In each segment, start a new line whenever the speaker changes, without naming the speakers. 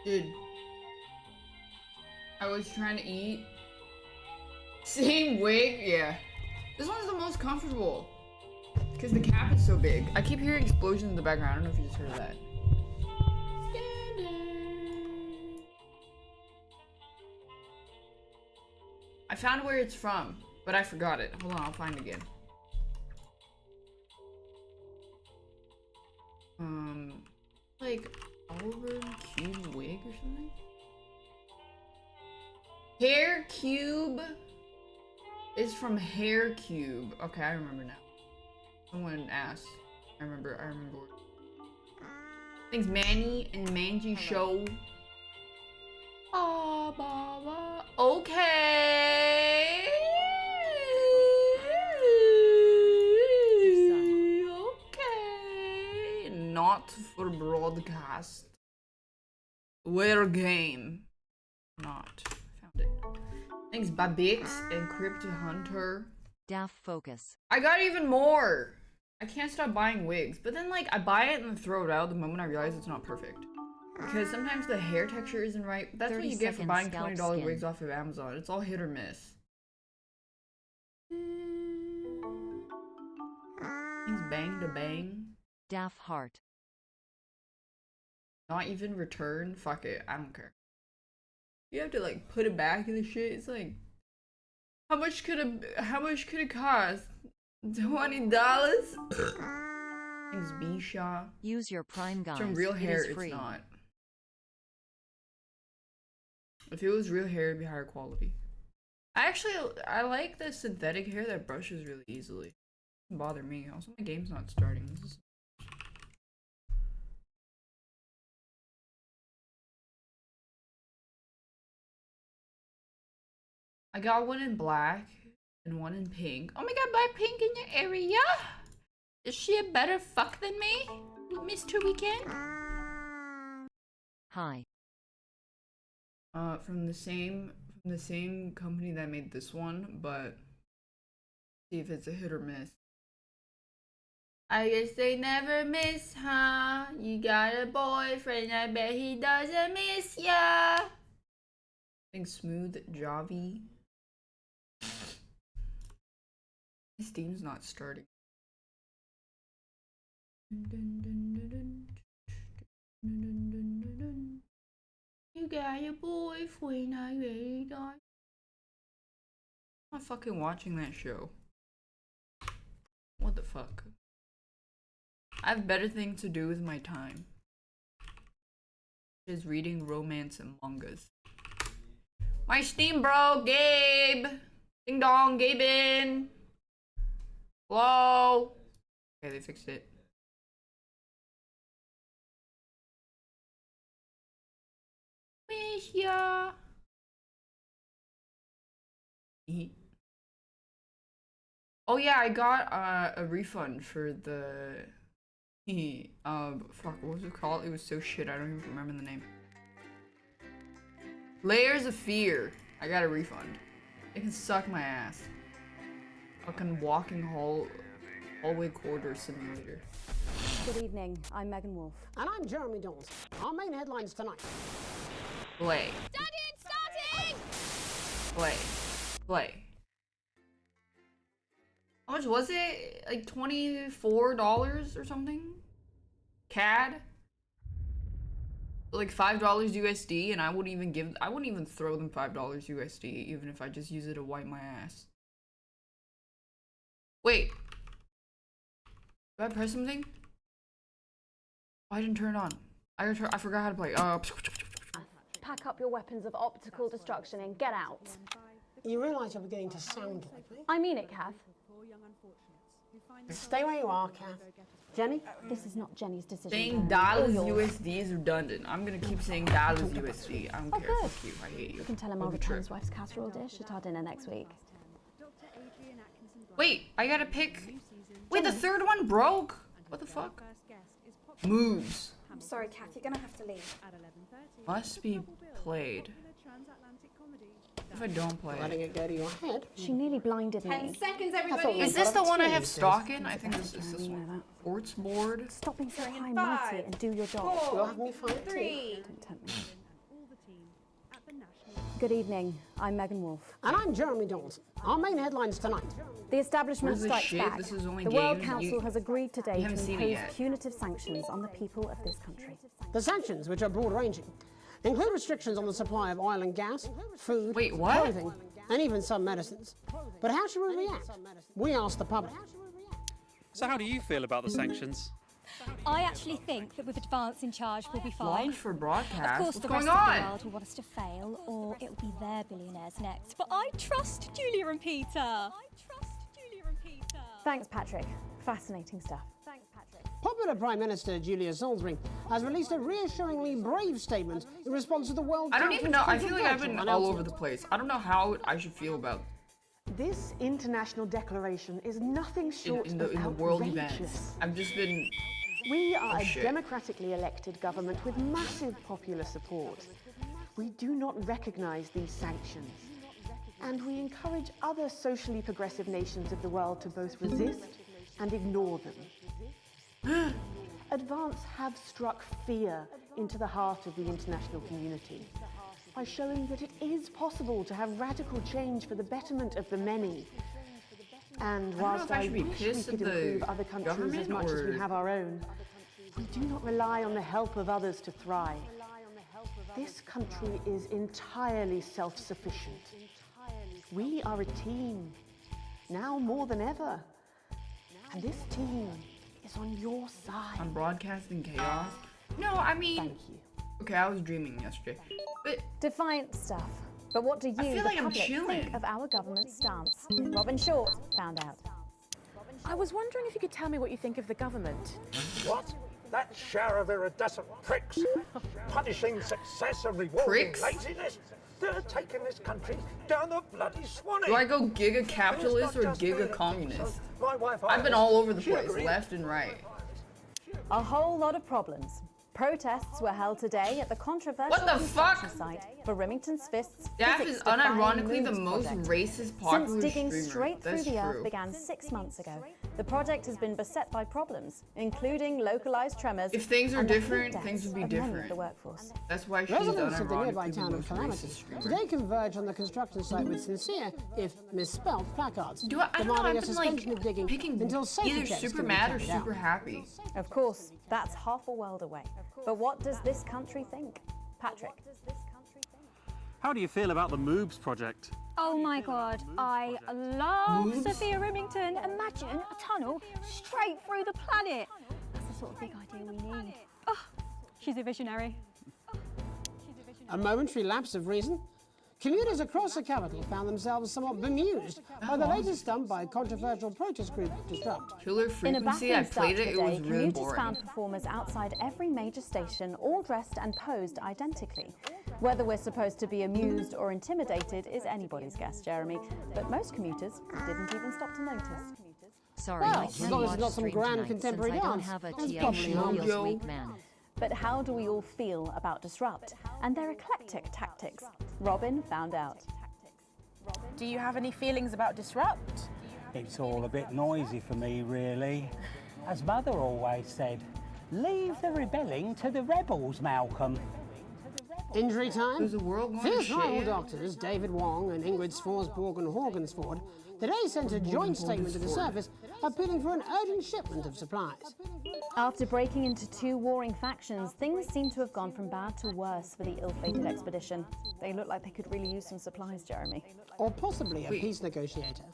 Dude. I was trying to eat. Same wig? Yeah. This one's the most comfortable. Because the cap is so big. I keep hearing explosions in the background. I don't know if you just heard that. I found where it's from, but I forgot it. Hold on, I'll find it again. Like Oliver Cube wig or something? Hair Cube is from Hair Cube. Okay, I remember now. Someone asked. I remember. Thanks, Manny and Manji Show. Okay. Okay. Not for broadcast. Where game? Not. Found it. Thanks, Babix and Crypto Hunter.
Daph focus.
I got even more. I can't stop buying wigs, but then like I buy it and then throw it out the moment I realize it's not perfect. Because sometimes the hair texture isn't right. That's what you get for buying $20 wigs off of Amazon. It's all hit or miss. Things bang to bang.
Daph heart.
Not even return. Fuck it. I don't care. You have to like put it back in the shit. It's like, how much could it cost? $20? Thanks, B-Shaw.
Use your Prime guys.
From real hair, it's not. If it was real hair, it'd be higher quality. I like the synthetic hair that brushes really easily. It doesn't bother me. Also, my game's not starting. This is... I got one in black and one in pink. Oh my god, buy pink in your area? Is she a better fuck than me? Mr. Weekend?
Hi.
From the same company that made this one, but see if it's a hit or miss. I guess they never miss, huh? You got a boyfriend, I bet he doesn't miss ya. I think Smooth Javi. Steam's not starting. You got your boyfriend, I bet he does. I'm not fucking watching that show. What the fuck? I have better things to do with my time. Is reading romance and mangas. My Steam bro, Gabe! Ding dong, Gabe in! Hello? Okay, they fixed it. Miss ya! Oh yeah, I got a refund for the fuck, what was it called? It was so shit, I don't even remember the name. Layers of Fear. I got a refund. It can suck my ass. Fucking walking hallway corridor simulator.
Good evening, I'm Megan Wolf.
And I'm Jeremy Dawes. Our main headlines tonight.
Play.
Starting!
Play. How much was it? Like $24 or something? CAD? Like $5 USD, and I wouldn't even throw them $5 USD, even if I just use it to wipe my ass. Wait. Did I press something? Oh, I didn't turn it on. I forgot how to play.
Pack up your weapons of optical destruction and get out.
You realise you're beginning to sound like me?
I mean it, Kath.
Stay where you are, Kath. Jenny?
This is not Jenny's decision.
Saying dollars USD is redundant. I'm gonna keep saying dollars USD. I don't care.
Good.
Fuck you. I hate you.
You can tell him I'll return his wife's casserole dish at our dinner next week.
Wait, I gotta pick. Wait, the third one broke? What the fuck? Moves.
I'm sorry, Kath, you're gonna have to leave.
Must be played. If I don't play
Letting
it.
it go to your head.
She nearly blinded
10
me.
seconds,
thought
everybody.
you
Is this the one I have
Jesus.
stock in? I think this is this one. Sports board.
Stop being so high and
Five,
mighty and do your job.
4,
You'll have me fight too.
3,
Don't tempt me. Good evening. I'm Megan Wolf.
And I'm Jeremy Dawson. Our main headlines tonight.
The establishment
Where's the
strikes
shit?
back.
This is only
The World
games.
Council has agreed today to
haven't seen it
impose
yet.
punitive sanctions on the people of this country.
The sanctions, which are broad-ranging, include restrictions on the supply of oil and gas, food,
Wait, what?
clothing, and even some medicines. But how should we react? We asked the public.
So how do you feel about the sanctions?
I actually think that with advance in charge we'll be fine.
Launch for broadcast.
Of course,
What's
the
going
rest of the
on?
world will want us to fail, or it will be their billionaires next. But I trust Julia and Peter.
Thanks, Patrick. Fascinating stuff. Thanks, Patrick.
Popular Prime Minister Julia Salisbury has released a reassuringly brave statement in response to the World
I don't even know. I feel like I've been
Council's
all over the place. I don't know how I should feel about
This international declaration is nothing short
in
of
the world
outrageous.
events. I've just been.
We are a
shit.
democratically elected government with massive popular support. We do not recognise these sanctions. And we encourage other socially progressive nations of the world to both resist and ignore them. Advance have struck fear into the heart of the international community by showing that it is possible to have radical change for the betterment of the many. And
know
whilst
if I
I
should be
wish we
pissed
could
at the
improve other countries as
government
much as we
or-
have our own, we do not rely on the help of others to thrive. This country is entirely self-sufficient. We are a team, now more than ever. And this team is on your side.
I'm broadcasting chaos. No, I mean.
Thank you.
Okay, I was dreaming yesterday. But
Defiant stuff. But what do you,
feel
the
like I'm
public,
chilling.
think of our government's stance? Robin Short found out.
I was wondering if you could tell me what you think of the government.
What? That shower of iridescent pricks, punishing success and rewarding
Pricks?
laziness. They're taking this country down the bloody swanny.
do I go giga
And it's
capitalist
not
or
just me
giga
that
communist?
thinks so. My wife
I've been
Iris,
all over the
she
place,
agrees.
left and right.
A whole lot of problems. Protests were held today at the controversial
What the
construction
fuck?
site for Remington Smith's
Daph is
physics-defying
unironically the
moons
most
project.
racist popular
Since digging
streamer.
straight through
That's
the
true.
earth began 6 months ago, the project has been beset by problems, including localized tremors.
If things are
and the heat
different,
deaths
things would be
of many of
different.
the workforce.
That's why she's
Residents of the nearby
unironically the
town of
most
Calamity
racist streamer.
today converged on the construction site with sincere, if misspelled, placards
I don't know,
demanding a
I've been
suspension
like
of digging
picking
until safety
either
checks
super
can be
mad or
carried out.
super happy.
Of course, that's half a world away. But what does this country think? Patrick.
How do you feel about the MOOBS project?
Oh my god, I love Sophia Remington. Imagine a tunnel straight through the planet. That's the sort of big idea we need. Oh, she's a visionary.
A momentary lapse of reason. Commuters across the capital found themselves somewhat bemused by the latest stunt by controversial protest group Disrupt.
Killer
In a
frequency, I
baffling start
played
to
it,
the
it
day,
was really
commuters
boring.
found performers outside every major station, all dressed and posed identically. Whether we're supposed to be amused or intimidated is anybody's guess, Jeremy. But most commuters didn't even stop to notice.
Sorry,
Well,
I
as
can't
long as
watch
it's not some
stream
grand
tonight since
contemporary
I don't
dance,
have a
that's
TM
probably
Showgirls
harmless.
week, man.
But how do we all feel about Disrupt and their eclectic tactics? Robin found out.
Do you have any feelings about Disrupt?
It's all a bit noisy for me, really. As Mother always said, leave the rebelling to the rebels, Malcolm.
Injury time?
There's a world going to
Fierce
shit.
rival doctors David Wong and Ingrid Svorsborg and Horgensford today sent a joint statement to the surface appealing for an urgent shipment of supplies.
After breaking into two warring factions, things seem to have gone from bad to worse for the ill-fated expedition. They look like they could really use some supplies, Jeremy.
Or possibly a peace negotiator.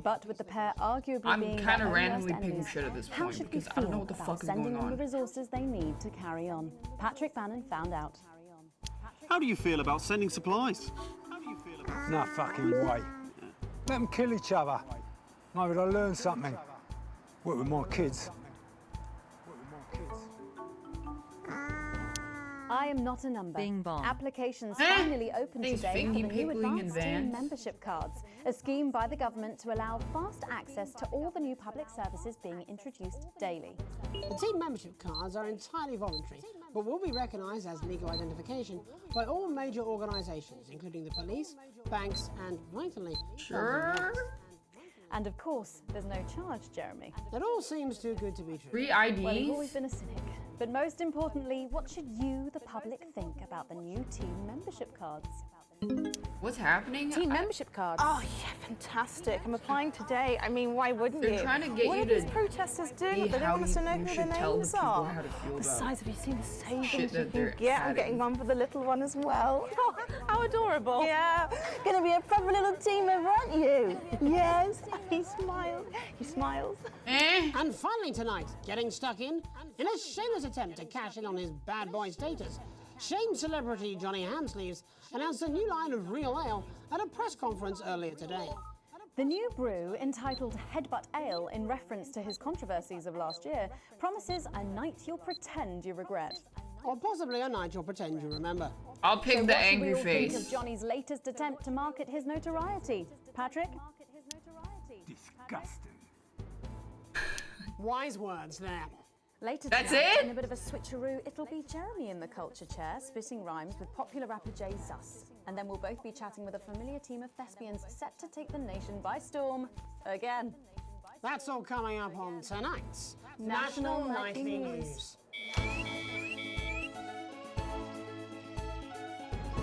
But with the pair arguably
I'm
being
kinda
their own
randomly
worst
picking
enemies,
shit at this
how
point
should we
because I don't know
feel
what the
about
fuck is
sending
going
them
on.
the resources they need to carry on? Patrick Bannon found out.
How do you feel about sending supplies?
No fucking way. Let them kill each other. Maybe they'll learn something. Work with my kids.
I am not a number.
Bing bong.
Applications
Eh?
finally opened
Thanks,
today for
Fingy
the new
Pickling
Advanced Team
Advance.
membership cards, a scheme by the government to allow fast access to all the new public services being introduced daily.
The team membership cards are entirely voluntary, but will be recognised as legal identification by all major organisations, including the police, banks, and, rightfully,
Sure.
And of course, there's no charge, Jeremy.
It all seems too good to be true.
Free
Well, you've always
IDs?
been a cynic. But most importantly, what should you, the public, think about the new team membership cards?
What's happening?
Team membership cards.
Oh yeah, fantastic. I'm applying today. I mean, why wouldn't
They're
you?
trying to get
what
you
are
to
these protesters doing?
be
They don't
how
want us to know
you
who
should
their
tell the
names
people
are.
how to feel about.
Besides, have you seen the savings
shit
you
that
can
they're
get? I'm
adding.
getting one for the little one as well.
Oh, how adorable.
Yeah, gonna be a proper little team member, aren't you? Yes. He smiles. He smiles.
And finally tonight, getting stuck in a shameless attempt to cash in on his bad boy status, shamed celebrity Johnny Hamsleeves announced a new line of real ale at a press conference earlier today.
The new brew, entitled Headbutt Ale in reference to his controversies of last year, promises a night you'll pretend you regret.
Or possibly a night you'll pretend you remember.
I'll pick
So
the
what should
angry
we all
face.
think of Johnny's latest attempt to market his notoriety? Patrick?
Disgusting.
Wise words there.
Later
That's
tonight,
it?
in a bit of a switcheroo, it'll be Jeremy in the culture chair, spitting rhymes with popular rapper Jay Zus. And then we'll both be chatting with a familiar team of thespians set to take the nation by storm again.
That's all coming up on tonight's
National
Nightly
Nightly
News.
I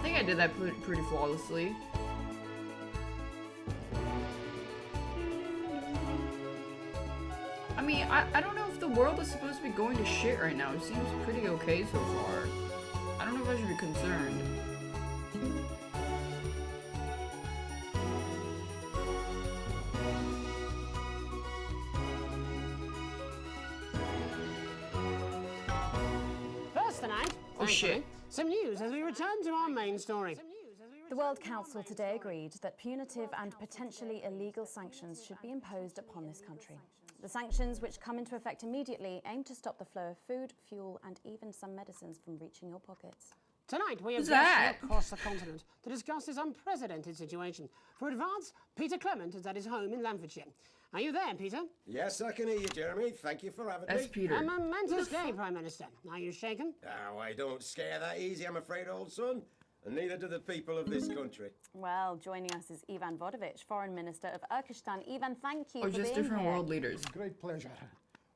think I did that pretty flawlessly. I mean, I don't know if the world is supposed to be going to shit right now. It seems pretty okay so far. I don't know if I should be concerned.
First tonight,
Oh shit.
thankfully, some news as we return to our main story.
The World Council today agreed that punitive and potentially illegal sanctions should be imposed upon this country. The sanctions, which come into effect immediately, aim to stop the flow of food, fuel, and even some medicines from reaching your pockets.
Tonight, we have
Who's that?
guests across the continent to discuss this unprecedented situation. For advance, Peter Clement is at his home in Lamfordshire. Are you there, Peter?
Yes, I can hear you, Jeremy. Thank you for having
That's
me.
Peter.
A momentous day, Prime Minister. Are you shaken?
Oh, I don't scare that easy, I'm afraid, old son. And neither do the people of this country.
Well, joining us is Ivan Vodovich, Foreign Minister of Urkistan. Ivan, thank you
Or
for
just
being
different
here.
world leaders.
Great pleasure.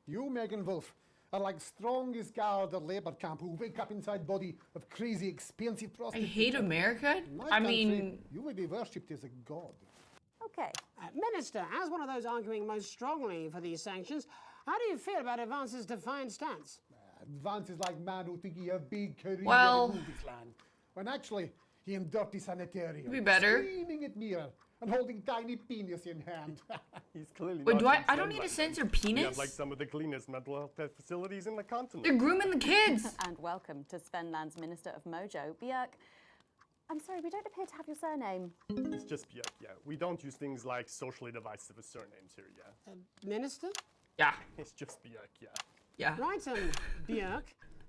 You, Megan Wolf, are like strongest guard at Labour camp who wake up inside body of crazy, expensive
I
prostitutes.
hate America.
In my
I
country,
mean,
you will be worshipped as a god.
Okay.
Minister, as one of those arguing most strongly for these sanctions, how do you feel about Advance's defiant stance?
Advance is like man who think he have big career
Well-
in this land, when actually he in dirty sanitarium.
Could be better.
Screaming at mirror and holding tiny penis in hand.
He's clearly
wait,
not
do I?
from
I don't need to
Finland.
censor
We
penis.
have like some of the cleanest mental health facilities in the continent.
They're grooming the kids.
And welcome to Svenland's Minister of Mojo, Björk. I'm sorry, we don't appear to have your surname.
It's just Björk, yeah. We don't use things like socially divisive surnames here, yeah.
Minister?
Yeah.
It's just Björk, yeah.
Yeah.
Right, Björk.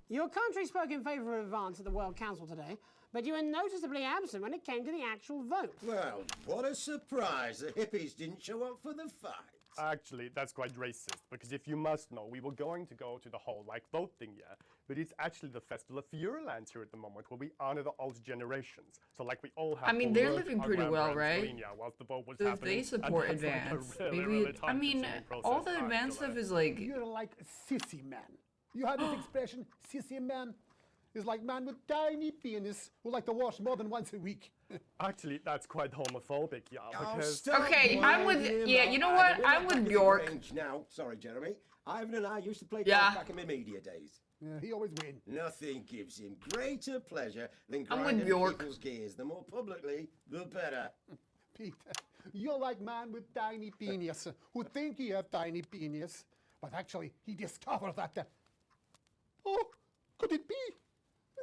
Your country spoke in favour of Advance at the World Council today, but you were noticeably absent when it came to the actual vote.
Well, what a surprise. The hippies didn't show up for the fight.
Actually, that's quite racist, because if you must know, we were going to go to the whole, like, voting, yeah, but it's actually the Festival of Furland here at the moment, where we honor the old generations. So, like, we all have
I mean,
to
they're
merge
living
our
pretty well,
grandparents'
right?
green, yeah, whilst the vote was
So if
happening.
they
And
support
that's, like, a
Advance,
really,
maybe.
really
I
time-consuming
mean, all
process,
the Advance
actually.
stuff is like.
You're like sissy man. You heard this expression, sissy man? Is like man with tiny penis who like to wash more than once a week.
Actually, that's quite homophobic, yeah,
Oh,
because...
stop
Okay, I'm with.
whining
Yeah,
about
you know
that.
what?
We're
I'm
not
with
back at the
Bjork.
range now. Sorry, Jeremy. Ivan and I used to play
Yeah.
golf back in my media days.
Yeah, he always wins.
Nothing gives him greater pleasure than
I'm with
grinding
Bjork.
people's gears. The more publicly, the better.
Peter, you're like man with tiny penis who think he have tiny penis, but actually he discovered that. Oh, could it be?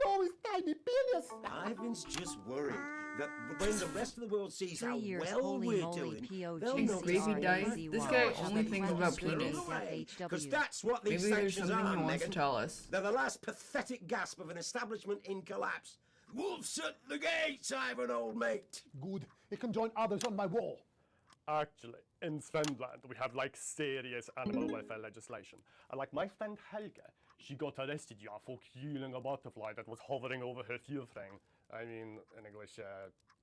No, it's tiny penis.
Ivan's just worried that when the rest of the world sees how
3 years,
well
holy
we're
moly,
doing,
POG,
they'll
Thanks,
notice
Gravy
how
Dice.
much
This
more
guy
just
only
they
thinks
let
about
us throw
penis.
away.
HW.
'Cause that's what these
Maybe there's
sanctions
something
are,
he wants to
Megan.
tell us.
They're the last pathetic gasp of an establishment in collapse. Wolves at the gates, Ivan, old mate.
Good, it can join others on my wall.
Actually, in Svenland, we have like serious animal welfare legislation. And like my friend Helge, she got arrested, yeah, for killing a butterfly that was hovering over her Führerring. I mean, in English,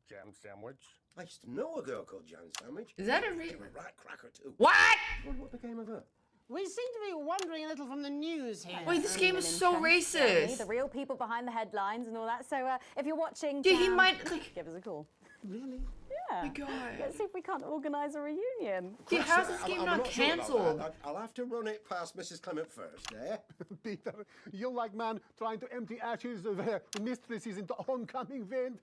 jam sandwich.
I used to know a girl called Jan Sandwich.
Is that a
She was a right cracker too.
What?
What became of her?
We seem to be wandering a little from the news here.
Wait, this game is so racist.
The real people behind the headlines and all that. So if you're watching,
Dude, he might like
give us a call.
Really?
Yeah.
Oh my God.
Let's see if we can't organise a reunion.
Dude, how's this game not
sure about
cancelled?
that. I'll have to run it past Mrs. Clement first, eh?
Peter, you're like man trying to empty ashes of mistresses into oncoming vent.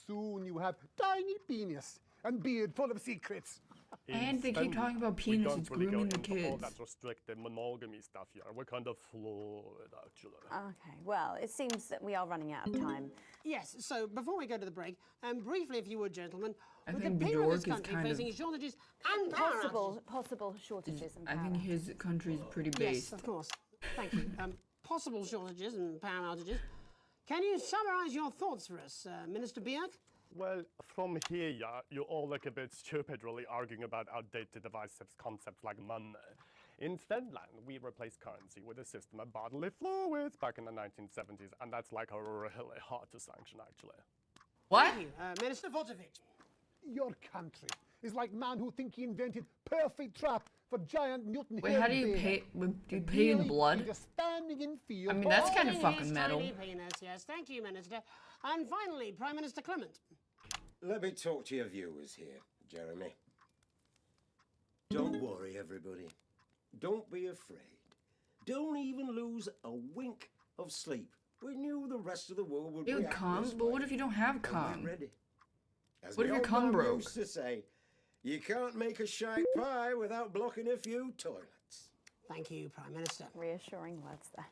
Soon you have tiny penis and beard full of secrets.
And they keep talking about penis, it's grooming the
All
kids.
that restricted monogamy stuff here. We're kind of flawed, actually.
Okay, well, it seems that we are running out of time.
Yes, so before we go to the break, briefly, if you would, gentlemen,
I
with the
think
people
Bjork
of
is
this country
kind of-
facing shortages and power outages.
Possible shortages and
I
power
think
outages.
his country's pretty
Yes,
based.
of course. Thank you. Possible shortages and power outages. Can you summarise your thoughts for us, Minister Bjork?
Well, from here, yeah, you all look a bit stupid really arguing about outdated divisive concepts like money. In Finland, we replaced currency with a system of bodily fluids back in the 1970s, and that's like really hard to sanction, actually.
What?
Thank you. Minister Votovich.
Your country is like man who think he invented perfect trap for giant Newton.
Wait, how do you pay? Do you pay in blood?
Just standing in field.
I mean, that's kind of
Holding
fucking
his
metal.
tiny penis, yes. Thank you, Minister. And finally, Prime Minister Clement.
Let me talk to your viewers here, Jeremy. Don't worry, everybody. Don't be afraid. Don't even lose a wink of sleep. We knew the rest of the world would
You
react
cum?
this
But
way.
what if you don't have
And
cum?
we're ready. As
What if
the
your
old
cum
man
broke?
used to say, you can't make a shite pie without blocking a few toilets.
Thank you, Prime Minister.
Reassuring words there.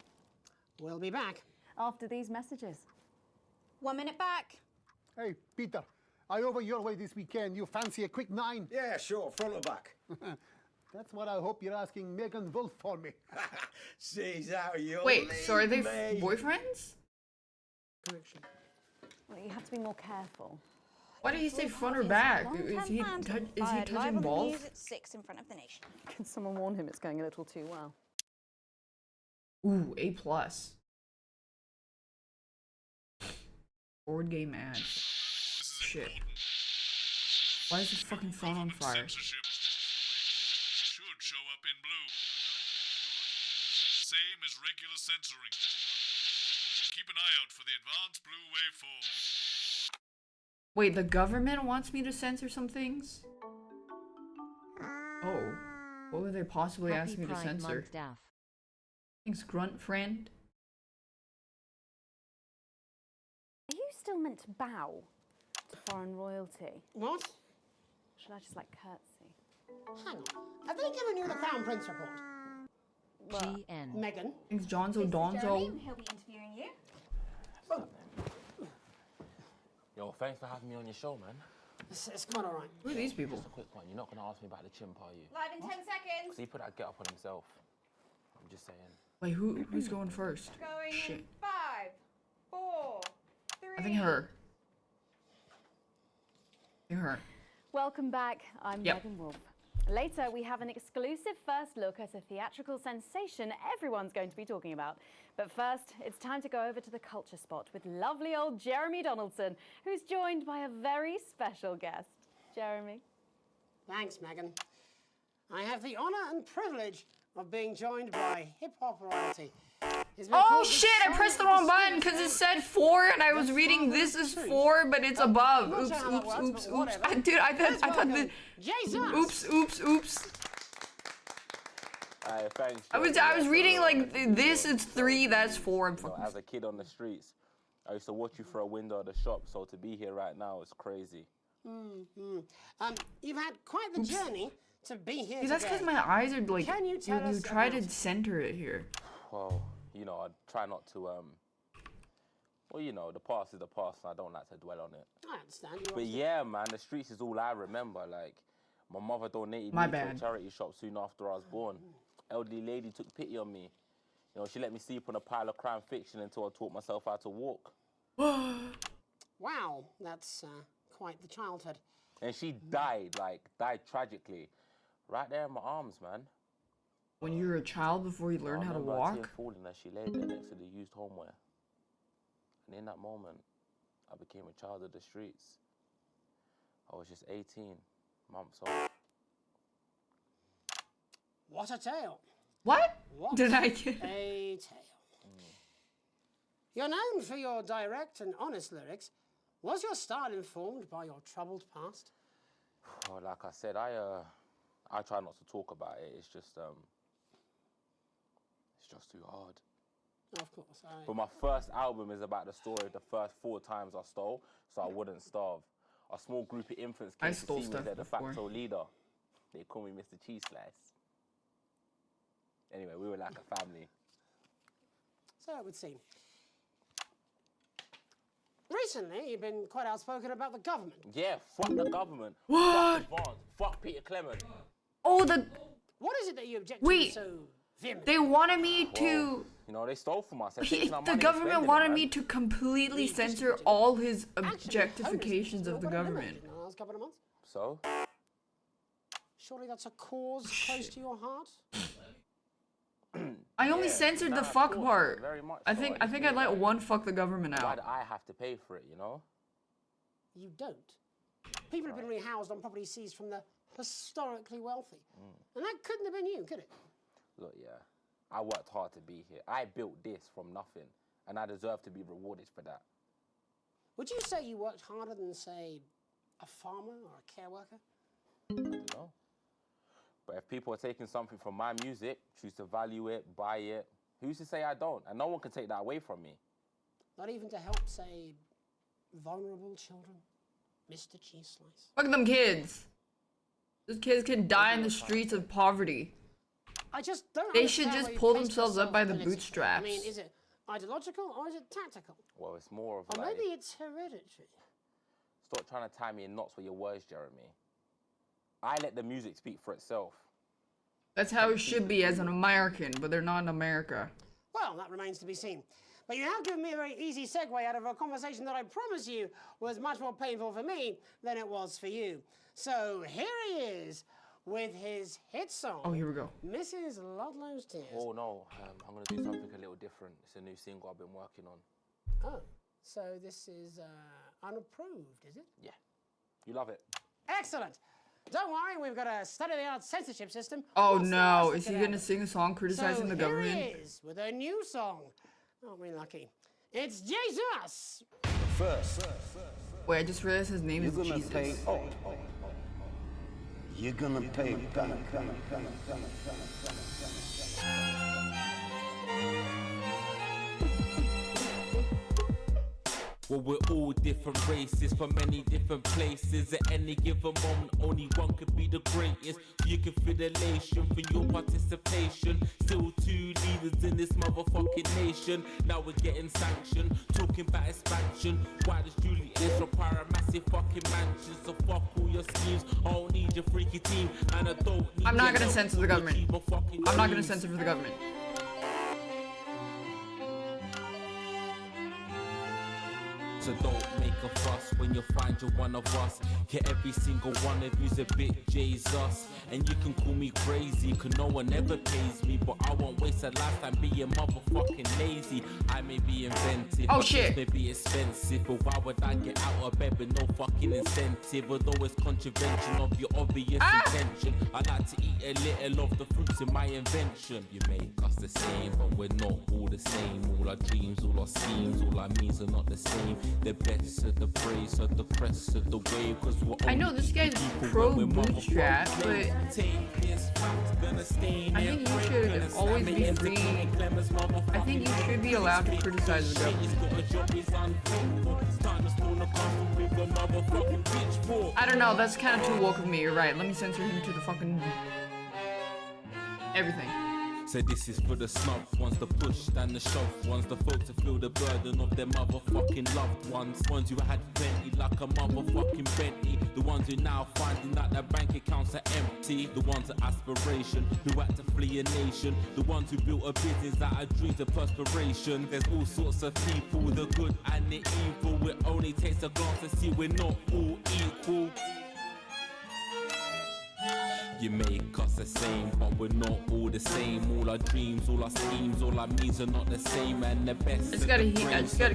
We'll be back
after these messages.
1 minute back.
Hey, Peter, I over your way this weekend. You fancy a quick 9?
Yeah, sure, front or back.
That's what I hope you're asking Megan Wolf for me.
Sees how you
Wait, so are they
me.
boyfriends?
Correction.
Well, you have to be more careful.
Why did he say front or back? Is he touching balls?
News at 6 in front of the nation.
Can someone warn him it's going a little too well?
Ooh, A+. Board game ads. Shit. Why is the fucking phone on fire?
Should show up in blue. Same as regular censoring. Keep an eye out for the advanced blue waveform.
Wait, the government wants me to censor some things? Oh. What would they possibly
Happy
ask me to
Pride
censor?
Month, daph.
Thanks, grunt friend.
Are you still meant to bow to foreign royalty?
What?
Should I just like curtsy?
Hang on. Have they given you the Crown Prince report?
GN.
Megan.
Thanks, Jonzo Donzo.
He'll be interviewing you.
Yo, thanks for having me on your show, man.
It's quite all right.
Who are these people?
Just a quick one. You're not going to ask me about the chimp, are you?
Live in 10 seconds.
Because he put that get up on himself. I'm just saying.
Wait, who's going first?
Going
Shit.
in 5, 4, 3.
I think her. I think her.
Welcome back. I'm
Yep.
Megan Wolf. Later, we have an exclusive first look at a theatrical sensation everyone's going to be talking about. But first, it's time to go over to the culture spot with lovely old Jeremy Donaldson, who's joined by a very special guest. Jeremy.
Thanks, Megan. I have the honour and privilege of being joined by hip-hop royalty. He's been
Oh
called the
shit, I
son
pressed the
of
wrong
the
button
Spirit
because it
of
said 4 and I was
the
reading
Father
this
of
is
truth.
4, but it's above.
I'm not
Oops,
sure how that
oops,
works,
oops,
but
oops.
whatever.
Dude, I
Let's
thought
welcome
the
Jesus.
oops.
Thanks.
I was reading like this is 3, that's 4. I'm fucking.
As a kid on the streets, I used to watch you through a window of the shop, so to be here right now is crazy.
You've had quite the journey to be here
Dude, that's
today.
because my eyes are like.
Can you tell us
try to
about-
center it here.
Well, you know, I try not to, well, you know, the past is the past, and I don't like to dwell on it.
I understand.
But yeah, man, the streets is all I remember. Like, my mother donated
My
me to a
bad.
charity shop soon after I was born. Elderly lady took pity on me. You know, she let me sleep on a pile of crime fiction until I taught myself how to walk.
Wow, that's quite the childhood.
And she died tragically. Right there in my arms, man.
When you were a child before you learned how to
I
walk.
remember falling as she laid there next to the used homeware. And in that moment, I became a child of the streets. I was just 18 months old.
What a tale.
What did I get?
A tale. You're known for your direct and honest lyrics. Was your style informed by your troubled past?
Well, like I said, I try not to talk about it. It's just too hard.
Of course.
But my first album is about the story of the first 4 times I stole, so I wouldn't starve. A small group of infants came to see me as their de facto leader. They call me Mr. Cheese Slice. Anyway, we were like a family.
So it would seem. Recently, you've been quite outspoken about the government.
Yeah, fuck the government.
What?
Fuck Advance. Fuck Peter Clement.
Oh,
What is it that you object
Wait.
to so vehemently?
They wanted me to.
Well, you know, they stole from us.
The government wanted me to completely censor all his objectifications of the government.
In the last couple of months?
So?
Surely that's a cause close to your heart?
I only censored the fuck part.
Very much
I
so.
think I let one fuck the government
Why
out.
do I have to pay for it, you know?
You don't. People have been rehoused on property seized from the historically wealthy. And that couldn't have been you, could it?
Look, yeah, I worked hard to be here. I built this from nothing, and I deserve to be rewarded for that.
Would you say you worked harder than, say, a farmer or a care worker?
I don't know. But if people are taking something from my music, choose to value it, buy it, who's to say I don't? And no one can take that away from me.
Not even to help, say, vulnerable children? Mr. Cheese Slice.
Fuck them kids. Those kids can die in the streets of poverty.
I just don't
They should
understand
just
where you
pull
place
themselves up
yourself
by the
politically.
bootstraps.
I mean, is it ideological or is it tactical?
Well, it's more of
Or
like...
maybe it's hereditary.
Stop trying to tie me in knots with your words, Jeremy. I let the music speak for itself.
That's how it should be as an American, but they're not in America.
Well, that remains to be seen. But you have given me a very easy segue out of a conversation that I promise you was much more painful for me than it was for you. So here he is with his hit song.
Oh, here we go.
Mrs. Ludlow's Tears.
Oh no, I'm gonna do something a little different. It's a new single I've been working on.
Oh, so this is unapproved, is it?
Yeah, you love it.
Excellent. Don't worry, we've got a state-of-the-art censorship system.
Oh
We'll
no,
sort
is he
it
gonna
out.
sing a song criticizing
So
the government?
here he is with a new song. Aren't we lucky? It's Jesus.
First,
Wait, I just realized his name
you're
is
gonna
Jesus.
pay. Oh, you're gonna pay back.
Well, we're all different races from many different places. At any given moment, only one could be the greatest. You can feel the elation for your participation. Still 2 leaders in this motherfucking nation. Now we're getting sanctioned, talking about expansion. Why does Julius require a massive fucking mansion? So fuck all your schemes. I don't need your freaky team, and I don't need.
I'm not
your
gonna
help
censor the
to
government.
achieve my fucking
I'm not gonna
dreams.
censor for the government.
So don't make a fuss when you find you're one of us. Get every single one of you's a bit Jesus. And you can call me crazy, cause no one ever pays me. But I won't waste a lifetime being motherfucking lazy. I may be inventive,
Oh,
but
shit.
this may be expensive. But why would I get out of bed with no fucking incentive? Although it's contravention of your obvious intention. I like to eat a little of the fruits in my invention. You make us the same, but we're not all the same. All our dreams, all our schemes, all our means are not the same. The best of the praise of the crest of the wave. Cause we're
I know this guy's pro bootstrap, but I think you should always be free. I think you should be allowed to criticize the government. I don't know, that's kind of too woke of me. You're right. Let me censor him to the fucking everything.
So this is for the snub ones, the push and the shove ones, the folks that feel the burden of their motherfucking loved ones, ones who had plenty like a motherfucking Bentley, the ones who now finding that their bank accounts are empty, the ones of aspiration who had to flee a nation, the ones who built a business out of dreams of perspiration. There's all sorts of people, the good and the evil. It only takes a glance to see we're not all equal. You make us the same, but we're not all the same. All our dreams, all our schemes, all our means are not the same. And the best.
I just gotta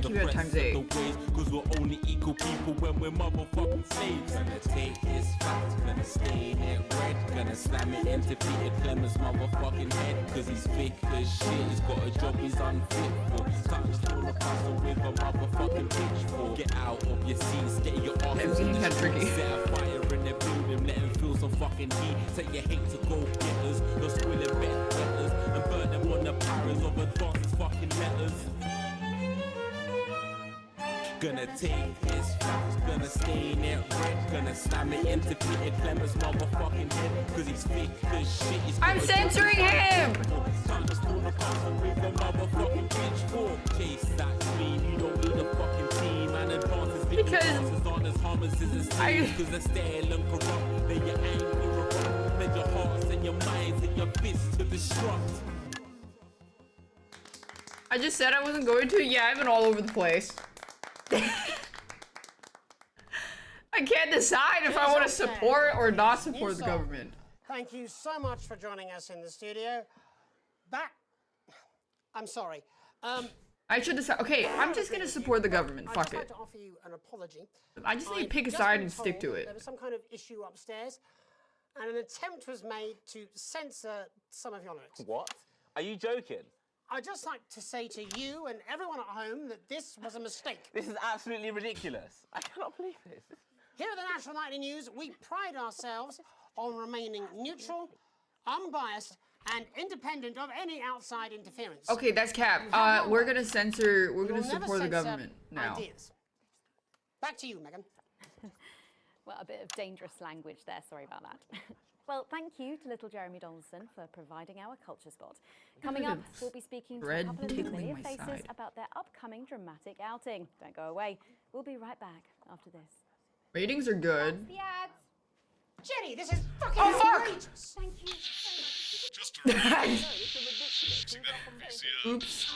keep it at times 8.
Cause we're only equal people when we're motherfucking slaves. Gonna take this fact, gonna stain it red. Gonna slam it into Peter Clemens' motherfucking head. Cause he's thick as shit, he's got a job he's unfit for. Time to pull a puzzle with a motherfucking pitchfork. Get out of your seats, get your arms in the street. Set a fire in the building, let him feel some fucking heat. Say you hate to go getters, you're squilling letters and burn them on the powers of advanced fucking letters. Gonna take his facts, gonna stain it red, gonna slam it into Peter Clemens' motherfucking head. Cause he's thick as shit.
I'm censoring him!
Time to spawn a puzzle with a motherfucking pitchfork. Chase that dream, you don't need a fucking team. And advances because aren't as harmless as his team. Cause they're stale and corrupt, then your anger erupt. Then your hearts and your minds and your fists to destruct.
I just said I wasn't going to. Yeah, I've been all over the place. I can't decide if I want to support or not support the government.
Thank you so much for joining us in the studio. I'm sorry.
I should decide. Okay, I'm just gonna support the government. Fuck
I'd like
it.
to offer you an apology.
I just need to pick a side and stick to it.
There was some kind of issue upstairs, and an attempt was made to censor some of your lyrics.
What? Are you joking?
I'd just like to say to you and everyone at home that this was a mistake.
This is absolutely ridiculous. I cannot believe this.
Here at the National Nightly News, we pride ourselves on remaining neutral, unbiased, and independent of any outside interference.
Okay, that's cap. We're gonna censor. We're gonna support the government now.
Ideas. Back to you, Megan.
Well, a bit of dangerous language there. Sorry about that. Well, thank you to little Jeremy Donaldson for providing our culture spot. Coming up, we'll be speaking to a couple of familiar faces about their upcoming dramatic outing. Don't go away. We'll be right back after this.
Ratings are good.
The ads. Jenny, this is fucking outrageous.
Thank you so much.
Just a
Oops.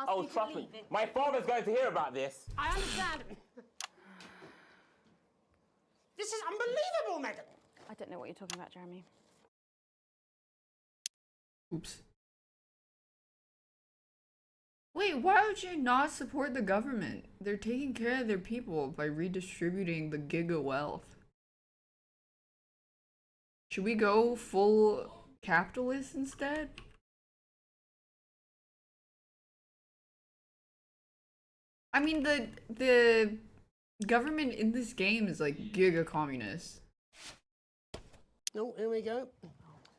Oh, trust me. My father's going to hear about this.
I understand. This is unbelievable, Megan.
I don't know what you're talking about, Jeremy.
Oops. Wait, why would you not support the government? They're taking care of their people by redistributing the giga wealth. Should we go full capitalist instead? I mean, the government in this game is like giga communist.
No, here we go.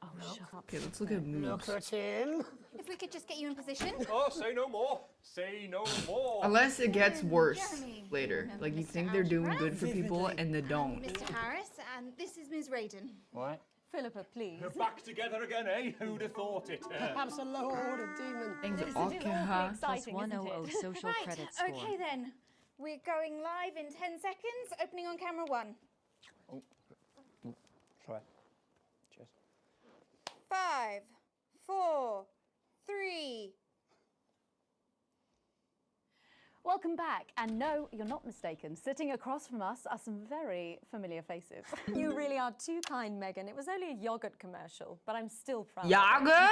Oh, shut up.
Okay, let's look at moves.
Look at him.
If we could just get you in position.
Oh, say no more. Say no more.
Unless it gets worse later. Like you think they're doing good for people and they don't.
Mr. Harris, and this is Ms. Radin.
What?
Philippa, please.
We're back together again, eh? Who'd have thought it?
Perhaps a lower order demon.
Things
This is
are
awfully exciting,
Plus
isn't
100
it?
social
Right,
credit score.
okay then. We're going live in 10 seconds, opening on camera 1.
Try. Cheers.
5, 4, 3.
Welcome back. And no, you're not mistaken. Sitting across from us are some very familiar faces.
You really are too kind, Megan. It was only a yogurt commercial, but I'm still proud.
Yaga?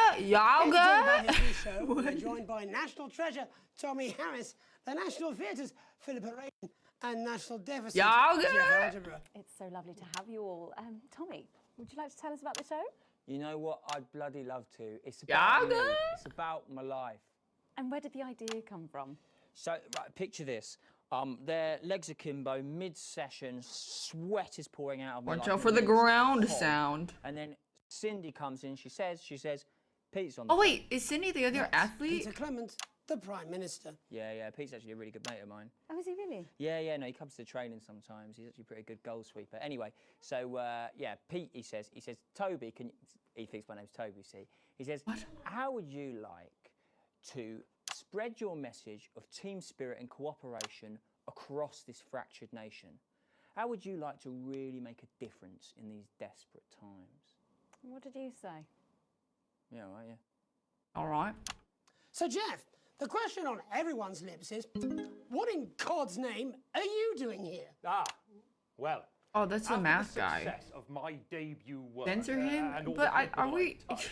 We're joined by National Treasure Tommy Harris, the National Theatre's Philippa Radin, and National Deficit Jeff Algebra.
It's so lovely to have you all. Tommy, would you like to tell us about the show?
You know what? I'd bloody love to. It's about me. It's about my life.
And where did the idea come from?
So, right, picture this. Their legs are kimbo, mid-session, sweat is pouring out of me.
Watch
like
out for the ground
hot.
sound.
And then Cindy comes in, she says, Pete's on the
Oh wait, is Cindy the other athlete?
Peter Clement, the Prime Minister.
Yeah, Pete's actually a really good mate of mine.
Oh, is he really?
Yeah, no, he comes to training sometimes. He's actually a pretty good goal sweeper. Anyway, so, yeah, Pete, he says, Toby, he thinks my name's Toby, see? He says, how would you like to spread your message of team spirit and cooperation across this fractured nation? How would you like to really make a difference in these desperate times?
What did you say?
Yeah, right, yeah.
All right.
So, Jeff, the question on everyone's lips is, what in God's name are you doing here?
Well.
Oh, that's the math guy.
Success of my debut work,
Censor him?
and all
But
the people
are we...
touched,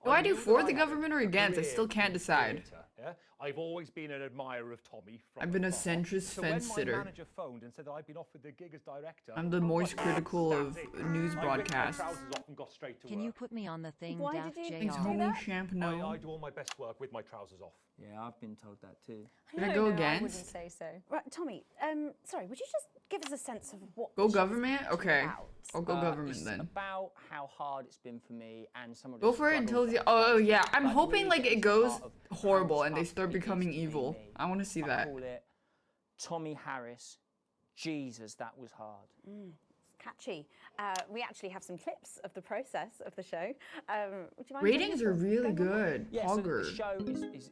Do I do
knew
for
that
the
I had
government or
a
against? I
career
still can't
in
decide.
theatre, yeah? I've always been an admirer of Tommy from
I've been a
afar.
centrist
So
fence
when
sitter.
my manager phoned and said that I'd been offered the gig as director,
I'm the most critical of news
I ripped my
broadcasts.
trousers off and got straight to
Can
work.
you put me on the thing,
Why
Daph
did you
JR?
Thanks,
do
homie
that?
Champano.
I do all my best work with my trousers off.
Yeah, I've been told that too.
Did I
No,
go
no, I wouldn't
against?
say so.
Right, Tommy, sorry, would you just give us a sense of what
Go
the show's
government?
actually
Okay.
about?
I'll go government
It's
then.
about how hard it's been for me and some of the
Go for it until the... Oh, yeah. I'm hoping, like, it goes horrible and they start becoming evil. I want to see
I
that.
call it Tommy Harris. Jesus, that was hard.
It's catchy. We actually have some clips of the process of the show. Would you mind
Ratings are really good.
Yeah, so the
Pogger.
show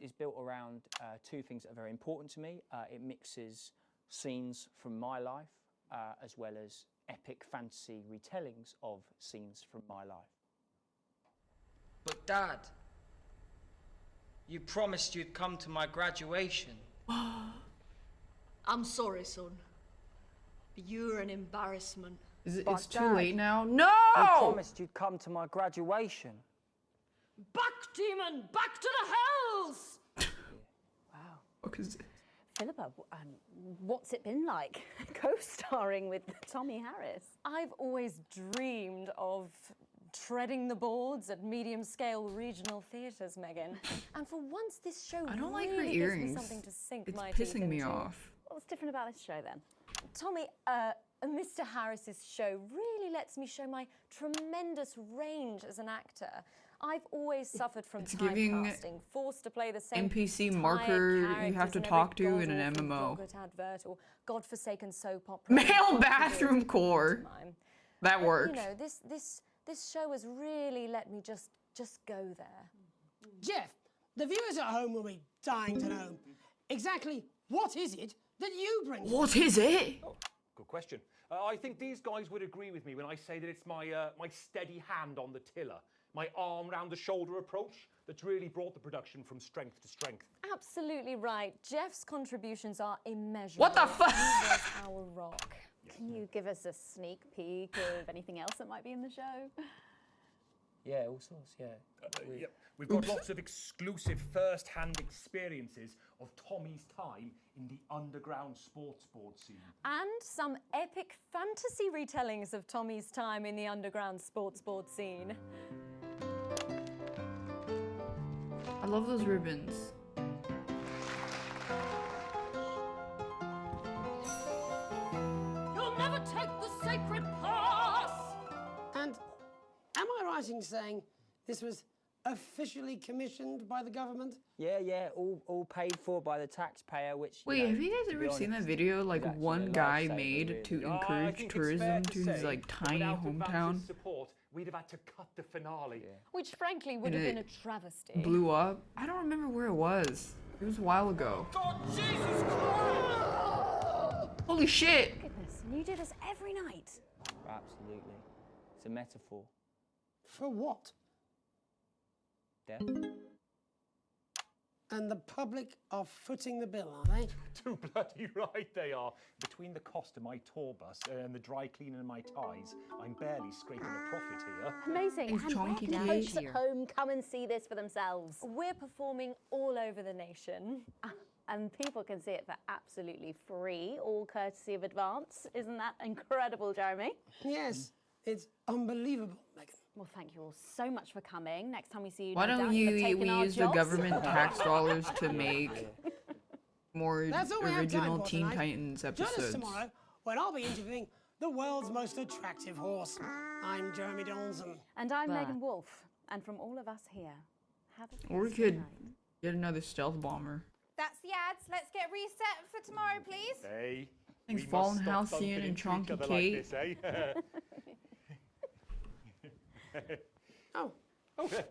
is built around two things that are very important to me. It mixes scenes from my life as well as epic fantasy retellings of scenes from my life.
But Dad, you promised you'd come to my graduation.
I'm sorry, son. But you're an embarrassment.
It's too late now? No!
You promised you'd come to my graduation.
Back, demon! Back to the hells!
Philippa, what's it been like co-starring with Tommy Harris?
I've always dreamed of treading the boards at medium-scale regional theatres, Megan. And for once, this show
I don't like her
really gives me
earrings.
something to sink
It's
my teeth
pissing me
into.
off.
What's different about this show then?
Tommy, Mr. Harris's show really lets me show my tremendous range as an actor. I've always suffered from
It's giving
typecasting, forced to play the same
NPC
tired
marker you
characters
have to
in every
talk to in an
god-awful
MMO.
yogurt advert or godforsaken soap opera.
Male bathroom core. That
But,
works.
You know, this show has really let me just go there.
Jeff, the viewers at home will be dying to know exactly what is it that you bring.
What is it?
Oh, good question. I think these guys would agree with me when I say that it's my steady hand on the tiller, my arm round the shoulder approach that's really brought the production from strength to strength.
Absolutely right. Jeff's contributions are immeasurable.
What the fuck?
He was our rock.
Can you give us a sneak peek of anything else that might be in the show?
Yeah, all sorts, yeah.
Yep. We've got lots of exclusive first-hand experiences of Tommy's time in the underground sports board scene.
And some epic fantasy retellings of Tommy's time in the underground sports board scene.
I love those ribbons.
You'll never take the sacred pass!
And am I right in saying this was officially commissioned by the government?
Yeah, all paid for by the taxpayer, which...
Wait, have you guys ever seen that video like one guy made to encourage tourism to his like tiny hometown?
Support, we'd have had to cut the finale.
Which frankly would
And
have been
it
a travesty.
Blew up. I don't remember where it was. It was a while ago. Holy shit!
Goodness, and you do this every night.
Absolutely. It's a metaphor.
For what?
Death.
And the public are footing the bill, are they?
Too bloody right they are. Between the cost of my tour bus and the dry cleaning of my ties, I'm barely scraping a profit here.
Amazing.
Thanks,
And where
Chonky
can
Cake.
folks at home come and see this for themselves?
We're performing all over the nation.
And people can see it for absolutely free, all courtesy of Advance. Isn't that incredible, Jeremy?
Yes, it's unbelievable, Megan.
Well, thank you all so much for coming. Next time we see you,
Why
no
don't
doubt you'll have
we
taken our
use the
jobs.
government tax dollars to make more
That's all we have time
original
for
Teen
tonight.
Titans
Join us
episodes?
tomorrow when I'll be interviewing the world's most attractive horse. I'm Jeremy Donaldson.
And I'm
Bye.
Megan Wolf. And from all of us here, have a
Or we
fantastic
could
night.
get another stealth bomber.
That's the ads. Let's get reset for tomorrow, please.
Hey.
Thanks,
we must
Fallen
stop
Halcyon
bumping
and
into each
Chonky
other
Kate.
Like this, eh?
Oh.
Okay.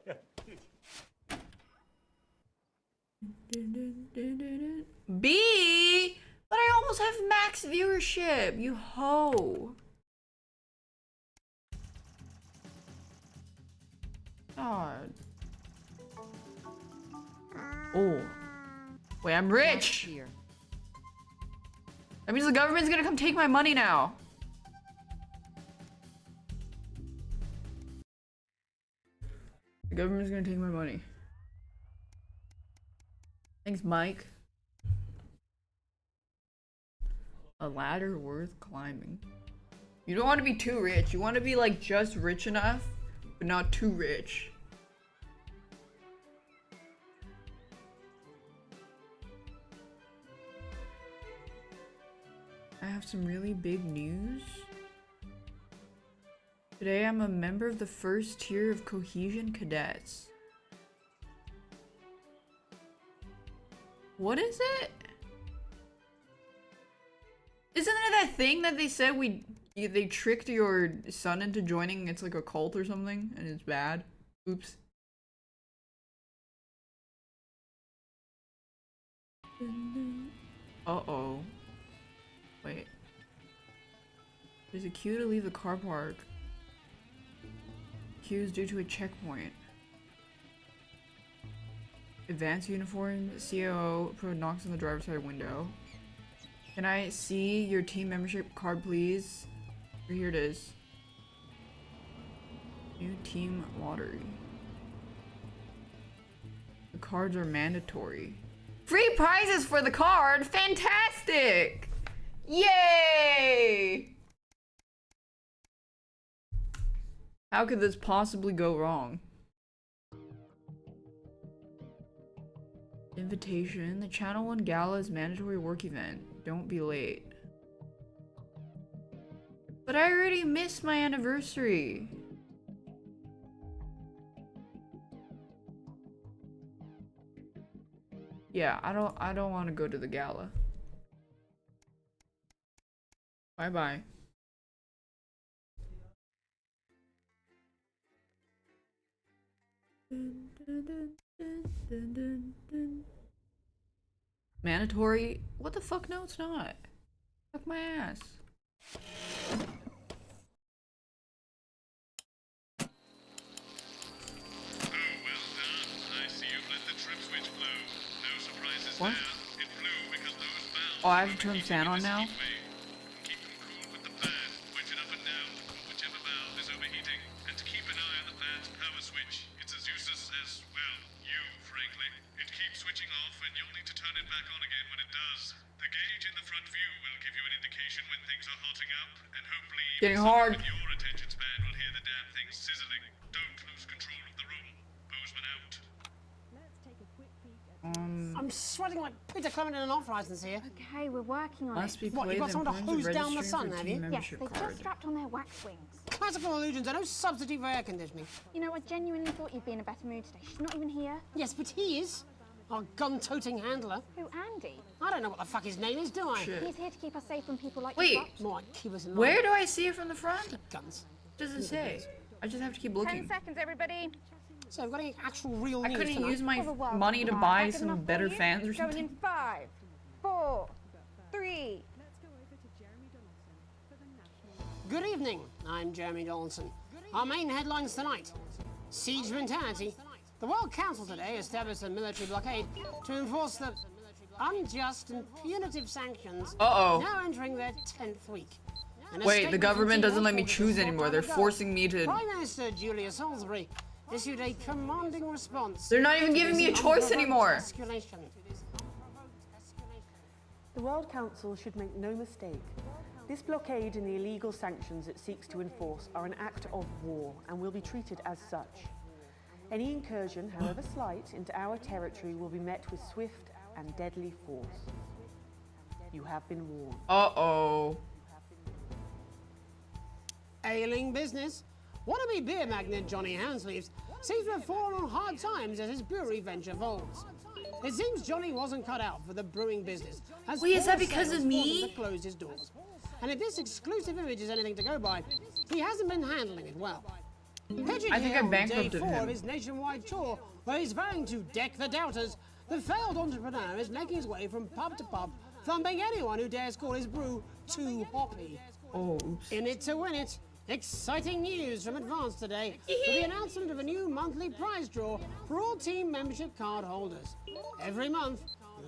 B! But I almost have max viewership, you hoe. God. Oh. Wait, I'm rich! That means the government's gonna come take my money now. The government's gonna take my money. Thanks, Mike. A ladder worth climbing. You don't want to be too rich. You want to be like just rich enough, but not too rich. I have some really big news. Today I'm a member of the first tier of Cohesion Cadets. What is it? Isn't there that thing that they said they tricked your son into joining? It's like a cult or something, and it's bad. Oops. Uh-oh. Wait. There's a queue to leave the car park. Queue is due to a checkpoint. Advanced uniform, COO, knocks on the driver's side window. Can I see your team membership card, please? Here it is. New team lottery. The cards are mandatory. Free prizes for the card! Fantastic! Yay! How could this possibly go wrong? Invitation. The Channel 1 Gala is mandatory work event. Don't be late. But I already missed my anniversary. Yeah, I don't want to go to the gala. Bye-bye. Mandatory? What the fuck? No, it's not. Fuck my ass. What? Oh, I have to turn the fan on now? Getting hard.
I'm sweating like Peter Clement in an off-license here.
Okay, we're working on
Must be
What, you got someone to hose down the sun, have you?
Yes, they've just strapped on their wax wings.
Classical illusions are no substitute for air conditioning.
You know, I genuinely thought you'd be in a better mood today. She's not even here.
Yes, but he is. Our gun-toting handler.
Who, Andy?
I don't know what the fuck his name is, do I?
Shit.
He's here to keep us safe from people like
Wait.
yourself.
More like keep us in line.
Where do I see it from the front?
Guns.
Doesn't say. I just have to keep looking.
10 seconds, everybody.
So we've got any actual real
I
news
couldn't
tonight?
use my
For the world.
money to
Right.
buy
That's
some
enough for
better
you.
fans or
Going
something.
in 5, 4, 3.
Good evening, I'm Jeremy Donaldson. Our main headlines tonight. Siege mentality. The World Council today established a military blockade to enforce the unjust and punitive sanctions now entering their 10th week. In a
Wait, the
statement
government
from
doesn't let me
headquarters
choose
a short
anymore.
time
They're
ago,
forcing me to...
Prime Minister Julia Salisbury issued a commanding response.
They're not even
to
giving
this
me a choice
unprovoked
anymore.
escalation.
The World Council should make no mistake. This blockade and the illegal sanctions it seeks to enforce are an act of war and will be treated as such. Any incursion, however slight, into our territory will be met with swift and deadly force. You have been warned.
Uh-oh.
Ailing business. Wannabe beer magnate Johnny Handsleeves seems to have fallen on hard times as his brewery venture folds. It seems Johnny wasn't cut out for the brewing business. As
Wait, is that
poor
because of
sales
me?
forced him to close his doors. And if this exclusive image is anything to go by, he hasn't been handling it well. Pictured
I think
here
I
on day
bankrupted
4
him.
of his nationwide tour, where he's vowing to deck the doubters, the failed entrepreneur is making his way from pub to pub, thumping anyone who dares call his brew too hoppy.
Oh, oops.
In it to win it. Exciting news from Advance today with the announcement of a new monthly prize draw for all team membership card holders. Every month,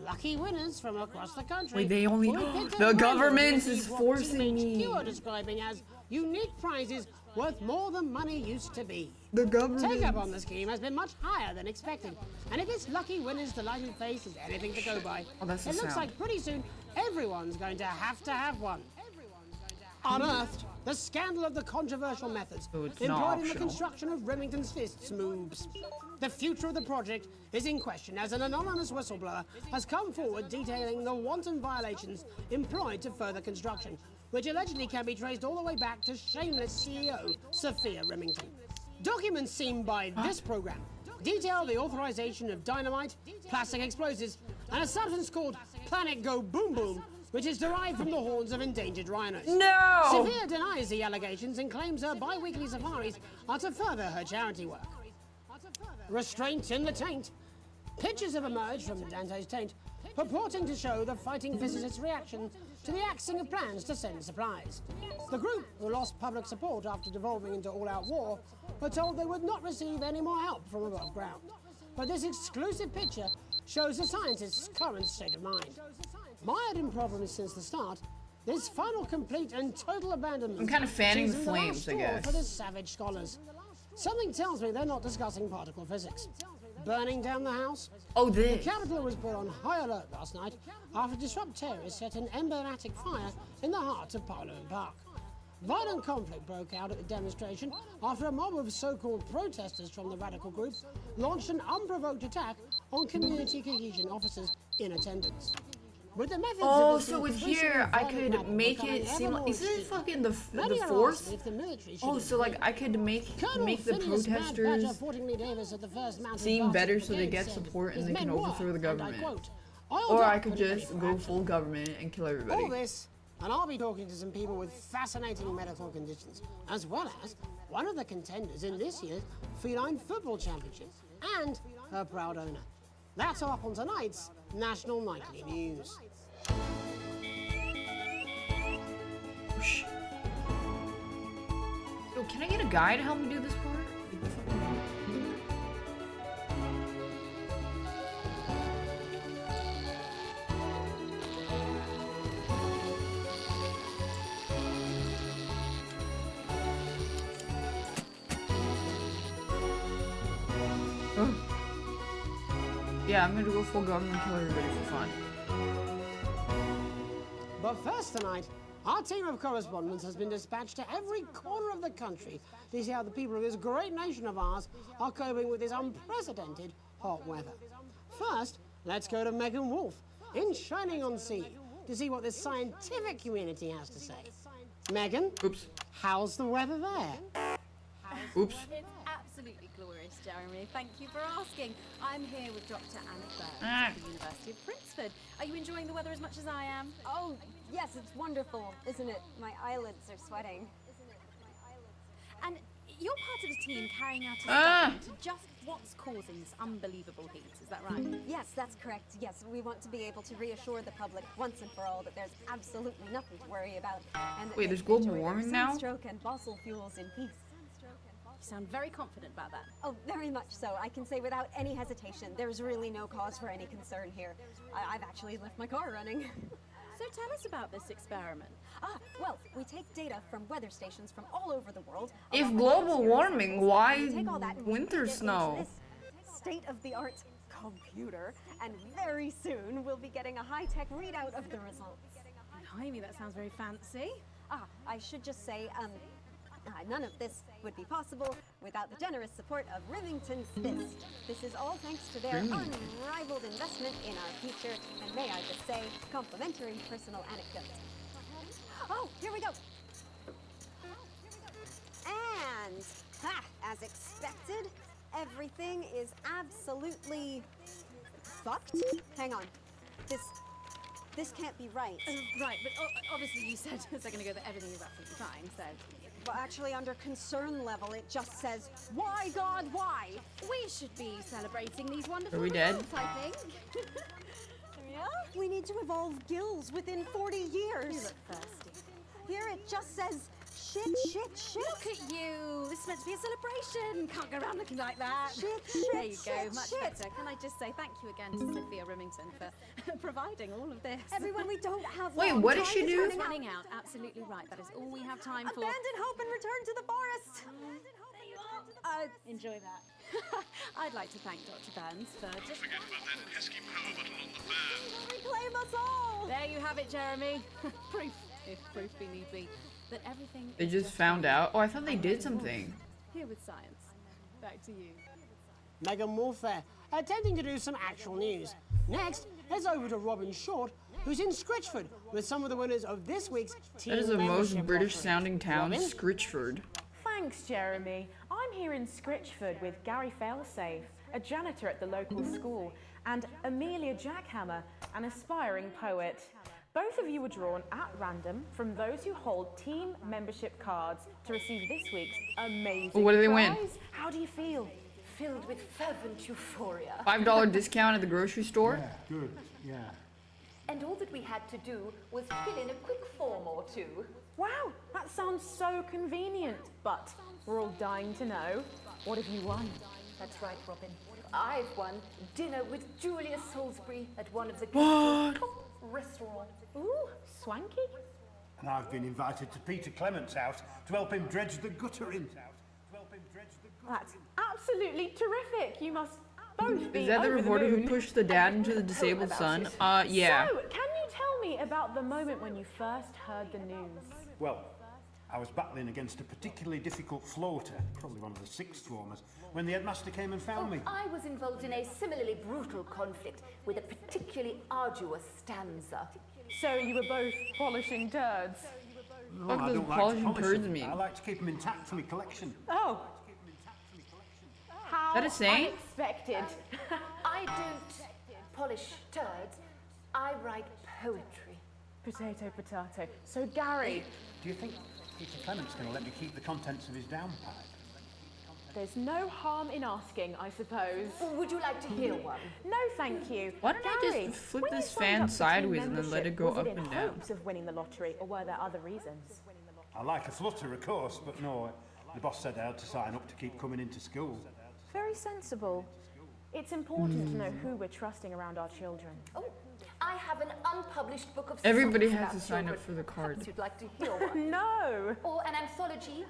lucky winners from across the country.
Wait, they only...
will be picked
The
at random
government
to
is
receive what
forcing
Team
me.
HQ are describing as unique prizes worth more than money used to be.
The government.
Take-up on the scheme has been much higher than expected, and if this lucky winner's delighted face is anything to go by,
Oh, that's the
it looks
sound.
like pretty soon everyone's going to have one. Unearthed the scandal of the controversial methods
So it's
employed
not
in the
optional.
construction of Remington's Fists moves. The future of the project is in question as an anonymous whistleblower has come forward detailing the wanton violations employed to further construction, which allegedly can be traced all the way back to shameless CEO Sophia Remington. Documents seen by this program detail the authorization of dynamite, plastic explosives, and a substance called Planet Go Boom Boom, which is derived from the horns of endangered rhinos.
No!
Sophia denies the allegations and claims her bi-weekly safaris are to further her charity work. Restraint in the taint. Pictures have emerged from Dante's taint, purporting to show the fighting physicist's reaction to the axing of plans to send supplies. The group, who lost public support after devolving into all-out war, were told they would not receive any more help from above ground. But this exclusive picture shows the scientists' current state of mind. Mired in problems since the start, this final complete and total abandonment
I'm kind of fanning the
seems
flames,
last
I
straw
guess.
for the savage scholars. Something tells me they're not discussing particle physics. Burning down the house?
Oh, this.
The Capitol was put on high alert last night after disrupt terrorists set an emblematic fire in the heart of Parliament Park. Violent conflict broke out at the demonstration after a mob of so-called protesters from the radical group launched an unprovoked attack on community cohesion officers in attendance. With the methods
Oh,
of this
so with
increasingly
here I
violent
could
madness
make
becoming
it
ever
seem like
more
is this
extreme,
fucking the
many are
fourth?
asking if the military should
Oh, so like I could make
Colonel
the
Phineas Bad
protesters
Badger Fortingley Davis at the 1st Mounted
seem
Guards
better so they
Brigade
get
said
support and
his
they can
men were,
overthrow the
and I
government.
quote, "Oiled
Or
up
I could
and ready
just
for
go
action."
full government and kill everybody.
All this, and I'll be talking to some people with fascinating medical conditions, as well as one of the contenders in this year's Feline Football Championship, and her proud owner. That's all up on tonight's National Nightly News.
Yo, can I get a guy to help me do this part? Ugh. Yeah, I'm gonna go full government and kill everybody for fun.
But first tonight, our team of correspondents has been dispatched to every corner of the country to see how the people of this great nation of ours are coping with this unprecedented hot weather. First, let's go to Megan Wolf in Shining-on-Sea to see what the scientific community has to say. Megan,
oops,
how's the weather there?
Oops.
It's absolutely glorious, Jeremy. Thank you for asking. I'm here with Dr. Anna Burns
Ah.
at the University of Princeton. Are you enjoying the weather as much as I am?
Oh, yes, it's wonderful, isn't it? My eyelids are sweating.
And you're part of a team carrying out a
Ah.
study into just what's causing this unbelievable heat. Is that right?
Yes, that's correct. Yes, we want to be able to reassure the public once and for all that there's absolutely nothing to worry about. And that
Wait,
they
there's
can
global
enjoy their
warming now?
sunstroke and fossil fuels in peace.
You sound very confident about that.
Oh, very much so. I can say without any hesitation, there's really no cause for any concern here. I've actually left my car running.
So tell us about this experiment.
Well, we take data from weather stations from all over the world.
If
along with
global
atmospheric
warming,
samples.
why
We take all that and
winter
feed it into
snow?
this state-of-the-art computer, and very soon we'll be getting a high-tech readout of the results.
Blimey, that sounds very fancy.
I should just say, none of this would be possible without the generous support of Remington's Fist. This is all thanks to their unrivaled investment in our future, and may I just say, complimentary personal anecdote. Oh, here we go. And, as expected, everything is absolutely fucked. Hang on. This can't be right.
Right, but obviously you said a second ago that everything is absolutely fine, so...
Well, actually, under concern level, it just says, why, God, why?
We should be celebrating these wonderful
Are we dead?
results, I think.
Yeah? We need to evolve gills within 40 years.
You look thirsty.
Here it just says, Shit.
Look at you. This is meant to be a celebration. Can't go around looking like that.
Shit.
There you go. Much better. Can I just say thank you again to Sophia Remington for providing all of this?
Everyone, we don't have
Wait,
long.
what did
Time
she
is
do?
running out.
Running out. Absolutely right. That is all we have time for.
Abandon hope and return to the forest.
Enjoy that. I'd like to thank Dr. Burns for just
Forget about that pesky power button on the fan.
Reclaim us all.
There you have it, Jeremy. Proof, if proof be need be, that everything
They
is
just found out. Oh, I thought they did something.
Here with science. Back to you.
Megan Warfare, attempting to do some actual news. Next, heads over to Robin Short, who's in Scritchford with some of the winners of this week's team
That is the most
membership
British
lottery.
sounding town,
Robin?
Scritchford.
Thanks, Jeremy. I'm here in Scritchford with Gary Failsafe, a janitor at the local school, and Amelia Jackhammer, an aspiring poet. Both of you were drawn at random from those who hold team membership cards to receive this week's amazing
What do they win?
prize. How do you feel?
Filled with fervent euphoria.
$5 discount at the grocery store?
Yeah, good, yeah.
And all that we had to do was fill in a quick form or two.
Wow, that sounds so convenient. But we're all dying to know, what have you won?
That's right, Robin. I've won dinner with Julia Salisbury at one of the
What?
top restaurants.
Ooh, swanky.
And I've been invited to Peter Clement's house to help him dredge the gutter in.
That's absolutely terrific. You must both be
Is that the
over
reporter who
moon.
pushed the dad into the disabled son? Yeah.
So, can you tell me about the moment when you first heard the news?
Well, I was battling against a particularly difficult floater, probably one of the sixth formers, when the headmaster came and found me.
I was involved in a similarly brutal conflict with a particularly arduous stanza.
So you were both polishing turds?
No,
What
I
does
don't like
polishing
to polish
turds
them.
mean?
I like to keep them intact for my collection.
Oh. How
That a saying?
unexpected.
I don't polish turds. I write poetry.
Potato, potato. So Gary,
Do you think Peter Clement's going to let me keep the contents of his downpipe?
there's no harm in asking, I suppose.
Would you like to hear one?
No, thank you.
Why don't I
Gary,
just flip
when you
this
signed
fan
up for team
sideways and then let it
membership,
go
was
up
in
and down?
hopes of winning the lottery, or were there other reasons?
I like a flutter, of course, but no, the boss said I had to sign up to keep coming into school.
Very sensible. It's important to know who we're trusting around our children.
Oh, I have an unpublished book of
Everybody
songs
has
about
to sign up
children.
for the card.
Perhaps you'd like to hear one.
No!
Or an anthology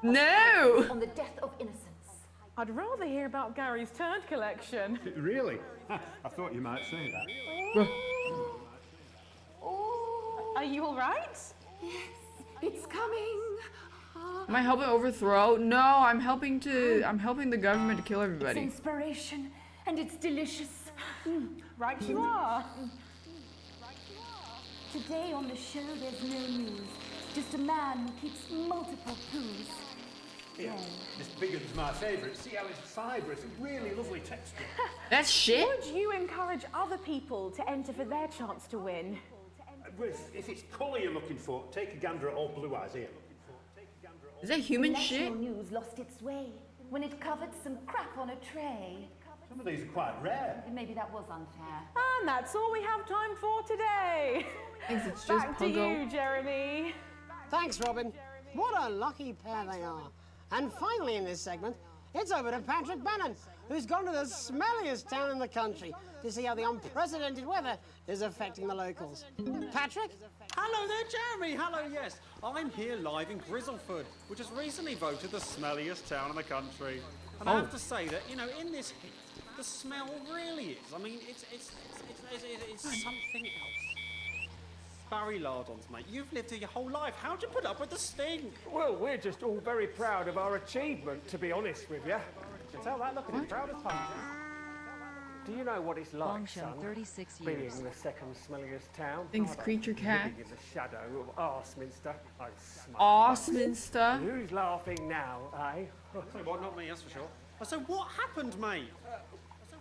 No!
on the death of innocence.
I'd rather hear about Gary's turd collection.
Really? I thought you might say that.
Are you all right?
Yes, it's coming.
Am I helping overthrow? No, I'm helping the government to kill
It's
everybody.
inspiration, and it's delicious.
Right you are.
Today on the show, there's no news. Just a man who keeps multiple poos.
Yeah, this bigger is my favourite. See how it's fibrous, really lovely texture.
That's shit?
Would you encourage other people to enter for their chance to win?
If it's colour you're looking for, take a gander at old Blue Eyes here.
Is that human
National
shit?
news lost its way when it covered some crap on a tray.
Some of these are quite rare.
Maybe that was unfair.
And that's all we have time for today.
Thanks, it's just
Back to
Pogo.
you, Jeremy.
Thanks, Robin. What a lucky pair they are. And finally in this segment, it's over to Patrick Bannon, who's gone to the smelliest town in the country to see how the unprecedented weather is affecting the locals. Patrick?
Hello there, Jeremy. Hello, yes. I'm here live in Grizzleford, which has recently voted the smelliest town in the country. And I have to say that, you know, in this heat, the smell really is. I mean, it's something else. Barry Lardons, mate, you've lived here your whole life. How'd you put up with the stink?
Well, we're just all very proud of our achievement, to be honest with you. You can tell that, look at it, proud as punch. Do you know what it's like,
Bombshell,
son,
36
being
years.
the second smelliest town?
Thanks, Creature Cat.
Living in the shadow of Arseminster. Oh, smart.
Arseminster.
Who's laughing now, eh?
Well, not me, that's for sure. So what happened, mate?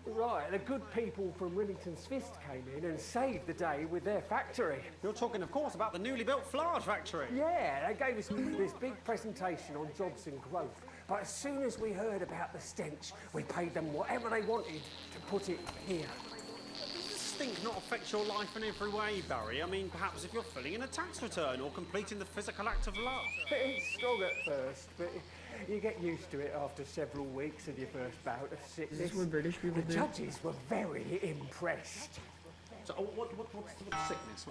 Right, the good people from Remington's Fist came in and saved the day with their factory.
You're talking, of course, about the newly built flour factory.
Yeah, they gave us this big presentation on jobs and growth. But as soon as we heard about the stench, we paid them whatever they wanted to put it here.
stink not affect your life in every way, Barry? I mean, perhaps if you're filling in a tax return or completing the physical act of love.
It's strong at first, but you get used to it after several weeks of your first bout of sickness.
Is this what British people
The
do?
judges were very impressed.
So, what's the sickness?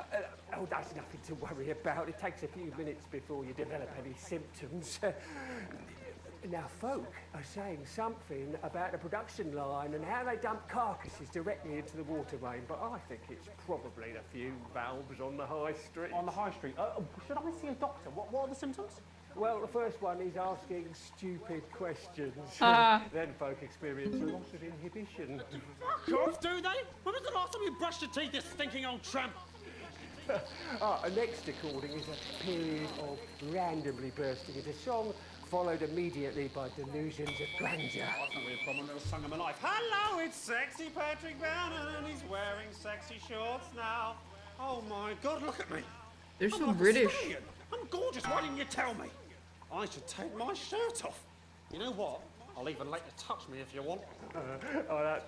Oh, that's nothing to worry about. It takes a few minutes before you develop any symptoms. Now, folk are saying something about the production line and how they dump carcasses directly into the water main, but I think it's probably the fume valves on the high street.
On the high street? Should I see a doctor? What are the symptoms?
Well, the first one is asking stupid questions. Then folk experience a loss of inhibition.
Fuck off, do they? When was the last time you brushed your teeth, you stinking old tramp?
Next recording is a period of randomly bursting into song, followed immediately by delusions of grandeur.
Oh, that's not really a problem. I've never sung in my life. Hello, it's sexy Patrick Bannon, and he's wearing sexy shorts now. Oh my God, look at me.
They're
I'm
so
like a
British.
stallion. I'm gorgeous. Why didn't you tell me? I should take my shirt off. You know what? I'll even let you touch me if you want.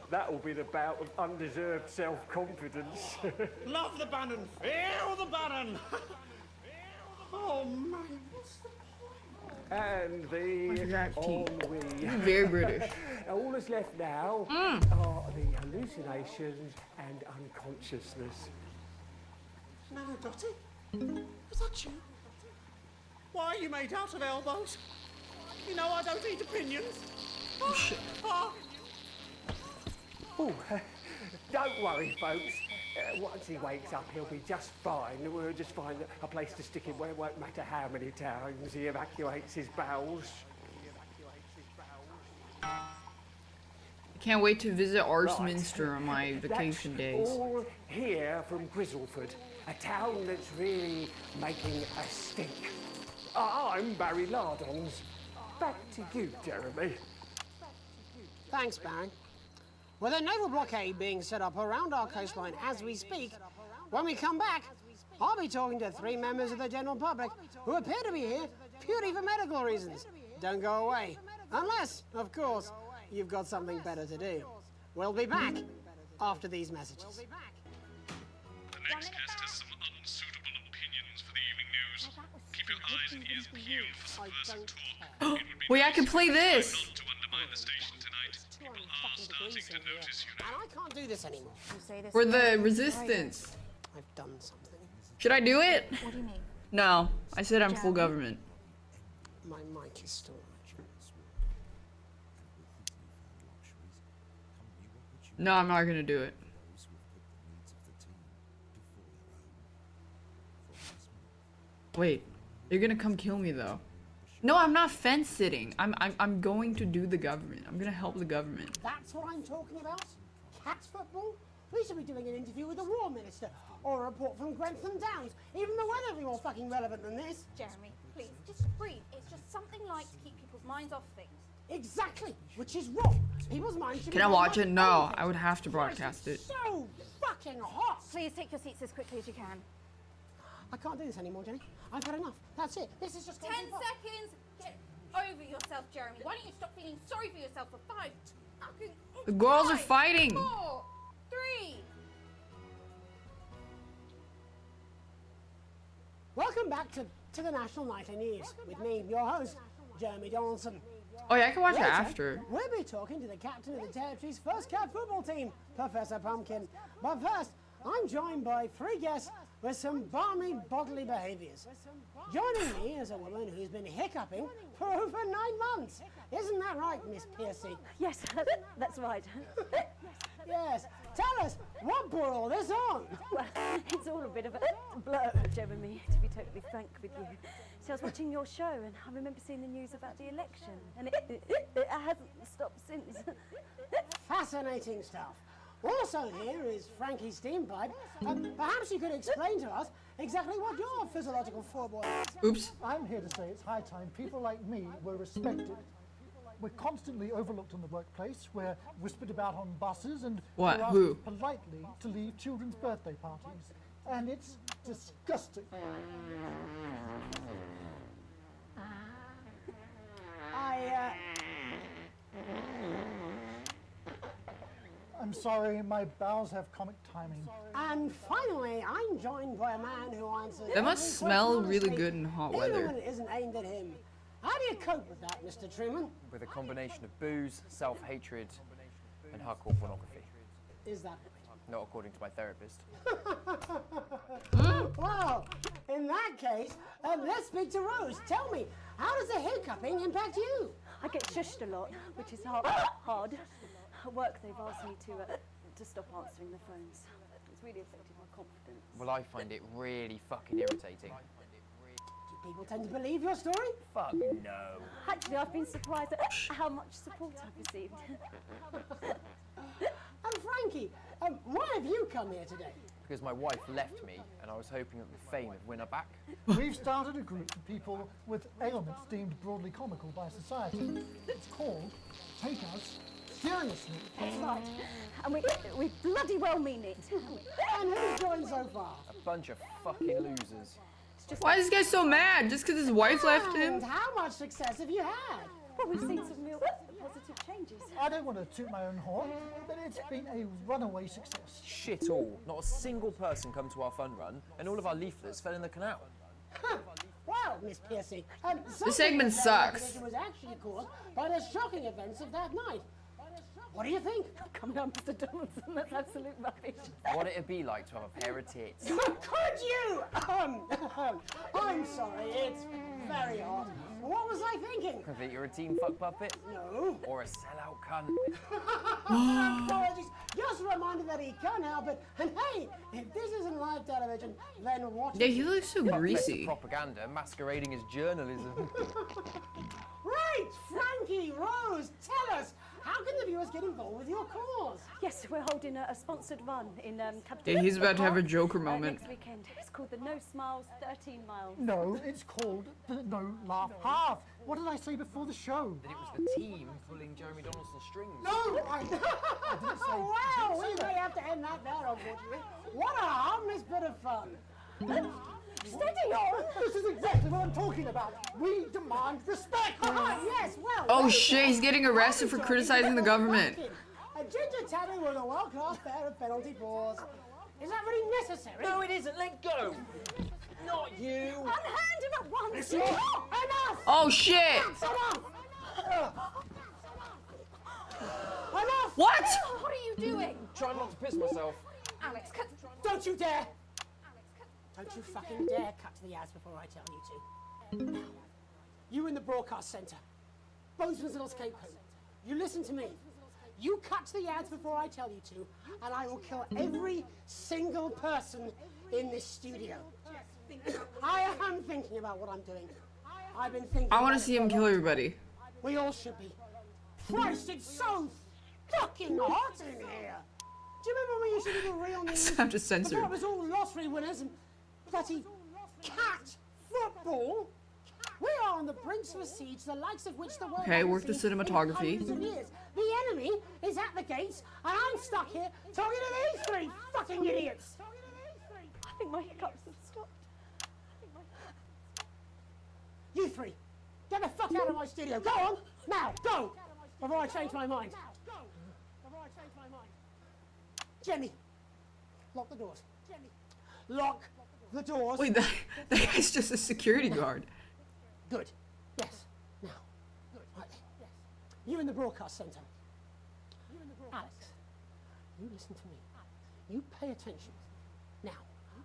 That will be the bout of undeserved self-confidence.
Love the Bannon. Feel the Bannon. Oh, man. What's the
And the ennui.
Very British.
All that's left now are the hallucinations and unconsciousness.
No, Dottie. Was that you? Why are you made out of elbows? You know I don't eat opinions. Oh, shit.
Oh, don't worry, folks. Once he wakes up, he'll be just fine. We'll just find a place to stick him where it won't matter how many times he evacuates his bowels.
I can't wait to visit Arsminster on my vacation days.
All here from Grizzleford, a town that's really making a stink. I'm Barry Lardons. Back to you, Jeremy.
Thanks, Barry. With a naval blockade being set up around our coastline as we speak, when we come back, I'll be talking to 3 members of the general public who appear to be here purely for medical reasons. Don't go away. Unless, of course, you've got something better to do. We'll be back after these messages.
The next guest has some unsuitable opinions for the evening news. Keep your eyes and ears peeled for subversive talk.
Wait, I can play this.
Not to undermine the station tonight. People are starting to notice you now.
And I can't do this anymore.
For the resistance.
I've done something.
Should I do it?
What do you mean?
No, I said I'm full government.
My mic is still on.
No, I'm not gonna do it. Wait, they're gonna come kill me though. No, I'm not fence sitting. I'm going to do the government. I'm gonna help the government.
That's what I'm talking about? Cats football? We should be doing an interview with the War Minister, or a report from Grantham Downs. Even the weather will be more fucking relevant than this.
Jeremy, please, just breathe. It's just something like to keep people's minds off things.
Exactly, which is wrong. People's minds should
Can
be
I
on
watch
like
it? No,
anything.
I would have to broadcast it.
So fucking hot.
Please take your seats as quickly as you can.
I can't do this anymore, Jenny. I've had enough. That's it. This is just
10 seconds. Get over yourself, Jeremy. Why don't you stop feeling sorry for yourself for 5 fucking...
The girls are
5,
fighting.
4, 3.
Welcome back to the National Nightly News with me, your host, Jeremy Donaldson.
Oh yeah, I can watch it
Later,
after.
We'll be talking to the captain of the territory's first cat football team, Professor Pumpkin. But first, I'm joined by 3 guests with some balmy bodily behaviours. Joining me is a woman who's been hiccuping for over 9 months. Isn't that right, Miss Piercy?
Yes, that's right.
Yes. Tell us, what brought all this on?
Well, it's all a bit of a blur, Jeremy, to be totally frank with you. So I was watching your show and I remember seeing the news about the election and it hasn't stopped since.
Fascinating stuff. Also here is Frankie Steampipe. Perhaps you could explain to us exactly what your physiological foreboard is.
Oops.
I'm here to say it's high time people like me were respected. We're constantly overlooked in the workplace. We're whispered about on buses and
What?
we're asked
Who?
politely to leave children's birthday parties. And it's disgusting. I'm sorry, my bowels have comic timing.
And finally, I'm joined by a man who answers.
That must
every
smell
question
really
honestly,
good in hot
even
weather.
when it isn't aimed at him. How do you cope with that, Mr. Truman?
With a combination of booze, self-hatred, and hardcore pornography.
Is that
Not according to my therapist.
Well, in that case, let's speak to Rose. Tell me, how does the hiccuping impact you?
I get shushed a lot, which is hard. At work, they've asked me to stop answering the phones. It's really affected my confidence.
Well, I find it really fucking irritating.
Do people tend to believe your story?
Fuck no.
Actually, I've been surprised at how much support I've received.
And Frankie, why have you come here today?
Because my wife left me, and I was hoping that the fame would win her back.
We've started a group of people with ailments deemed broadly comical by society. It's called Take Us Seriously.
That's right. And we bloody well mean it.
And who's joined so far?
A bunch of fucking losers.
Why is this guy so mad? Just because his wife left him?
And how much success have you had?
Well, we've seen some real positive changes.
I don't want to toot my own horn, but it's been a runaway success.
Shit all. Not a single person come to our fun run, and all of our leaflets fell in the canal.
Well, Miss Piercy,
This segment sucks.
It was actually caused by the shocking events of that night. What do you think?
Come down, Mr. Donaldson, that's absolute rubbish.
What it'd be like to have a pair of tits.
Could you? I'm sorry, it's very hot. What was I thinking?
That you're a team fuck puppet?
No.
Or a sellout cunt?
Apologies. Just a reminder that he can't help it. And hey, if this isn't live television, then what?
Yeah, he looks so greasy.
Propaganda masquerading as journalism.
Right, Frankie, Rose, tell us, how can the viewers get involved with your cause?
Yes, we're holding a sponsored run in Capital.
Yeah, he's about to have a Joker moment.
Next weekend. It's called the No Smiles 13 Miles.
No, it's called the No Laugh Half. What did I say before the show?
That it was the team pulling Jeremy Donaldson's strings.
No, I didn't say.
Well, we may have to end that there, unfortunately. What a harmless bit of fun.
Steady on! This is exactly what I'm talking about. We demand respect.
Yes, well.
Oh shit, he's getting arrested for criticizing the government.
A ginger tabby with a world-class pair of penalty paws. Is that really necessary?
No, it isn't. Let go. Not you.
Unhand him at once.
Enough!
Oh shit!
Enough! Enough!
What?
What are you doing?
Trying not to piss myself.
Alex,
don't you dare! Don't you fucking dare cut to the ads before I tell you to. Now, you in the broadcast centre, Bozeman's little scapegoat, you listen to me. You cut to the ads before I tell you to, and I will kill every single person in this studio. I am thinking about what I'm doing. I've been thinking.
I want to see him kill everybody.
We all should be. Christ, it's so fucking hot in here. Do you remember when we used to do the real news?
I have to censor.
Before it was all lottery winners and bloody cat football. We are on the brink of a siege, the likes of which the world
Okay,
hasn't
work the
seen in
cinematography.
hundreds of years. The enemy is at the gates, and I'm stuck here talking to these three fucking idiots.
I think my hiccups have stopped.
You three, get the fuck out of my studio. Go on, now, go, before I change my mind. Jenny, lock the doors. Lock the doors.
Wait, that guy's just a security guard.
Good. Yes. Now. Right. Yes. You in the broadcast centre. Alex, you listen to me. You pay attention. Now,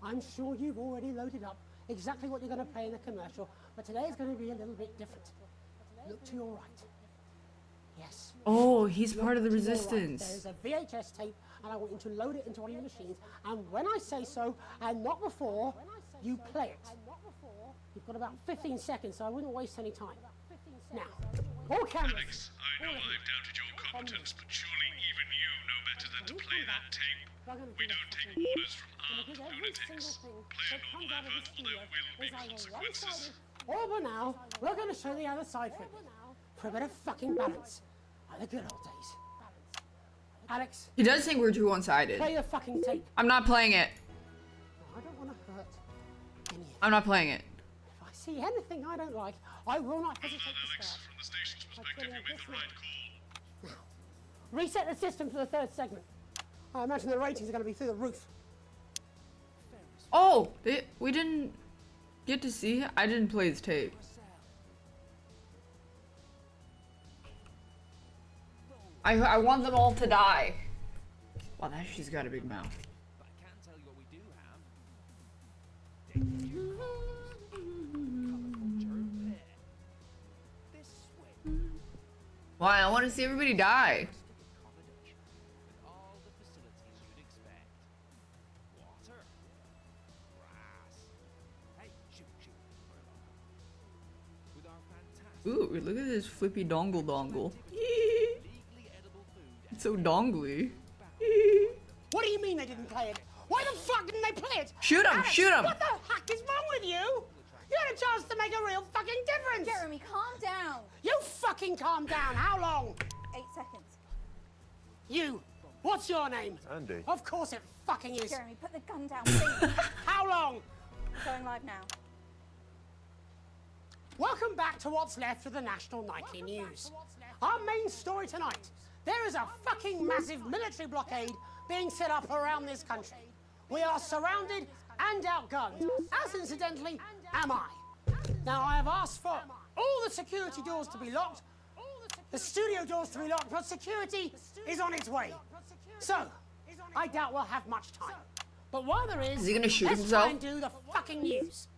I'm sure you've already loaded up exactly what you're going to play in the commercial, but today is going to be a little bit different. Look to your right. Yes.
Oh, he's
Look
part of the
to your right.
resistance.
There's a VHS tape, and I want you to load it into one of your machines, and when I say so, and not before, you play it. You've got about 15 seconds, so I wouldn't waste any time. Now, all cameras.
Alex, I know I've doubted your competence, but surely even you know better than to play that tape. We don't take orders from armed lunatics. Play a normal advert, or there will be consequences.
Oh, but now, we're going to show the other side for a bit. For a bit of fucking balance. Like the good old days. Alex.
He does think we're too one-sided.
Play the fucking tape.
I'm not playing it.
I don't want to hurt any of you.
I'm not playing it.
If I see anything I don't like, I will not hesitate to start.
From the station's perspective, you made the right call.
Now, reset the system for the third segment. I imagine the ratings are going to be through the roof.
Oh, we didn't get to see it. I didn't play his tape. I want them all to die. Wow, that she's got a big mouth. Why? I want to see everybody die. Ooh, look at this flippy dongle. It's so dongly.
What do you mean they didn't play it? Why the fuck didn't they play it?
Shoot him!
Alex,
Shoot him!
What the heck is wrong with you? You had a chance to make a real fucking difference!
Jeremy, calm down.
You fucking calm down. How long?
8 seconds.
You. What's your name?
Andy.
Of course it fucking is.
Jeremy, put the gun down, please.
How long?
Going live now.
Welcome back to what's left of the national nightly news. Our main story tonight. There is a fucking massive military blockade being set up around this country. We are surrounded and outgunned, as incidentally am I. Now I have asked for all the security doors to be locked, the studio doors to be locked, but security is on its way. So, I doubt we'll have much time. But while there is
he gonna shoot
let's
himself?
try and do the fucking news.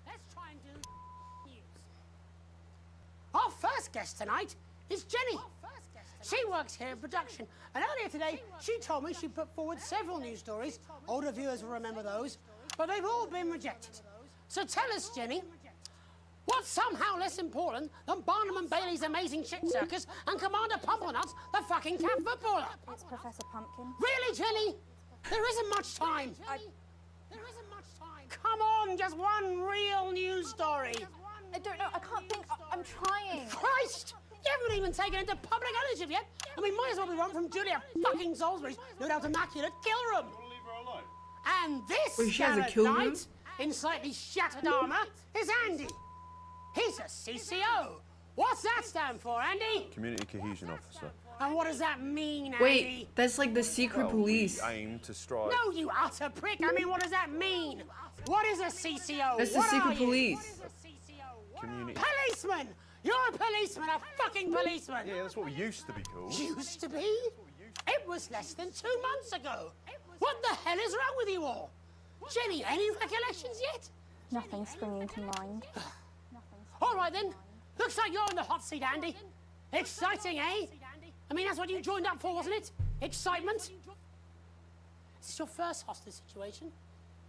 Our first guest tonight is Jenny. She works here in production, and earlier today she told me she put forward several news stories. Older viewers will remember those, but they've all been rejected. So tell us, Jenny, what's somehow less important than Barnum and Bailey's Amazing Shit Circus and Commander Pumplenuts, the fucking cat footballer?
It's Professor Pumpkin.
Really, Jenny? There isn't much time. There isn't much time. Come on, just one real news story.
I don't know, I can't think. I'm trying.
Christ! You haven't even taken into public ownership yet. I mean, might as well be run from Julia fucking Salisbury's no doubt immaculate kill room. And this
Wait, she has a
gallant
kill room?
knight in slightly shattered armour is Andy. He's a CCO. What's that stand for, Andy?
Community Cohesion Officer.
And what does that mean, Andy?
Wait, that's like the secret
Well,
police.
We aim to strive.
No, you utter prick. I mean, what does that mean? What is a CCO?
That's the
What
secret
are you?
police.
Community.
Policeman! You're a policeman, a fucking policeman!
Yeah, that's what we used to be called.
Used to be? It was less than 2 months ago. What the hell is wrong with you all? Jenny, any recollections yet?
Nothing springing to mind.
All right then. Looks like you're in the hot seat, Andy. Exciting, eh? I mean, that's what you joined up for, wasn't it? Excitement? Is this your first hostage situation?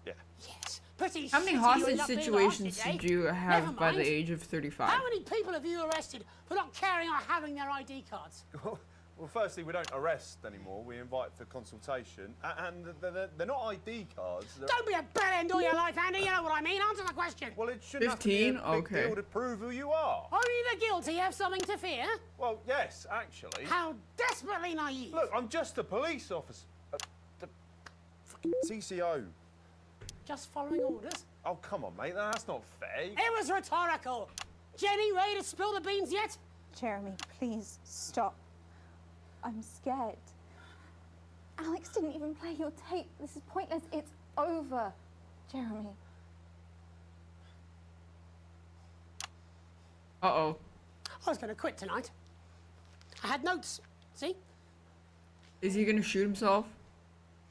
Yeah.
Yes. Pretty
How many
shitty you
hostage
end up being a
situations
hostage,
did
eh?
you
Never
have by the
mind.
age of 35?
How many people have you arrested for not carrying or having their ID cards?
Well, firstly, we don't arrest anymore. We invite for consultation, and they're not ID cards.
Don't be a bellend all your life, Andy. You know what I mean. Answer the question.
Well, it shouldn't have to be
15?
a big
Okay.
deal to prove who you are.
Only the guilty have something to fear.
Well, yes, actually.
How desperately naive.
Look, I'm just a police officer. The fucking CCO.
Just following orders.
Oh, come on, mate. That's not fair.
It was rhetorical. Jenny, ready to spill the beans yet?
Jeremy, please stop. I'm scared. Alex didn't even play your tape. This is pointless. It's over, Jeremy.
Uh-oh.
I was going to quit tonight. I had notes. See?
Is he gonna shoot himself?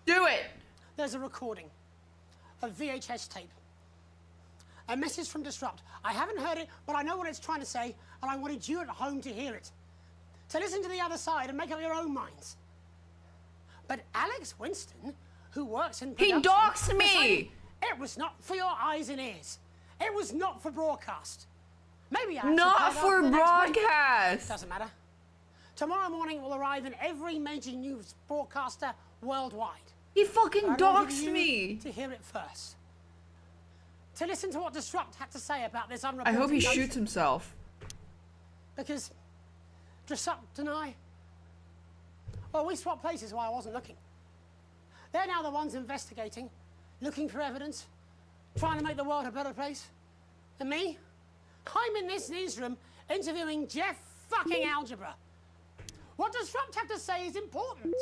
Do it!
There's a recording. A VHS tape. A message from Disrupt. I haven't heard it, but I know what it's trying to say, and I wanted you at home to hear it. To listen to the other side and make up your own minds. But Alex Winston, who works in
He
production,
doxed me!
decided it was not for your eyes and ears. It was not for broadcast. Maybe Alex
Not
will play it
for
after the next week.
broadcast.
Doesn't matter. Tomorrow morning it will arrive in every major news broadcaster worldwide.
He fucking
But I wanted
doxed
you
me.
to hear it first. To listen to what Disrupt had to say about this
I
unreported
hope he
notion.
shoots himself.
Because Disrupt and I, well, we swapped places while I wasn't looking. They're now the ones investigating, looking for evidence, trying to make the world a better place. And me? I'm in this newsroom interviewing Jeff fucking Algebra. What Disrupt have to say is important.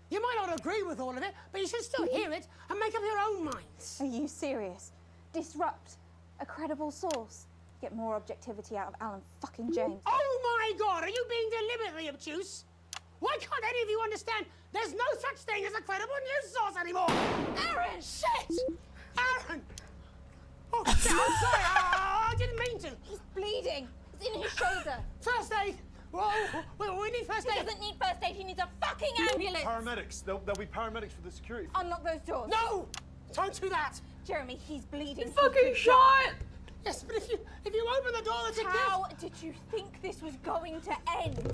You might not agree with all of it, but you should still hear it and make up your own minds.
Are you serious? Disrupt a credible source. Get more objectivity out of Alan fucking James.
Oh my God, are you being deliberately obtuse? Why can't any of you understand there's no such thing as a credible news source anymore? Aaron! Shit! Aaron! Oh, shit, I'm sorry, I didn't mean to.
He's bleeding. It's in his shoulder.
First aid! Whoa, we need first aid.
He doesn't need first aid, he needs a fucking ambulance.
Paramedics. There'll be paramedics for the security.
Unlock those doors.
No! Don't do that!
Jeremy, he's bleeding.
Fucking shot!
Yes, but if you open the door, that's a gift.
How did you think this was going to end?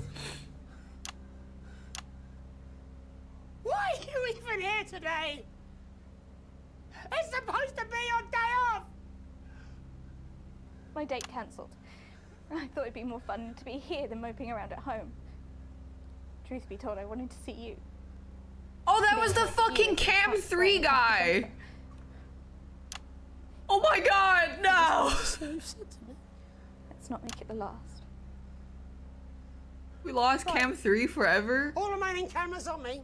Why are you even here today? It's supposed to be your day off!
My date cancelled. I thought it'd be more fun to be here than moping around at home. Truth be told, I wanted to see you.
Oh, that was the fucking Cam 3 guy! Oh my god, no!
Let's not make it the last.
We lost Cam 3 forever?
All remaining cameras on me.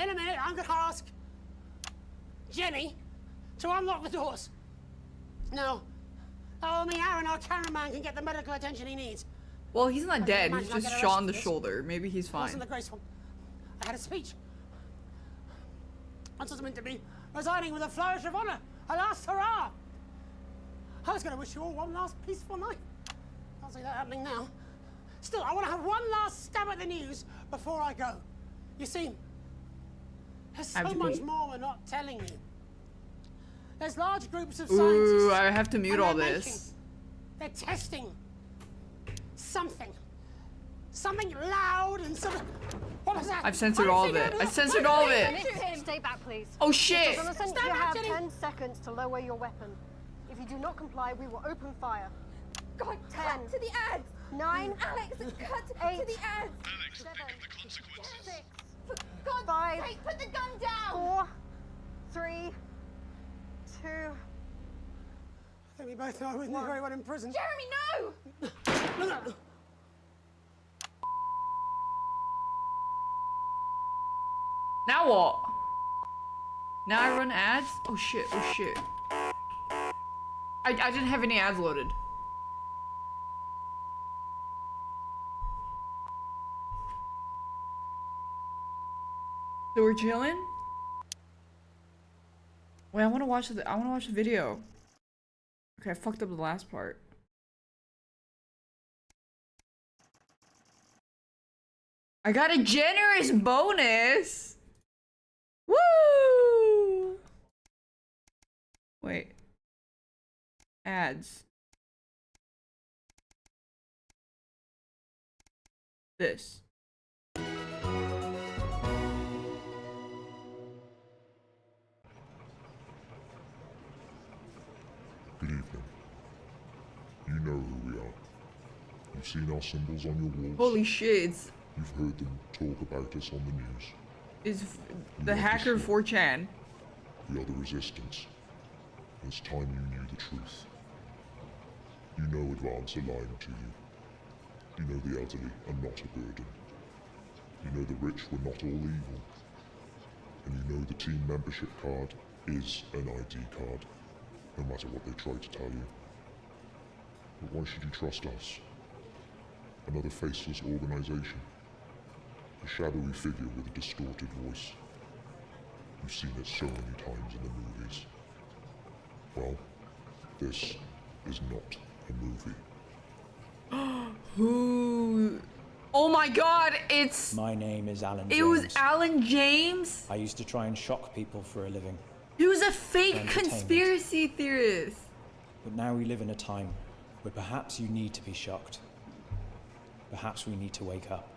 In a minute, I'm gonna ask Jenny to unlock the doors. No. Only Aaron, our cameraman, can get the medical attention he needs.
Well, he's not dead, he's
imagine I
just
get
shot in
arrested
the
for this.
shoulder. Maybe he's
It
fine.
wasn't the graceful. I had a speech. I was meant to be resigning with a flourish of honour. A last hurrah. I was going to wish you all one last peaceful night. Can't see that happening now. Still, I want to have one last stab at the news before I go. You see, there's so much more we're not telling you. There's large groups of scientists.
Ooh, I have to mute
and
all
they're
this.
they're testing something. Something loud and sort of... What was that?
I've censored all of it. I censored all of it.
Stay back, please.
Oh, shit.
Mr. Jonathan,
Stand
you
back,
have
Jenny.
10 seconds to lower your weapon. If you do not comply, we will open fire.
God,
10.
cut to the ads.
9.
Alex, cut
8.
to the ads.
Alex, think of the consequences.
6.
For God's
5.
sake, put the gun down.
4. 3. 2.
I think we both know I wouldn't do very well in prison.
Jeremy, no!
No.
Now what? Now I run ads? Oh shit, oh shit. I didn't have any ads loaded. So we're chilling? Wait, I wanna watch the video. Okay, I fucked up the last part. I got a generous bonus! Woo! Wait. Ads. This.
Good evening. You know who we are. You've seen our symbols on your walls.
Holy shit,
You've heard them talk about us on the news.
it's the hacker 4chan.
We are the resistance. It's time you knew the truth. You know Advance are lying to you. You know the elderly are not a burden. You know the rich were not all evil. And you know the team membership card is an ID card, no matter what they try to tell you. But why should you trust us? Another faceless organization. A shadowy figure with a distorted voice. You've seen it so many times in the movies. Well, this is not a movie.
Who? Oh my god, it's...
My name is Alan
It
James.
was Alan James?
I used to try and shock people for a living.
He was a fake
Entertainment.
conspiracy theorist.
But now we live in a time where perhaps you need to be shocked. Perhaps we need to wake up.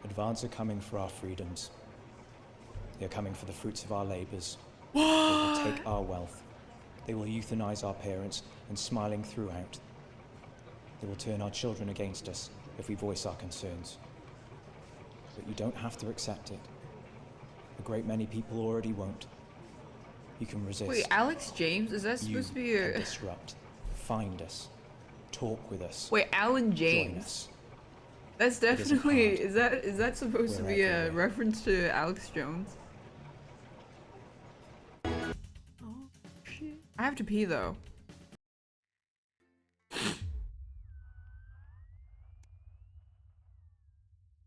Advance are coming for our freedoms. They're coming for the fruits of our labours. They will take our wealth. They will euthanize our parents and smiling throughout. They will turn our children against us if we voice our concerns. But you don't have to accept it. A great many people already won't. You can resist.
Wait, Alex James? Is that supposed to be
You
a...
can disrupt. Find us. Talk with us.
Wait, Alan
Join
James?
us.
That's
It isn't
definitely
hard.
is that supposed to
We're
be a
everywhere.
reference to Alex Jones? Oh shit. I have to pee though.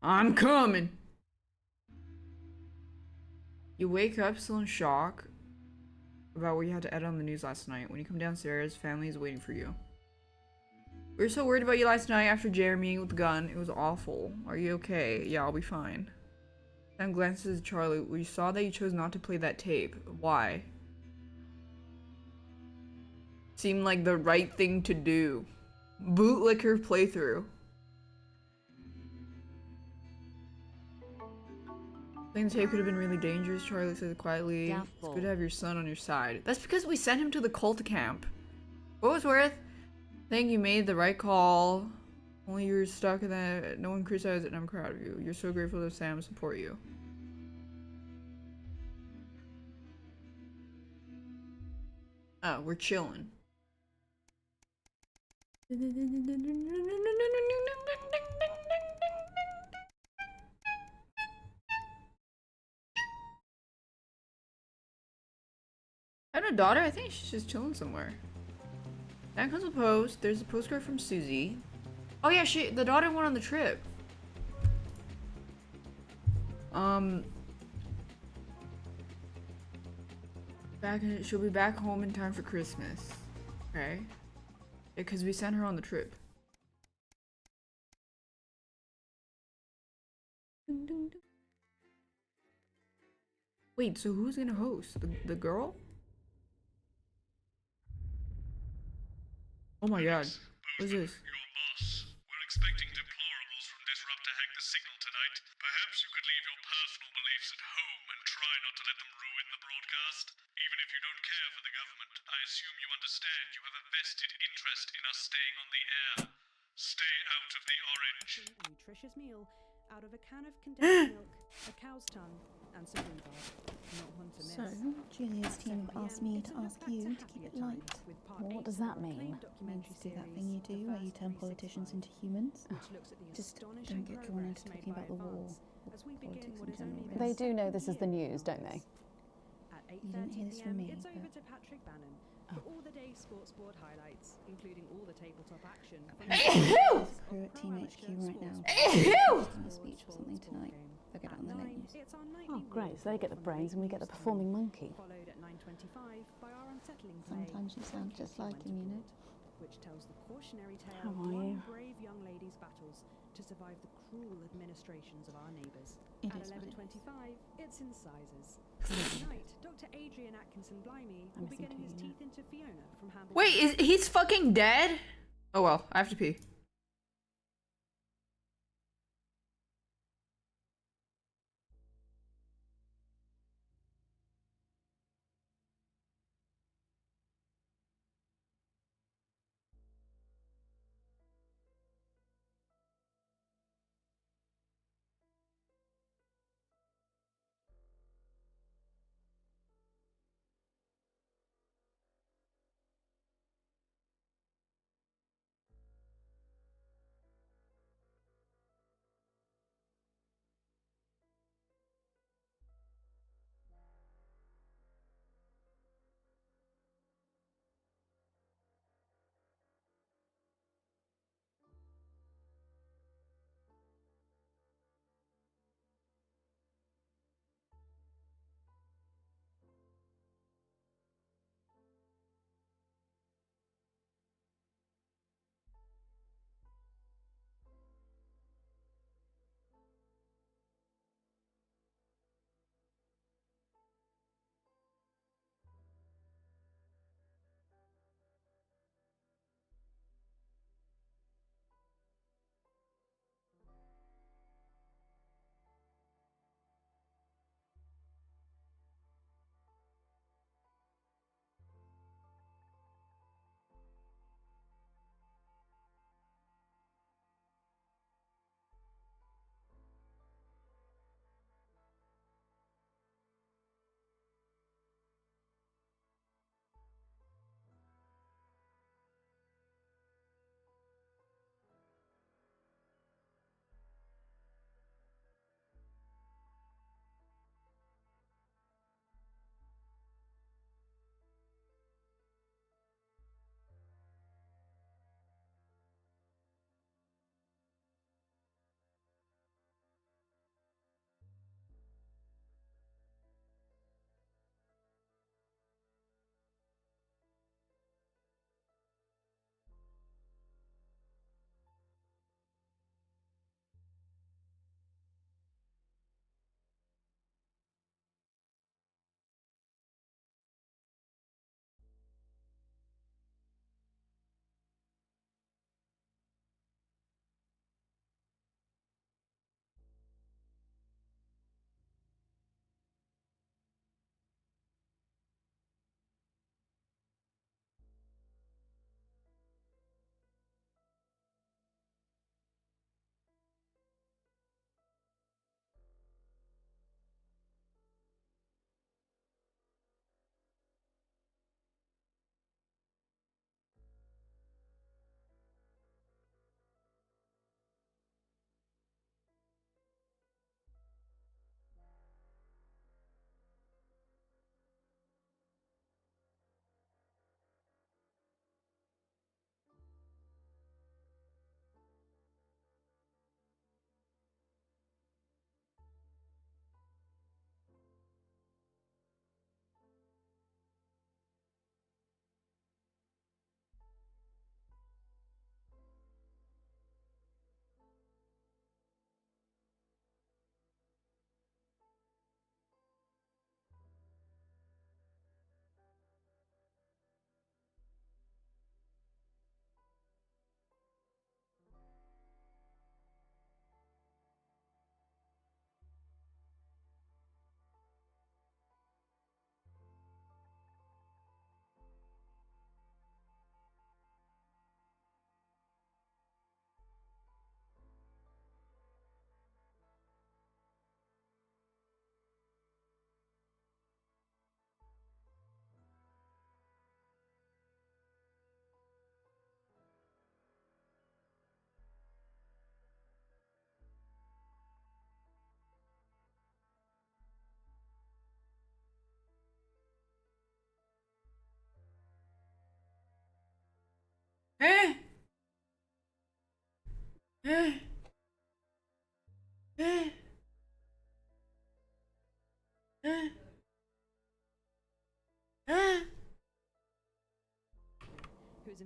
I'm coming. You wake up still in shock about what you had to edit on the news last night. When you come downstairs, family is waiting for you. We were so worried about you last night after Jeremy with the gun. It was awful. Are you okay? Yeah, I'll be fine. Sam glances at Charlie. We saw that you chose not to play that tape. Why? Seemed like the right thing to do. Bootlicker playthrough. Playing the tape could have been really dangerous, Charlie said quietly.
Daph.
It's good to have your son on your side. That's because we sent him to the cult camp. What was worth? I think you made the right call. Only you're stuck in that. No one criticized it, and I'm proud of you. You're so grateful that Sam support you. Oh, we're chilling. I have a daughter. I think she's just chilling somewhere. That comes a post. There's a postcard from Susie. Oh yeah, the daughter went on the trip. She'll be back home in time for Christmas. Okay. Because we sent her on the trip. Wait, so who's gonna host? The girl? Oh my god. What is this?
Your boss. We're expecting deplorables from Disrupt to hack the signal tonight. Perhaps you could leave your personal beliefs at home and try not to let them ruin the broadcast. Even if you don't care for the government, I assume you understand you have a vested interest in us staying on the air. Stay out of the orange.
A nutritious meal out of a can of condensed milk, a cow's tongue, and some rhubarb. Not one to miss.
So, Julia's team have asked me to ask you to keep it light.
What does that mean?
It means to do that thing you do where you turn politicians into humans. Just don't get drawn into talking about the war or politics in general.
They do know this is the news, don't they?
You didn't hear this from me,
It's over
but
to Patrick Bannon for all the day's sports board highlights, including all the tabletop action.
there's a crew at Team HQ right now. Hosting a speech or something tonight. They'll get it on the news.
Oh, great. So they get the brains and we get the performing monkey.
Followed at 9:25 by our unsettling play.
Sometimes you sound just like him, you know.
Which tells the cautionary tale
How
of
are
one
you?
brave young lady's battles to survive the cruel administrations of our neighbours.
It
At
is what it
11:25, it's incisors. Tonight, Dr. Adrian Atkinson Blimey will be getting his teeth into Fiona from Hamble.
Wait, he's fucking dead? Oh well, I have to pee.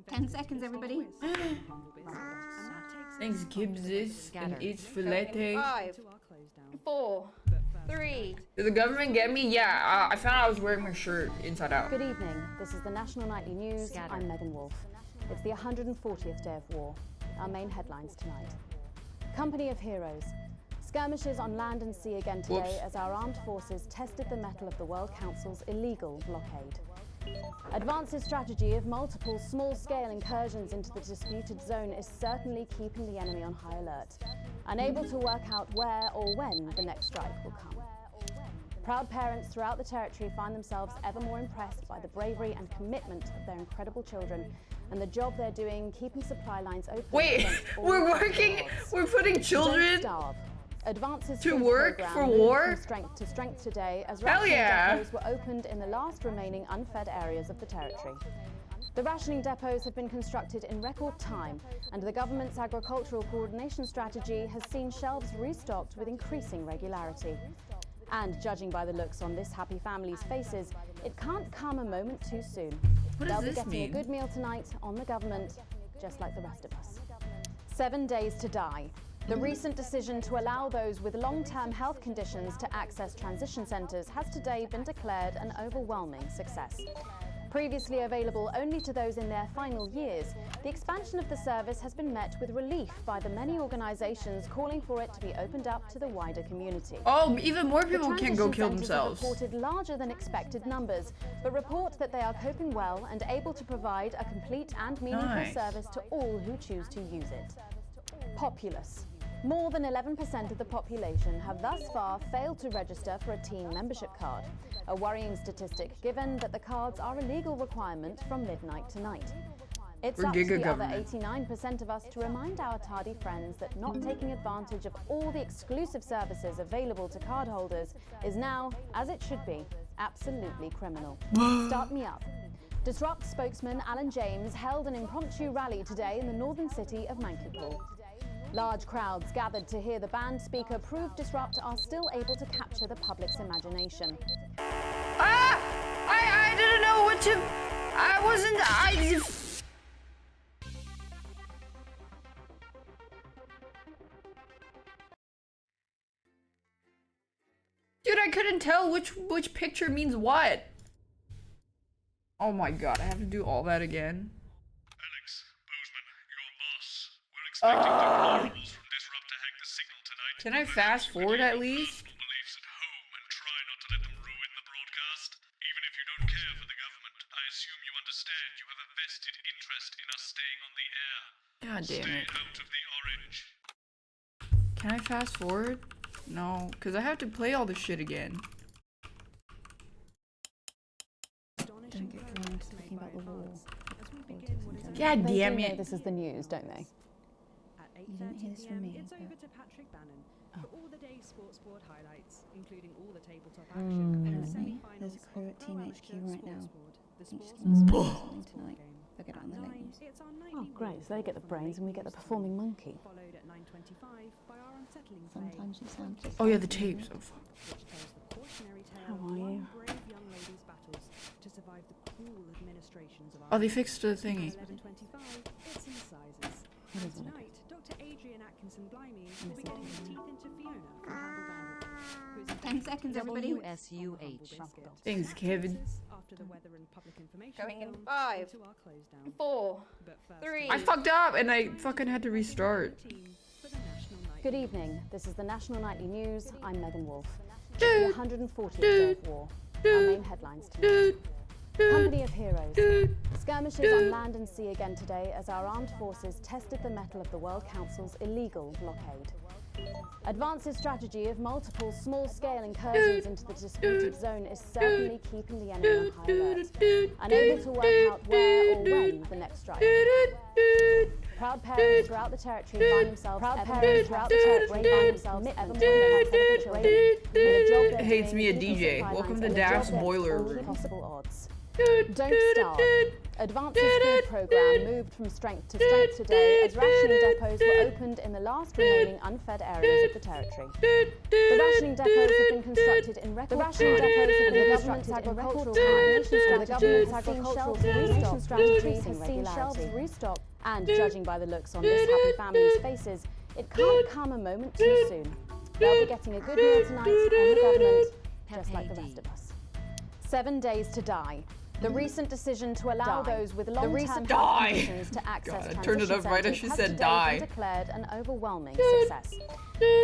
Ten seconds, everybody.
Thanks, Gibbs, and it's filete.
5, 4, 3.
Did the government get me? Yeah, I found out I was wearing my shirt inside out.
Good evening. This is the National Nightly News. I'm Megan Wolf. It's the 140th day of war. Our main headlines tonight. Company of Heroes. Skirmishes on land and sea again today as our armed forces tested the mettle of the World Council's illegal blockade. Advance's strategy of multiple small-scale incursions into the disputed zone is certainly keeping the enemy on high alert, unable to work out where or when the next strike will come. Proud parents throughout the territory find themselves ever more impressed by the bravery and commitment of their incredible children and the job they're doing keeping supply lines open.
Wait, we're putting children
Advances
to work for war?
From strength to strength today as
Hell
rationing
yeah.
depots were opened in the last remaining unfed areas of the territory. The rationing depots have been constructed in record time, and the government's agricultural coordination strategy has seen shelves restocked with increasing regularity. And judging by the looks on this happy family's faces, it can't come a moment too soon.
What
They'll
does
be
this
getting
mean?
a good meal tonight on the government, just like the rest of us. 7 days to die. The recent decision to allow those with long-term health conditions to access transition centres has today been declared an overwhelming success. Previously available only to those in their final years, the expansion of the service has been met with relief by the many organisations calling for it to be opened up to the wider community.
Oh, even more people can go kill
Transition centres
themselves.
have reported larger than expected numbers, but report that they are coping well and able to provide a complete and meaningful
Nice.
service to all who choose to use it. Populous. More than 11% of the population have thus far failed to register for a teen membership card, a worrying statistic given that the cards are a legal requirement from midnight tonight. It's
We're
up to
giga
the other
government.
89% of us to remind our tardy friends that not taking advantage of all the exclusive services available to cardholders is now, as it should be, absolutely criminal. Start me up. Disrupt spokesman Alan James held an impromptu rally today in the northern city of Mankipool. Large crowds gathered to hear the band speaker prove Disrupt are still able to capture the public's imagination.
I didn't know what to... Dude, I couldn't tell which picture means what. Oh my god, I have to do all that again. Ugh. Can I fast forward at least? God damn it. Can I fast forward? No, because I have to play all this shit again.
Don't get drawn into talking about the war.
God
They
damn
do know
it.
this is the news, don't they?
You didn't hear this from me.
It's over
but-
to Patrick Bannon for all the day's sports board highlights, including all the tabletop
Mm.
action and the
Apparently,
semi-finals
there's a crew
of
at
Pro
Team
Amateur
HQ right now.
Sports Board, the
Each
sports
team's
board
doing something tonight. They'll get it on the late news.
It's our
Oh, great. So they get the brains and we get the performing monkey.
followed at 9:25 by our unsettling
Sometimes you sound just
Oh yeah,
like
the
me.
tapes. Oh, fuck.
which tells the cautionary tale
How
of
are
one
you?
brave young lady's battles to survive the cruel administrations of
Oh, they fixed the thingy.
11:25, it's in sizes.
What
And
is it?
tonight, Dr. Adrian Atkinson Blimey will be getting his teeth into Fiona from Humble Bumblebee, who's
10 seconds, everybody.
WSUH.
Thanks, Kevin.
after the weather and public information
Going in
film
5,
into our close down.
4,
But first,
3.
I fucked up and I fucking had to restart.
for the National Night.
Good evening. This is the National Nightly News. I'm Megan Wolf. It's
Dude.
the 140th day of war. Our main headlines tonight. Company of Heroes. Skirmishes on land and sea again today as our armed forces tested the mettle of the World Council's illegal blockade. Advance's strategy of multiple small-scale incursions into the disputed zone is certainly keeping the enemy on high alert, unable to work out where or when the next strike. Proud parents throughout the territory find themselves ever more
Hates me a DJ. Welcome to Daph's boiler room.
Possible odds. Don't starve. Advance's food programme moved from strength to strength today as rationing depots were opened in the last remaining unfed areas of the territory. The rationing depots have been constructed in record time. The government's agricultural strategy has seen shelves restock. And judging by the looks on this happy family's faces, it can't come a moment too soon. They'll be getting a good meal tonight on the government, just like the rest of us. 7 days to die. The recent decision to allow those with long-term health conditions to access transition centres has today been declared an overwhelming success.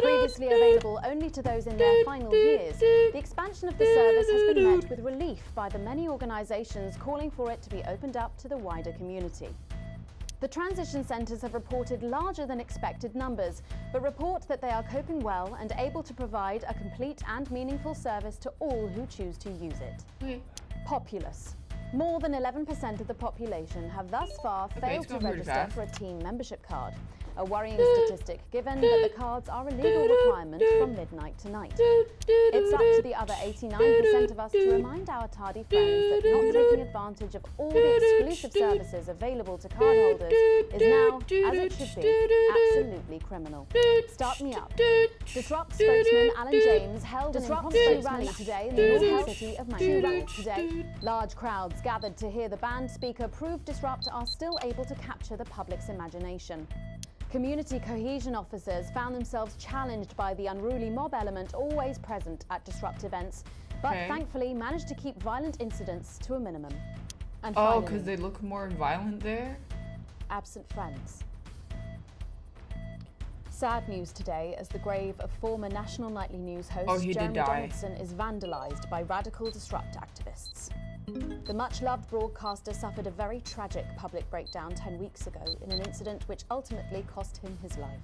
Previously available only to those in their final years, the expansion of the service has been met with relief by the many organisations calling for it to be opened up to the wider community. The transition centres have reported larger than expected numbers, but report that they are coping well and able to provide a complete and meaningful service to all who choose to use it. Populace. More than 11% of the population have thus far failed to register for a team membership card. A worrying statistic given that the cards are a legal requirement from midnight tonight. It's up to the other 89% of us to remind our tardy friends that not taking advantage of all the exclusive services available to cardholders is now, as it should be, absolutely criminal. Start me up. Disrupt spokesman Alan James held an impromptu rally today in the northern city of Manchester. Today, large crowds gathered to hear the band speaker prove Disrupt are still able to capture the public's imagination. Community cohesion officers found themselves challenged by the unruly mob element always present at Disrupt events, but thankfully managed to keep violent incidents to a minimum. And finally,
because they look more violent there?
Absent friends. Sad news today as the grave of former National Nightly News host Jeremy Donaldson is vandalised by radical Disrupt activists. The much-loved broadcaster suffered a very tragic public breakdown 10 weeks ago in an incident which ultimately cost him his life.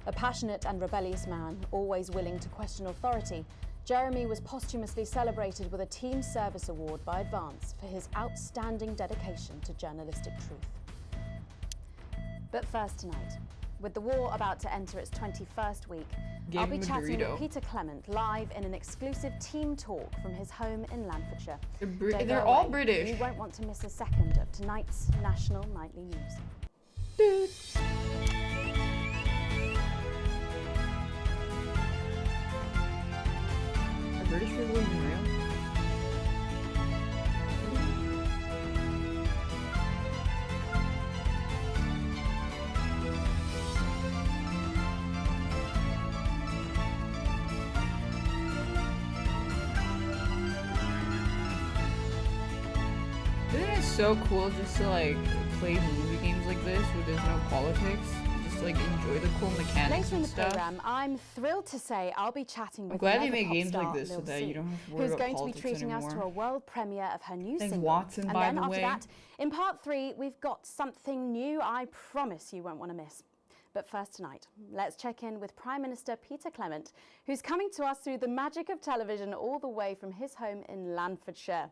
A passionate and rebellious man, always willing to question authority, Jeremy was posthumously celebrated with a Team Service Award by Advance for his outstanding dedication to journalistic truth. But first tonight, with the war about to enter its 21st week, I'll be chatting with Peter Clement live in an exclusive team talk from his home in Lanfordshire.
They're all British.
You won't want to miss a second of tonight's National Nightly News.
Are British people even real? So cool just to like play movie games like this where there's no politics, just like enjoy the cool mechanics.
Later in the program, I'm thrilled to say I'll be chatting with
glad they make games like this so that you don't have to worry
who's
about
going to be treating
anymore.
us to a world premiere of her new single.
Watson,
and
by
then
the
after
way.
that, in part 3, we've got something new I promise you won't want to miss. But first tonight, let's check in with Prime Minister Peter Clement, who's coming to us through the magic of television all the way from his home in Lanfordshire.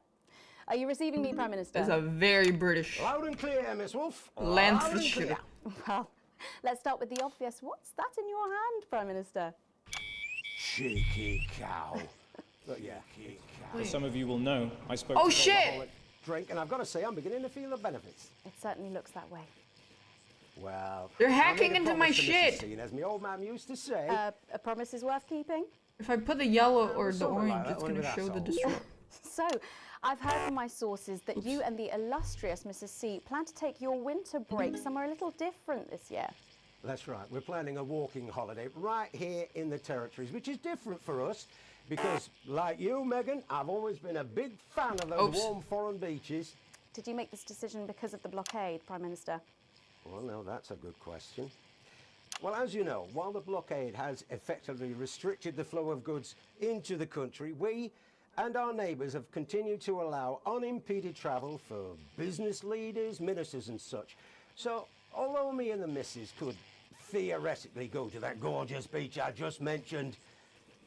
Are you receiving me, Prime Minister?
It's a very British.
Loud and clear, Miss Wolf.
Lanfordshire.
Well, let's start with the obvious. What's that in your hand, Prime Minister?
Cheeky cow. Yeah.
As some of you will know, I spoke
Oh
to
shit!
Drink, and I've got to say, I'm beginning to feel the benefits.
It certainly looks that way.
Well,
they're hacking into my shit.
As my old man used to say.
A promise is worth keeping.
If I put the yellow or the orange, it's going to show the disrupt.
So, I've heard from my sources that you and the illustrious Mrs. C plan to take your winter break somewhere a little different this year.
That's right. We're planning a walking holiday right here in the territories, which is different for us because, like you, Megan, I've always been a big fan of those warm foreign beaches.
Did you make this decision because of the blockade, Prime Minister?
Well, no, that's a good question. Well, as you know, while the blockade has effectively restricted the flow of goods into the country, we and our neighbours have continued to allow unimpeded travel for business leaders, ministers and such. So, although me and the missus could theoretically go to that gorgeous beach I just mentioned,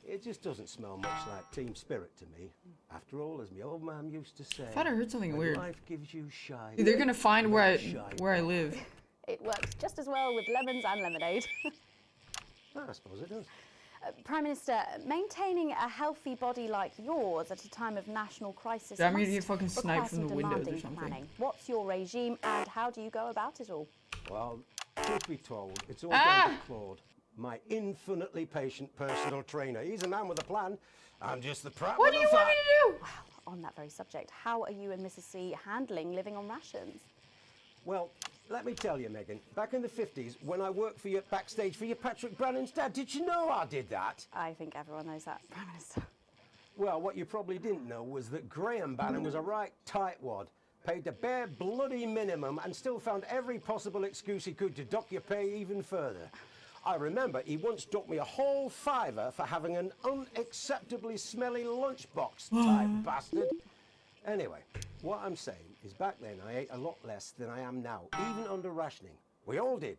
it just doesn't smell much like team spirit to me. After all, as my old man used to say,
I thought I heard something weird.
Life gives you shine.
They're going to find where I live.
It works just as well with lemons and lemonade.
I suppose it does.
Prime Minister, maintaining a healthy body like yours at a time of national crisis
I'm
must
gonna get fucking sniped
require
from the
some
windows or
demanding
something.
planning. What's your regime and how do you go about it all?
Well, truth be told, it's all down to Claude, my infinitely patient personal trainer. He's a man with a plan. I'm just the prat.
What do you want me to do?
Well, on that very subject, how are you and Mrs. C handling living on rations?
Well, let me tell you, Megan, back in the 50s, when I worked for you backstage for your Patrick Brannan's dad, did you know I did that?
I think everyone knows that, Prime Minister.
Well, what you probably didn't know was that Graham Bannon was a right tightwad, paid the bare bloody minimum and still found every possible excuse he could to dock your pay even further. I remember he once docked me a whole $5 for having an unacceptably smelly lunchbox, type bastard. Anyway, what I'm saying is back then I ate a lot less than I am now, even under rationing. We all did.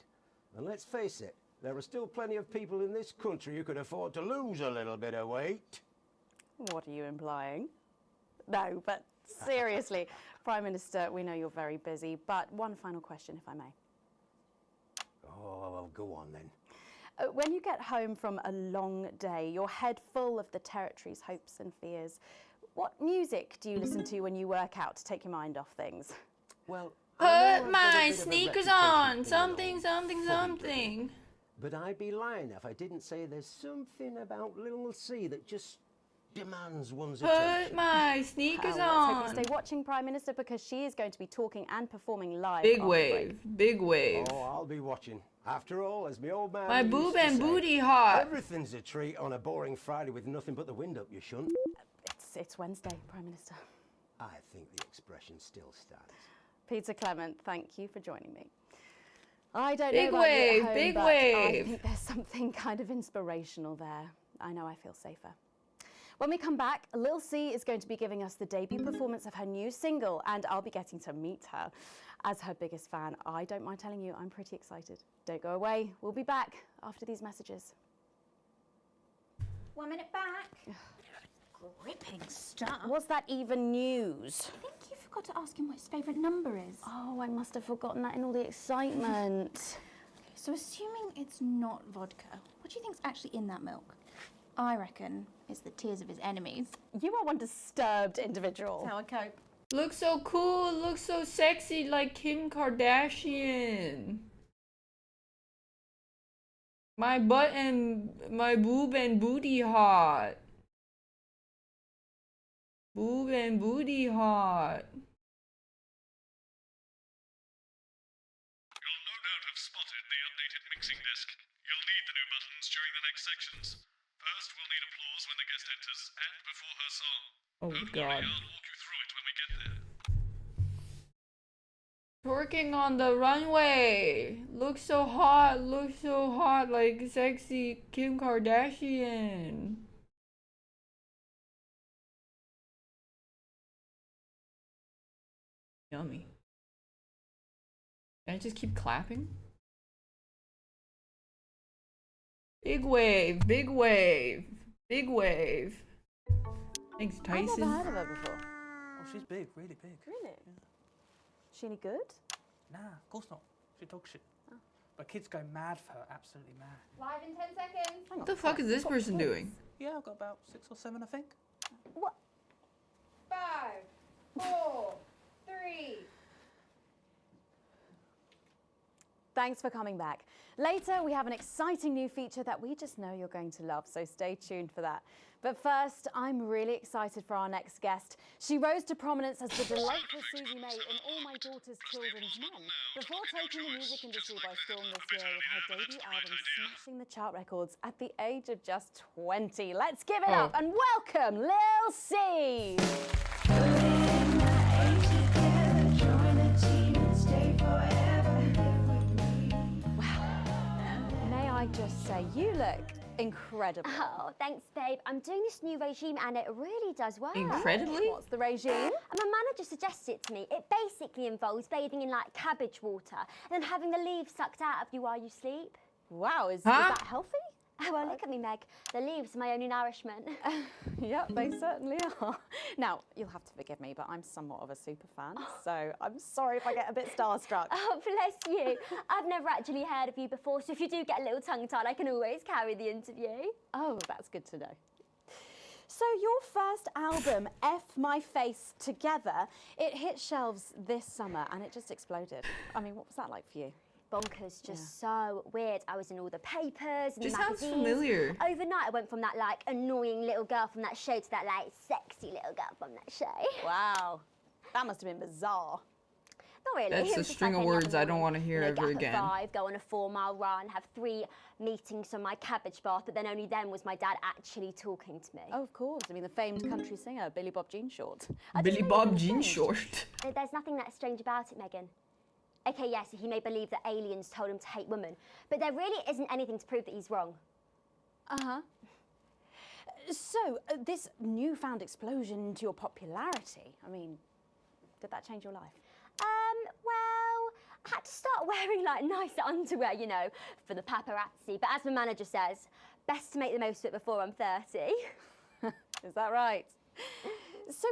And let's face it, there are still plenty of people in this country who could afford to lose a little bit of weight.
What are you implying? No, but seriously, Prime Minister, we know you're very busy, but one final question, if I may.
Oh, well, go on then.
When you get home from a long day, your head full of the territory's hopes and fears, what music do you listen to when you work out to take your mind off things?
Well,
put my sneakers on. Something, something, something.
But I'd be lying if I didn't say there's something about Little C that just demands one's attention.
Put my sneakers
Let's
on.
hope you stay watching, Prime Minister, because she is going to be talking and performing live.
Big
on the
wave,
break.
big wave.
Oh, I'll be watching. After all, as my old man
My
used
boob
to
and
say,
booty hot.
everything's a treat on a boring Friday with nothing but the wind up, you shunt.
It's Wednesday, Prime Minister.
I think the expression still stands.
Peter Clement, thank you for joining me. I don't
Big
know about
wave,
you at home,
big
but
wave.
I think there's something kind of inspirational there. I know I feel safer. When we come back, Lil C is going to be giving us the debut performance of her new single, and I'll be getting to meet her. As her biggest fan, I don't mind telling you I'm pretty excited. Don't go away. We'll be back after these messages.
1 minute back. Gripping stuff.
Was that even news?
I think you forgot to ask him what his favourite number is.
Oh, I must have forgotten that in all the excitement.
So assuming it's not vodka, what do you think's actually in that milk? I reckon it's the tears of his enemies.
You are one disturbed individual.
That's how I cope.
Looks so cool, looks so sexy like Kim Kardashian. My butt and my boob and booty hot. Boob and booty hot.
You'll no doubt have spotted the updated mixing desk. You'll need the new buttons during the next sections. First, we'll need applause when the guest enters and before her song.
Oh
Don't
God.
worry, I'll walk you through it when we get there.
Twerking on the runway. Looks so hot like sexy Kim Kardashian. Yummy. Can I just keep clapping? Big wave, big wave, big wave. Thanks, Tyson.
I've never heard of her before.
Oh, she's big, really big.
Really? Is she any good?
Nah, of course not. She talks shit. But kids go mad for her, absolutely mad.
Live in 10 seconds.
What the fuck is this person doing?
Yeah, I've got about 6 or 7, I think.
What?
5, 4, 3.
Thanks for coming back. Later, we have an exciting new feature that we just know you're going to love, so stay tuned for that. But first, I'm really excited for our next guest. She rose to prominence as the delightful Susie May in All My Daughter's Children's Men, before taking the music industry by storm this year with her debut album smashing the chart records at the age of just 20. Let's give it up and welcome Lil C. May I just say, you look incredible.
Oh, thanks, babe. I'm doing this new regime and it really does work.
Incredibly?
What's the regime?
My manager suggested it to me. It basically involves bathing in like cabbage water and then having the leaves sucked out of you while you sleep.
Wow, is
Huh?
that healthy?
Oh, well, look at me, Meg. The leaves are my only nourishment.
Yep, they certainly are. Now, you'll have to forgive me, but I'm somewhat of a super fan, so I'm sorry if I get a bit starstruck.
Oh, bless you. I've never actually heard of you before, so if you do get a little tongue-tied, I can always carry the interview.
Oh, that's good to know. So your first album, F My Face Together, it hit shelves this summer and it just exploded. I mean, what was that like for you?
Bonkers, just so weird. I was in all the papers and
Just
the
sounds
magazines.
familiar.
Overnight, I went from that like annoying little girl from that show to that like sexy little girl from that show.
Wow, that must have been bizarre.
Not really.
That's
It
a
was just
string
like
of
any
words
other
I don't
morning.
want to hear
You know,
ever
get
again.
up at 5, go on a 4-mile run, have 3 meetings from my cabbage bath, but then only then was my dad actually talking to me.
Oh, of course. I mean, the famed country singer, Billy Bob Jean Short.
Billy Bob Jean Short.
There's nothing that strange about it, Megan. Okay, yes, he may believe that aliens told him to hate women, but there really isn't anything to prove that he's wrong.
Uh-huh. So, this newfound explosion into your popularity, I mean, did that change your life?
Well, I had to start wearing like nicer underwear, you know, for the paparazzi. But as my manager says, best to make the most of it before I'm 30.
Is that right? So,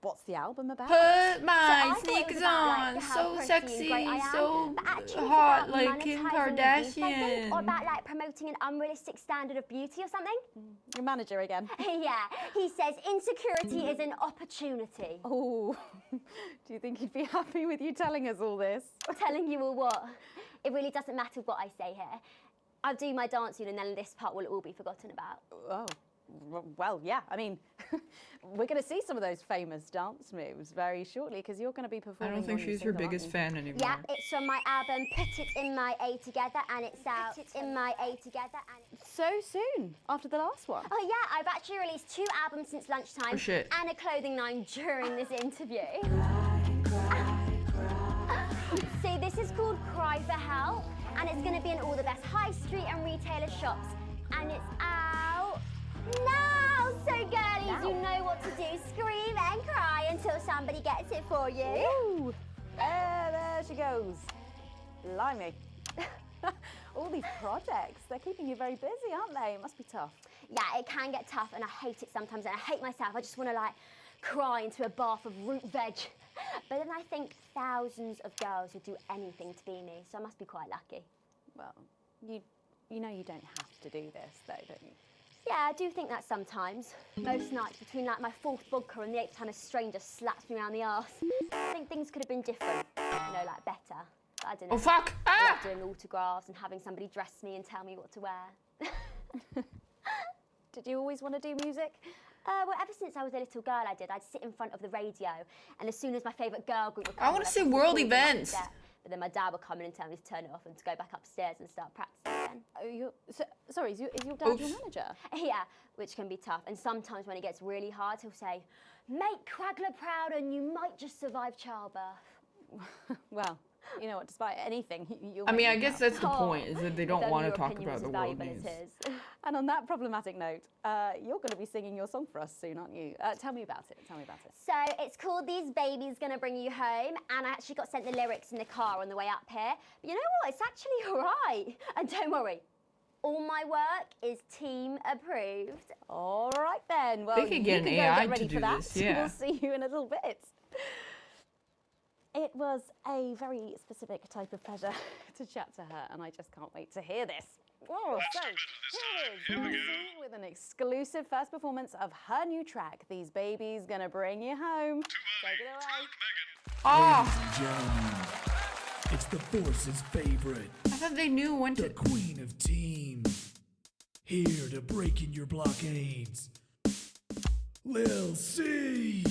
what's the album about?
Put my
So I thought it
sneakers
was about,
on,
like, how
so
pretty
sexy,
and great I am,
so
but actually it's
hot,
about
like Kim
monetising your youth, I think,
Kardashian.
or about like promoting an unrealistic standard of beauty or something.
Your manager again.
Yeah, he says insecurity is an opportunity.
Oh, do you think he'd be happy with you telling us all this?
Telling you all what? It really doesn't matter what I say here. I'll do my dancing and then this part will all be forgotten about.
Oh, well, yeah. I mean, we're going to see some of those famous dance moves very shortly because you're going to be
I
performing.
don't think
on your
she's her
single,
biggest
aren't you?
fan anymore.
Yeah, it's from my album Put It In My A Together and it's out in my A Together and
So soon after the last one.
Oh yeah, I've actually released 2 albums since lunchtime
Oh, shit.
and a clothing line during this interview. See, this is called Cry for Help and it's going to be in all the best high street and retailer shops and it's out now. So girlies, you know what to do. Scream and cry until somebody gets it for you.
Ooh, there she goes. Blimey. All these projects, they're keeping you very busy, aren't they? It must be tough.
Yeah, it can get tough and I hate it sometimes and I hate myself. I just want to like cry into a bath of root veg. But then I think thousands of girls would do anything to be me, so I must be quite lucky.
Well, you know you don't have to do this though, don't you?
Yeah, I do think that sometimes. Most nights between like my 4th vodka and the 8th time a stranger slaps me around the arse. I think things could have been different, you know, like better. But I don't know.
Oh, fuck!
I love doing autographs and having somebody dress me and tell me what to wear.
Did you always want to do music?
Well, ever since I was a little girl, I did. I'd sit in front of the radio, and as soon as my favourite girl group would come
I want
on,
to
I'd
see
press the
world
volume up
events.
there. But then my dad would come in and tell me to turn it off and to go back upstairs and start practicing again.
Oh, sorry, is your dad your manager?
Yeah, which can be tough. And sometimes when it gets really hard, he'll say, "Make Quagler proud and you might just survive childbirth."
Well, you know what, despite anything, you'll
I
make
mean, I
me
guess
proud.
that's the point, is that they don't
If
want
only
to
your
talk
opinion
about
was
the
as
world
valuable
news.
as his.
And on that problematic note, you're going to be singing your song for us soon, aren't you? Tell me about it. Tell me about it.
So it's called These Babies Gonna Bring You Home, and I actually got sent the lyrics in the car on the way up here. But you know what? It's actually all right. And don't worry, all my work is team approved.
All right then. Well,
They could get an
you can go
AI
get ready
to
for
do
that.
this, yeah.
We'll see you in a little bit. It was a very specific type of pleasure to chat to her, and I just can't wait to hear this. Oh, so here is Lucy with an exclusive first performance of her new track, These Babies Gonna Bring You Home. Take it away.
Oh!
Ladies and gentlemen, it's the Force's favorite.
I thought they knew when to.
The Queen of Teams. Here to break in your blockades. Lil C.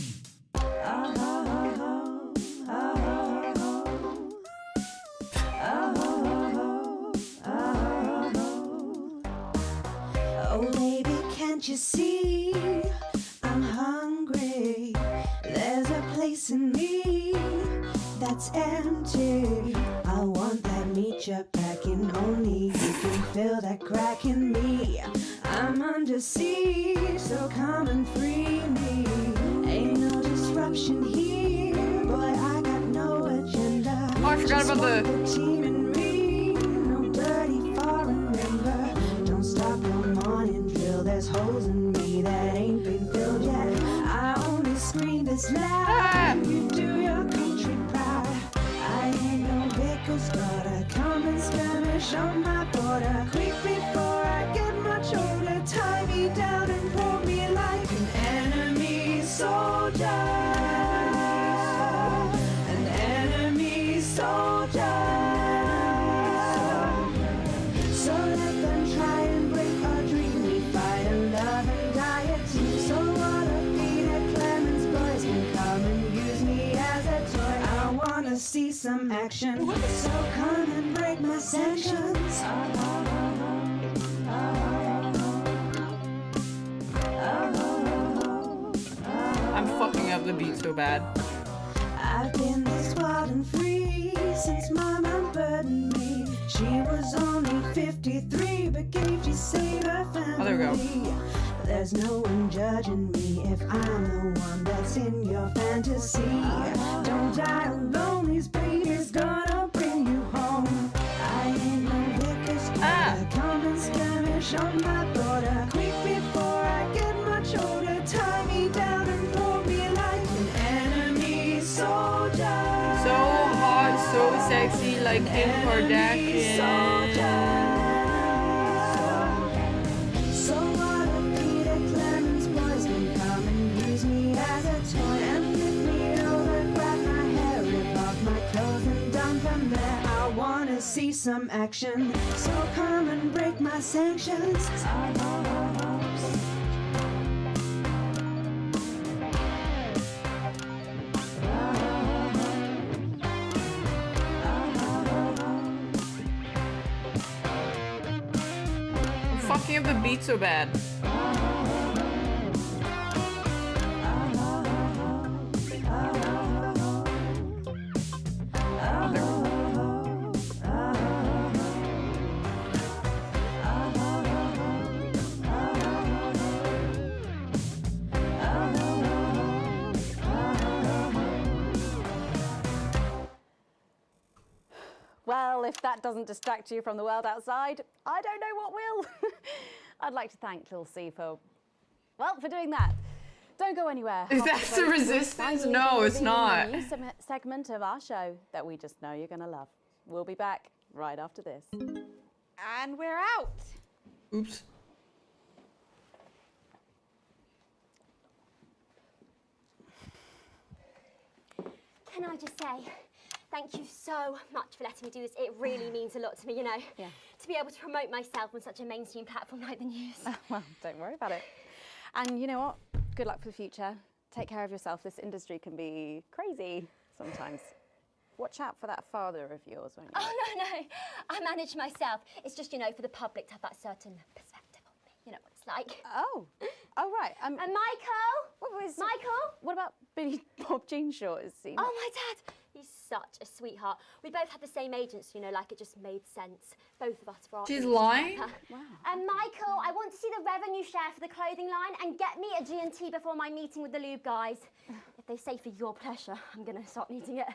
Oh baby, can't you see I'm hungry? There's a place in me that's empty. I want that meat you're packing, only you can fill that crack in me. I'm under siege, so come and free me. Ain't no disruption here, boy, I got no agenda.
Oh, I forgot about the
team and me, no dirty foreign member. Don't stop is loud. You do your country proud. I ain't no Vickers, but I come and skirmish on my border. Quick before I get much older, tie me down and pour me like an enemy soldier. An enemy soldier. So let them try and break our dream. We fight and love and die a team. So what a Peter Clemens boys can come and use me as a toy. I wanna see some action. So come and break my sanctions.
I'm fucking up the beat so bad.
I've been this wild and free since my mom burdened me. She was only 53, but gave to save her family.
Oh, there we go.
There's no one judging me if I'm the one that's in your fantasy. Don't die alone, these babies gonna bring you home. I ain't no Vickers, I come and skirmish on my border. Quick before I get much older, tie me down and pour me like an enemy soldier.
So hot, so sexy, like Kim Kardashian.
So what if Peter Clemens boys can come and use me as a toy and flip me over, grab my hair, rip off my clothes and done from there. I wanna see some action, so come and break my sanctions.
I'm fucking up the beat so bad.
Well, if that doesn't distract you from the world outside, I don't know what will. I'd like to thank Lil C for doing that. Don't go anywhere.
Is that the resistance? No, it's not.
A new segment of our show that we just know you're going to love. We'll be back right after this.
And we're out.
Oops.
Can I just say, thank you so much for letting me do this. It really means a lot to me, you know.
Yeah.
To be able to promote myself on such a mainstream platform like the news.
Well, don't worry about it. And you know what? Good luck for the future. Take care of yourself. This industry can be crazy sometimes. Watch out for that father of yours, won't you?
Oh, no. I manage myself. It's just, you know, for the public to have that certain perspective of me. You know what it's like.
Oh, right.
And Michael? Michael?
What about Billy Bob Jean Short? Is he?
Oh, my dad. He's such a sweetheart. We both had the same agents, you know, like it just made sense. Both of us for our
She's
image
lying?
together. And Michael, I want to see the revenue share for the clothing line and get me a G&T before my meeting with the lube guys. If they say for your pleasure, I'm going to start needing it.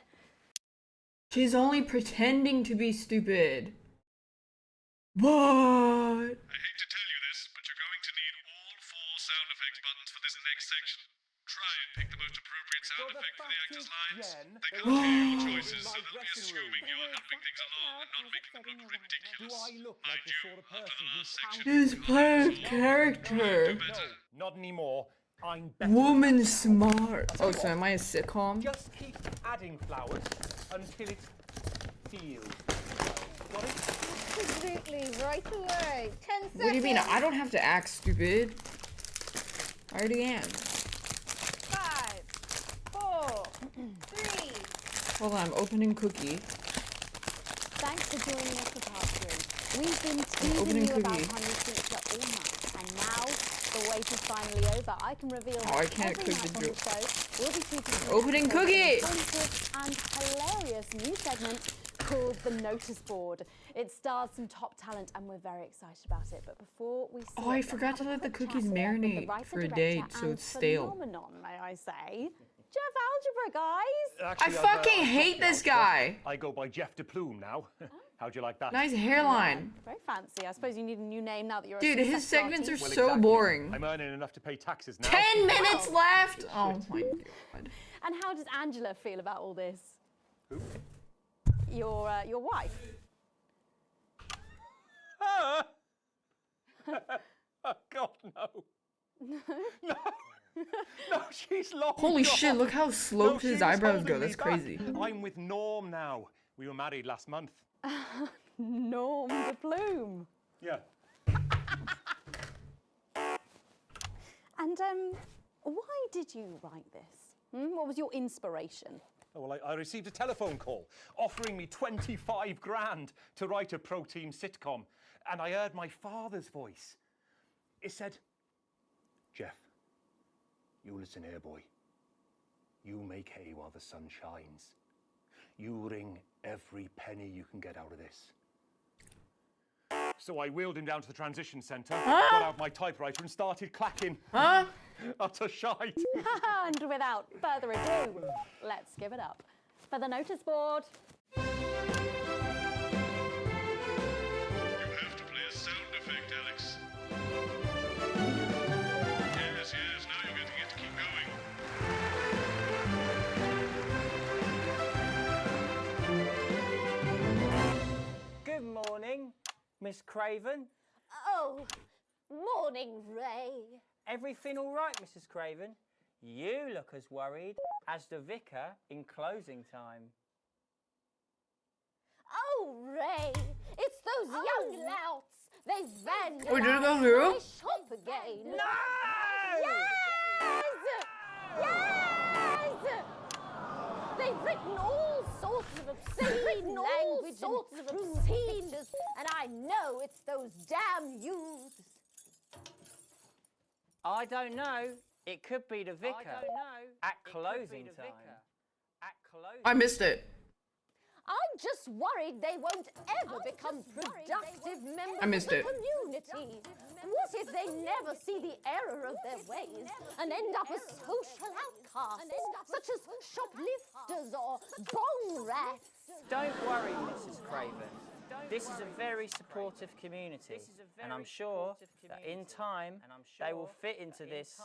She's only pretending to be stupid. What?
I hate to tell you this, but you're going to need all 4 sound effects buttons for this next section. Try and pick the most appropriate sound effect for the actors' lines. They can't hear your choices, so they'll be assuming you're helping things along and not making them look ridiculous. Mind you, after the last section,
She's playing a character.
Not anymore. I'm better.
Woman smart. Oh, so am I a sitcom?
Just keep adding flowers until it feels. Got it?
Absolutely, right away. 10 seconds.
What do you mean? I don't have to act stupid. I already am.
5, 4, 3.
Hold on, I'm opening cookie.
Thanks for joining us for part 3. We've been teasing
opening
you about
cookie.
honey feature all night, and now the wait is finally over. I can reveal
Oh, I
that
can't
every
cook
night
the
on the
joke.
show we'll be treating you
Opening
to an
cookie!
informative and hilarious new segment called The Notice Board. It stars some top talent, and we're very excited about it. But before we see
Oh, I
it,
forgot
let's
to
have a
let the
quick
cookies
chat with the
marinate
writer,
for a
director,
day so
and
it's stale.
phenomenon, may I say. Jeff Algebra, guys.
I fucking hate this guy.
I go by Jeff DePlume now.
How'd you like that?
Nice hairline.
Very fancy. I suppose you need a new name now that you're
Dude,
a
his
success
segments are
artist.
so boring.
I'm earning enough to pay taxes now.
10 minutes left! Oh my god.
And how does Angela feel about all this?
Who?
Your wife.
Oh, God, no. No. No, she's locked.
Holy shit, look how sloped
No,
his
she was
eyebrows
holding
go.
me
That's
back.
crazy.
I'm with Norm now. We were married last month.
Norm the Plume.
Yeah.
And why did you write this? What was your inspiration?
Oh, well, I received a telephone call offering me 25 grand to write a pro-team sitcom. And I heard my father's voice. It said, Jeff, you listen here, boy. You make hay while the sun shines. You wring every penny you can get out of this. So I wheeled him down to the transition centre, got out my typewriter and started clacking.
Huh?
Utter shite.
And without further ado, let's give it up for the notice board.
You have to play a sound effect, Alex. Yes, now you're getting it. Keep going.
Good morning, Miss Craven.
Oh, morning, Ray.
Everything all right, Mrs. Craven? You look as worried as the vicar in closing time.
Oh, Ray, it's those young louts. They've vandalized
Oh, did it go through?
my shop again.
No!
Yes! Yes! They've written all sorts of obscene language and pictures, and I know it's those damn youths.
I don't know. It could be the vicar. I don't know. At closing time.
I missed it.
I'm just worried they won't ever become productive members
I missed
of
it.
the community. What if they never see the error of their ways and end up as social outcasts, such as shoplifters or bong rats?
Don't worry, Mrs. Craven. This is a very supportive community, and I'm sure that in time they will fit into this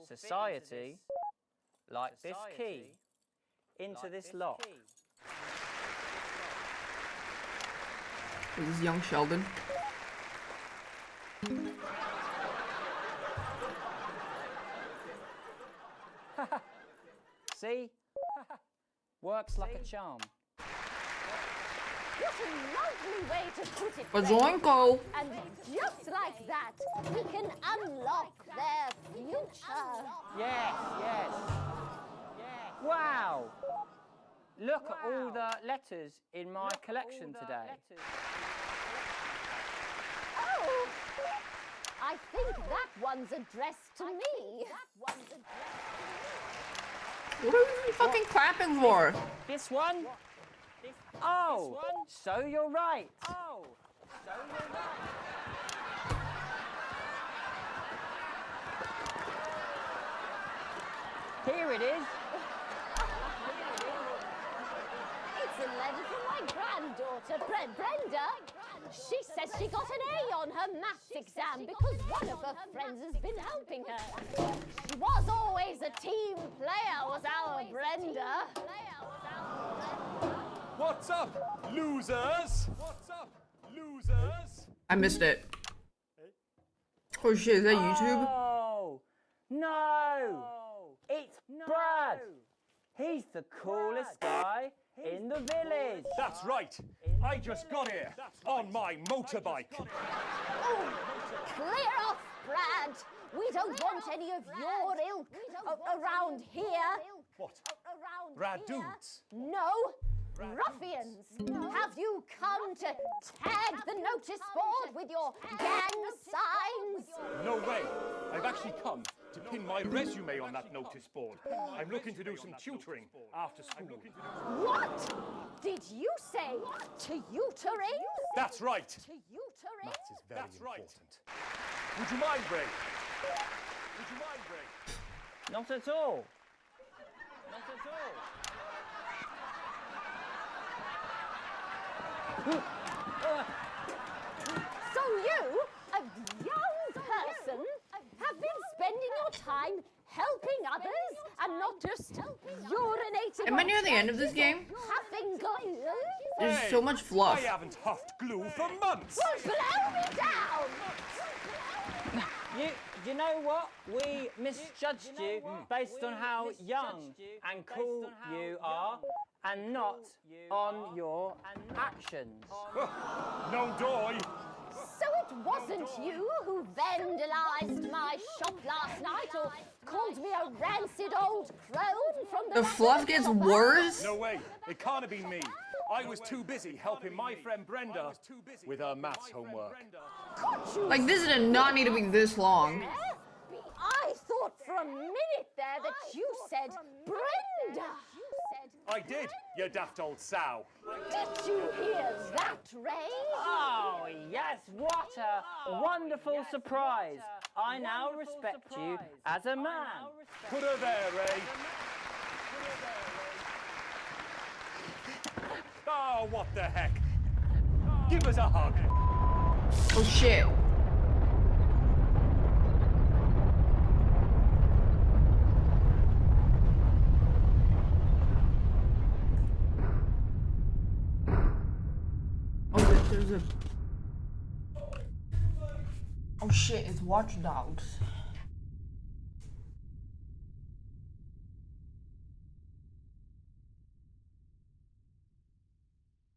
society like this key into this lock.
This is young Sheldon.
See? Works like a charm.
What a lovely way to put it,
Bazoinko.
And just like that, we can unlock their future.
Yes, yes. Wow! Look at all the letters in my collection today.
Oh, I think that one's addressed to me.
What are you fucking clapping for?
This one? Oh, so you're right. Oh, so you're right. Here it is.
It's a letter from my granddaughter, Brenda. She says she got an A on her maths exam because one of her friends has been helping her. She was always a team player, was our Brenda.
What's up, losers? What's up, losers?
I missed it. Oh shit, is that YouTube?
Oh, no. It's Brad. He's the coolest guy in the village.
That's right. I just got here on my motorbike.
Oh, clear off, Brad. We don't want any of your ilk around here.
What? Rad dudes?
No, ruffians. Have you come to tag the notice board with your gang signs?
No way. I've actually come to pin my resume on that notice board. I'm looking to do some tutoring after school.
What? Did you say tutoring?
That's right.
Tutoring?
Maths is very important. Would you mind, Ray? Would you mind, Ray?
Not at all. Not at all.
So you, a young person, have been spending your time helping others and not just urinating.
Am I near the end of this game?
Having glue?
There's so much fluff.
I haven't huffed glue for months.
Well, blow me down!
You know what? We misjudged you based on how young and cool you are and not on your actions.
No doy.
So it wasn't you who vandalized my shop last night or called me a rancid old crone from the...
The fluff gets worse?
No way. It can't have been me. I was too busy helping my friend Brenda with her maths homework.
Like, this did not need to be this long.
I thought for a minute there that you said Brenda.
I did, you daft old sow.
Did you hear that, Ray?
Oh, yes, what a wonderful surprise. I now respect you as a man.
Put her there, Ray. Oh, what the heck? Give us a hug.
Oh, shit. Oh, there's a... Oh, shit, it's Watch Dogs.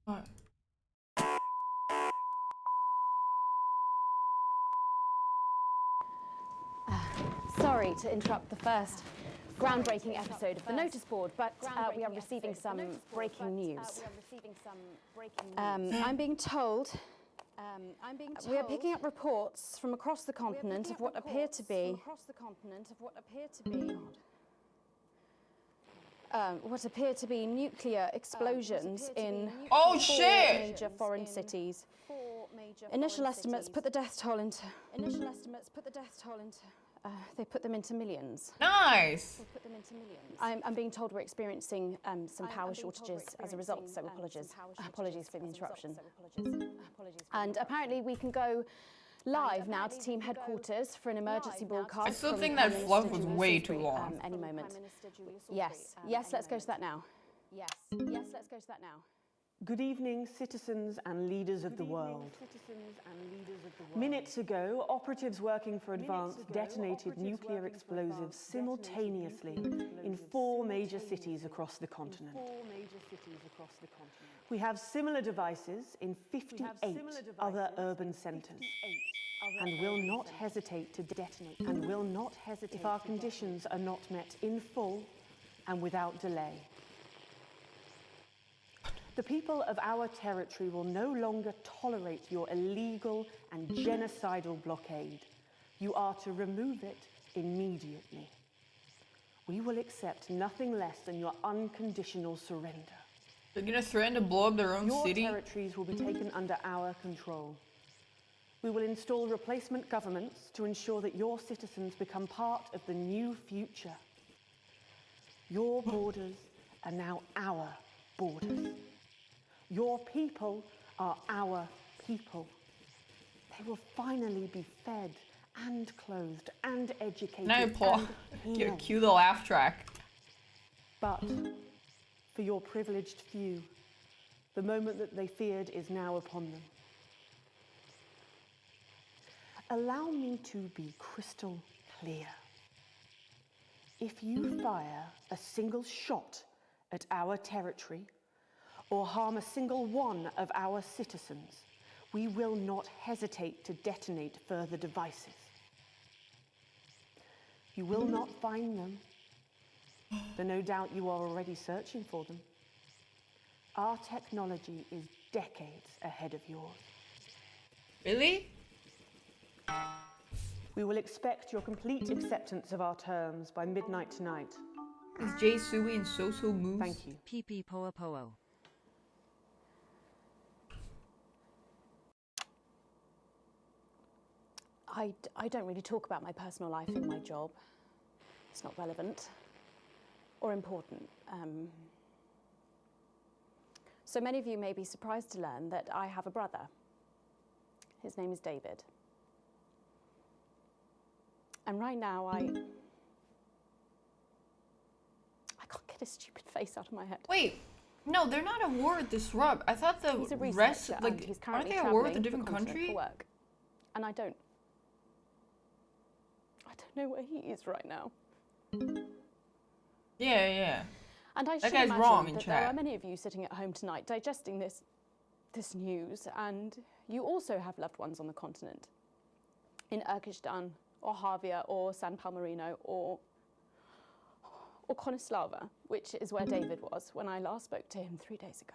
What?
Sorry to interrupt the first groundbreaking episode of the notice board, but we are receiving some breaking news. I'm being told we are picking up reports from across the continent of what appear to be nuclear explosions in
oh,
4
shit!
major foreign cities. Initial estimates put the death toll into. They put them into millions.
Nice.
I'm being told we're experiencing some power shortages as a result, so apologies for the interruption. And apparently we can go live now to team headquarters for an emergency broadcast.
I still
from
think
Prime
that
Minister
fluff was
Julia
way
Salisbury,
too long.
any moment. Yes, let's go to that now. Yes, let's go to that now.
Good evening, citizens and leaders of the world. Minutes ago, operatives working for Advance detonated nuclear explosives simultaneously in 4 major cities across the continent. We have similar devices in 58 other urban centres and will not hesitate to detonate if our conditions are not met in full and without delay. The people of our territory will no longer tolerate your illegal and genocidal blockade. You are to remove it immediately. We will accept nothing less than your unconditional surrender.
They're gonna threaten to blow up their own city?
Your territories will be taken under our control. We will install replacement governments to ensure that your citizens become part of the new future. Your borders are now our borders. Your people are our people. They will finally be fed and clothed and educated.
Now Paul, cue the laugh track.
But for your privileged few, the moment that they feared is now upon them. Allow me to be crystal clear. If you fire a single shot at our territory, or harm a single one of our citizens, we will not hesitate to detonate further devices. You will not find them, though no doubt you are already searching for them. Our technology is decades ahead of yours.
Really?
We will expect your complete acceptance of our terms by midnight tonight.
Is Jay Sui and So-So Moose?
Thank you.
Pee Poa Poa.
I don't really talk about my personal life in my job. It's not relevant or important. So many of you may be surprised to learn that I have a brother. His name is David. And right now, I can't get his stupid face out of my head.
Wait, no, they're not at war with Disrupt. I thought the
He's a
rest,
researcher,
like,
and he's
aren't
currently
they at war with a
travelling
different
the continent
country?
for work. And I don't know where he is right now.
Yeah, yeah.
And I
That
should
guy's
imagine
wrong in
that
chat.
there are many of you sitting at home tonight digesting this news, and you also have loved ones on the continent, in Urkistan, or Havia, or San Palmerino, or Konislava, which is where David was when I last spoke to him 3 days ago.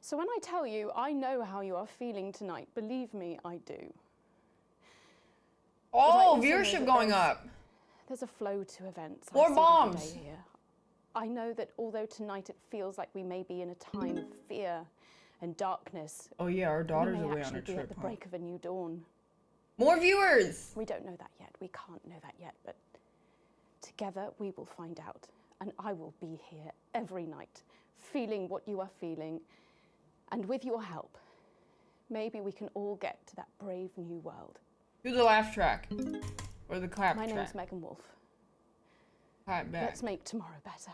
So when I tell you I know how you are feeling tonight, believe me, I do. But I
Oh,
also know
viewership
that
going
there's-
up.
There's a flow to events.
More
I see it every
bombs.
day here. I know that although tonight it feels like we may be in a time of fear and darkness,
Oh yeah, our daughter's
we may
away on
actually
a
be
trip.
at the
huh?
break of a new dawn.
More viewers.
We don't know that yet. We can't know that yet, but together we will find out. And I will be here every night, feeling what you are feeling. And with your help, maybe we can all get to that brave new world.
Do the laugh track. Or the clap
My
track.
name's Megan Wolf.
Clap back.
Let's make tomorrow better.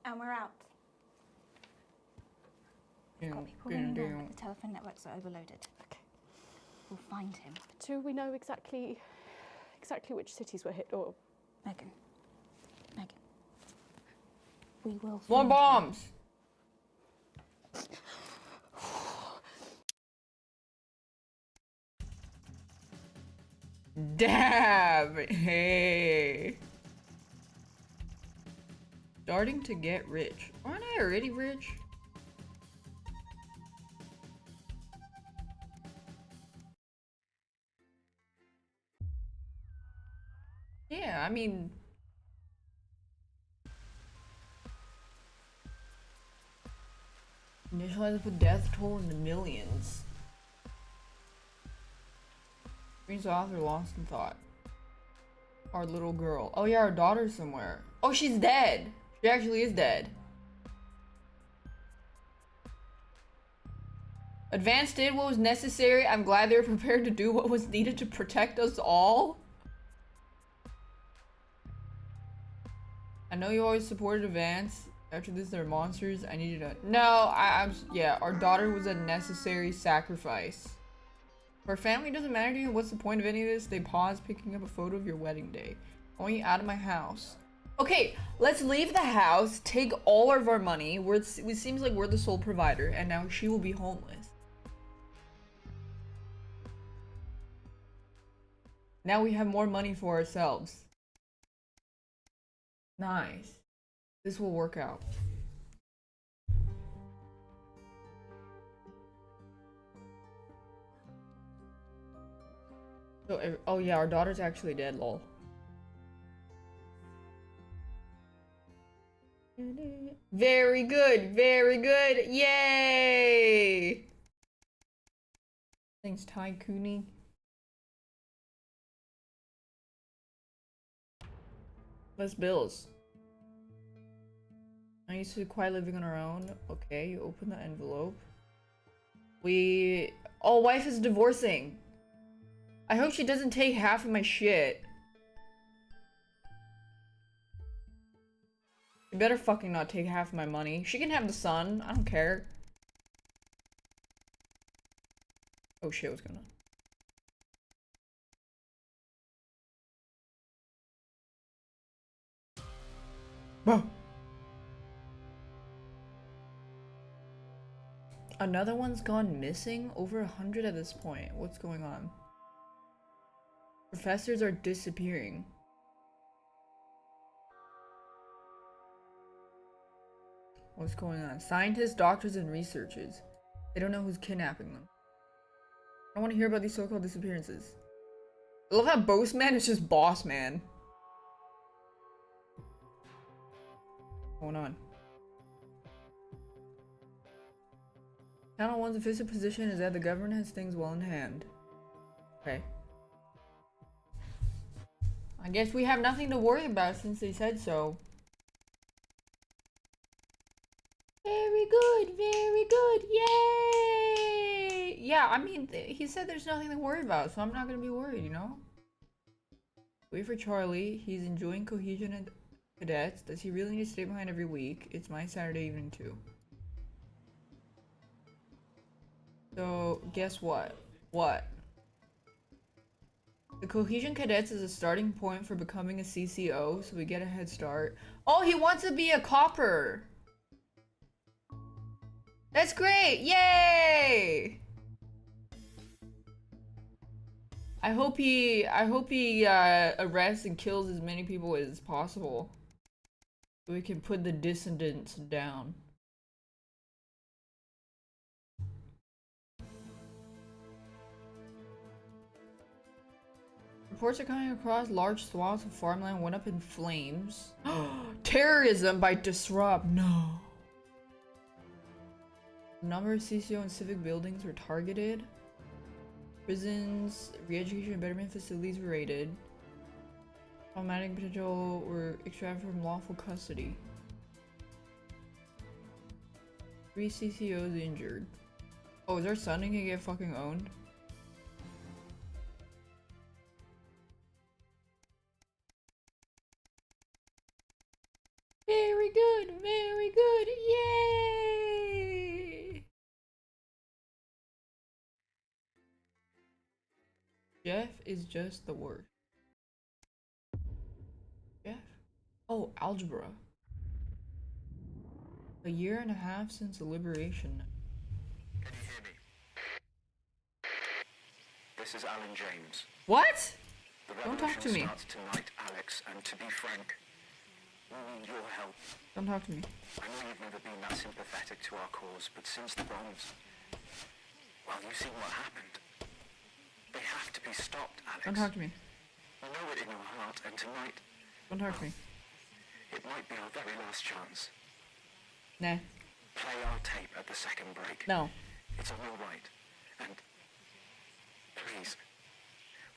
And we're out. Got people ringing on, but the telephone networks are overloaded. Okay. We'll find him.
Do we know exactly which cities were hit, or?
Megan. We will find
More
him.
bombs. Dab. Hey. Starting to get rich. Aren't I already rich? Yeah, I mean... Initialize with death toll in the millions. Screen's author lost in thought. Our little girl. Oh yeah, our daughter's somewhere. Oh, she's dead. She actually is dead. Advance did what was necessary. I'm glad they were prepared to do what was needed to protect us all. I know you always supported Advance. After this, they're monsters. I need you to... No, yeah, our daughter was a necessary sacrifice. If our family doesn't matter to you, what's the point of any of this? They paused picking up a photo of your wedding day. I want you out of my house. Okay, let's leave the house, take all of our money. It seems like we're the sole provider, and now she will be homeless. Now we have more money for ourselves. Nice. This will work out. So, oh yeah, our daughter's actually dead, lol. Very good, very good. Yay! Thanks, Tycoonie. Less bills. I used to quiet living on our own. Okay, you open the envelope. Oh, wife is divorcing. I hope she doesn't take half of my shit. You better fucking not take half of my money. She can have the son. I don't care. Oh shit, what's going on? Bro. Another one's gone missing? Over 100 at this point. What's going on? Professors are disappearing. What's going on? Scientists, doctors, and researchers. They don't know who's kidnapping them. I don't want to hear about these so-called disappearances. I love how Boss Man is just Boss Man. What's going on? Channel 1's official position is that the government has things well in hand. Okay. I guess we have nothing to worry about since they said so. I mean, he said there's nothing to worry about, so I'm not gonna be worried, you know? Wait for Charlie. He's enjoying Cohesion and Cadets. Does he really need to stay behind every week? It's my Saturday evening too. So, guess what? What? The Cohesion Cadets is a starting point for becoming a CCO, so we get a head start. Oh, he wants to be a copper! That's great! Yay! I hope he arrests and kills as many people as possible. So we can put the dissidents down. Reports are coming across large swaths of farmland went up in flames. Terrorism by Disrupt. No. A number of CCO and civic buildings were targeted. Prisons, re-education and betterment facilities were raided. Problematic potential were extracted from lawful custody. 3 CCOs injured. Oh, is our son gonna get fucking owned? Very good, very good, yay! Jeff is just the worst. Jeff? Oh, algebra. A year and a half since the liberation.
Can you hear me? This is Alan James.
What?
The
Don't talk to me.
starts tonight, Alex, and to be frank, we need your help.
Don't talk to me.
I know you've never been that sympathetic to our cause, but since the bombs, well, you've seen what happened. They have to be stopped, Alex.
Don't talk to me.
You know it in your heart, and tonight,
Don't talk to me.
it might be our very last chance.
Nah.
Play our tape at the second break.
No.
It's on your right. And please,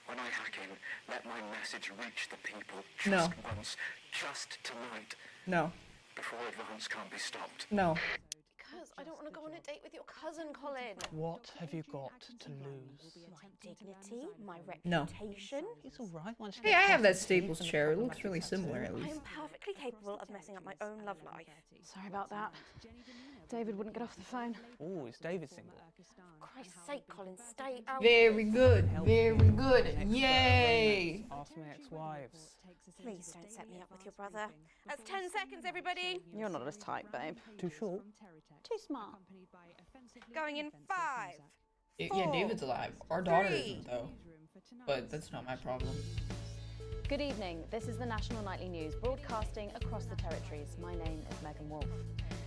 when I hack in, let my message reach the people just
No.
once, just tonight.
No.
Before advance can't be stopped.
No.
Because I don't want to go on a date with your cousin, Colin.
What have you got to lose?
My dignity, my
No.
reputation.
It's all right. Once you
Hey,
get
I have
past
that
the
Staples
teeth and
chair. It
the
looks really similar at
I
least.
am perfectly capable of messing up my own love life.
Sorry about that. David wouldn't get off the phone.
Oh, is David single?
For Christ's sake, Colin, stay out.
Very good. Very good. Yay!
Ask my ex-wives.
Please don't set me up with your brother. That's 10 seconds, everybody.
You're not as tight, babe.
Too short?
Too smart.
Going in 5.
Yeah, David's alive. Our daughter
3.
isn't though. But that's not my problem.
Good evening. This is the National Nightly News, broadcasting across the territories. My name is Megan Wolfe.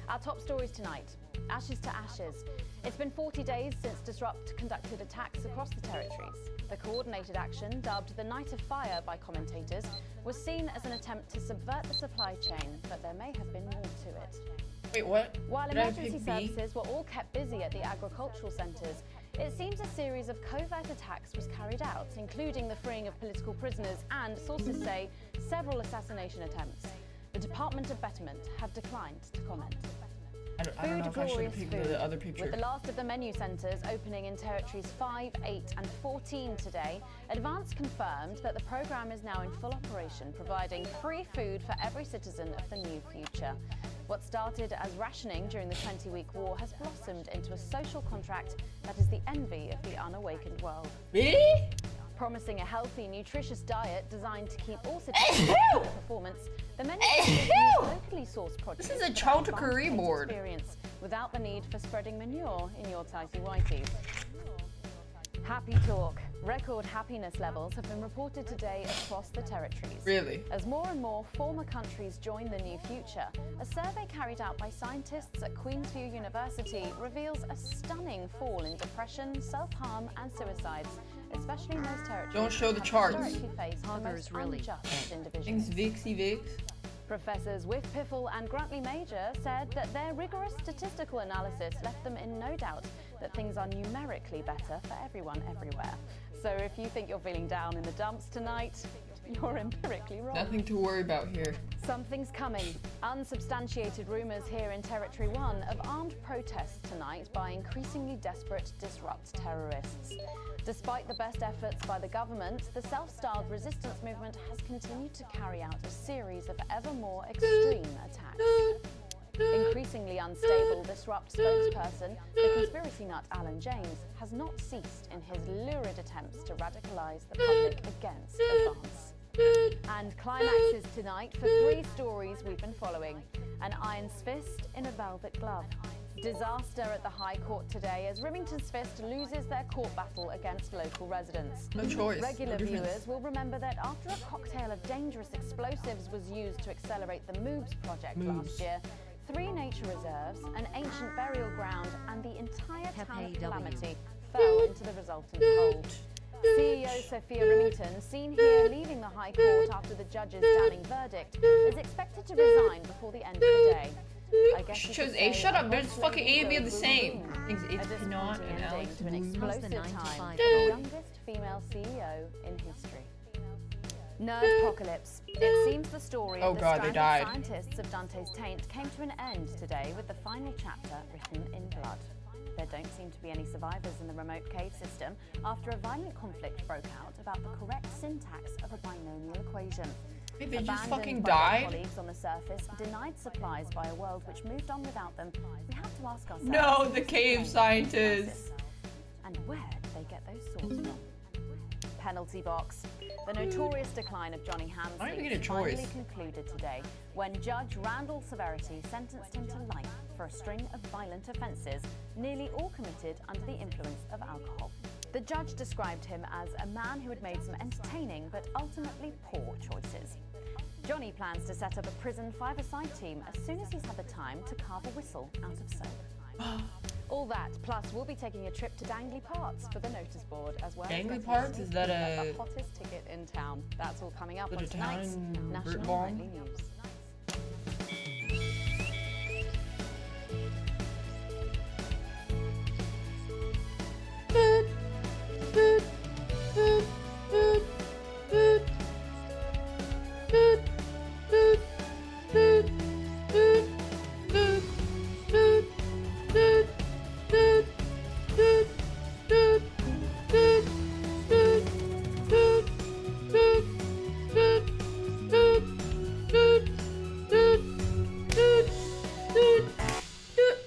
Our top stories tonight. Ashes to ashes. It's been 40 days since Disrupt conducted attacks across the territories. The coordinated action, dubbed the Night of Fire by commentators, was seen as an attempt to subvert the supply chain, but there may have been more to it.
Wait, what?
While
Did I
emergency
pick B?
services were all kept busy at the agricultural centres, it seems a series of covert attacks was carried out, including the freeing of political prisoners and, sources say, several assassination attempts. The Department of Betterment have declined to comment.
I don't know if I should have picked the other picture.
With the last of the menu centres opening in territories 5, 8 and 14 today, Advance confirmed that the programme is now in full operation, providing free food for every citizen of the new future. What started as rationing during the 20-week war has blossomed into a social contract that is the envy of the unawakened world.
Really?
Promising a healthy, nutritious diet designed to keep all citizens at peak performance, the menu use locally sourced produce.
This is a charcuterie board.
Experience without the need for spreading manure in your tighty whities. Happy talk. Record happiness levels have been reported today across the territories.
Really?
As more and more former countries join the new future, a survey carried out by scientists at Queensview University reveals a stunning fall in depression, self-harm and suicides, especially in those territories
Don't show the
that
charts.
historically faced the most unjust individuals.
Thanks, Vixie Vix.
Professors Whiff Piffle and Grantley Major said that their rigorous statistical analysis left them in no doubt that things are numerically better for everyone everywhere. So if you think you're feeling down in the dumps tonight, You're empirically wrong.
Nothing to worry about here.
Something's coming. Unsubstantiated rumours here in Territory 1 of armed protests tonight by increasingly desperate disrupt terrorists. Despite the best efforts by the government, the self-styled resistance movement has continued to carry out a series of ever more extreme attacks. Increasingly unstable disrupt spokesperson, the conspiracy nut Alan James, has not ceased in his lurid attempts to radicalise the public against Advance. And climaxes tonight for 3 stories we've been following. An iron's fist in a velvet glove. Disaster at the High Court today as Rivington's Fist loses their court battle against local residents.
No choice.
Regular
No difference.
viewers will remember that after a cocktail of dangerous explosives was used to accelerate the MOVES project last year, 3 nature reserves, an ancient burial ground, and the entire town of Calamity fell into the resultant hole. CEO Sophia Remington, seen here leaving the High Court after the judge's damning verdict, is expected to resign before the end of the day. I guess
She
you
chose
could
A.
say
Shut up.
a
There's
boss
fucking
lady
A and B are the
goes
same.
boom.
It's
A
Pinot
disappointing
and Alex.
ending to an explosive time for the youngest female CEO in history. Nerdpocalypse. It seems the story
Oh
of the
God, they
stranded
died.
scientists of Dante's Taint came to an end today with the final chapter written in blood. There don't seem to be any survivors in the remote cave system after a violent conflict broke out about the correct syntax of a binomial equation.
Wait, they just
Abandoned
fucking
by their
died?
colleagues on the surface, denied supplies by a world which moved on without them, we have to ask ourselves...
No, the
who's to
cave
blame for this
scientists.
crisis? And where did they get those swords from? Penalty box. The notorious decline of Johnny
I don't even
Hamsey
get a choice.
finally concluded today when Judge Randall Severity sentenced him to life for a string of violent offences, nearly all committed under the influence of alcohol. The judge described him as a man who had made some entertaining but ultimately poor choices. Johnny plans to set up a prison five-a-side team as soon as he's had the time to carve a whistle out of soap. All that, plus we'll be taking a trip to Dangley Parks for the notice board, as well
Dangley
as
Parks? Is that a-
the hottest ticket in town. That's all coming up
Is
on
it a town
tonight's
in
National
Britball?
Nightly News.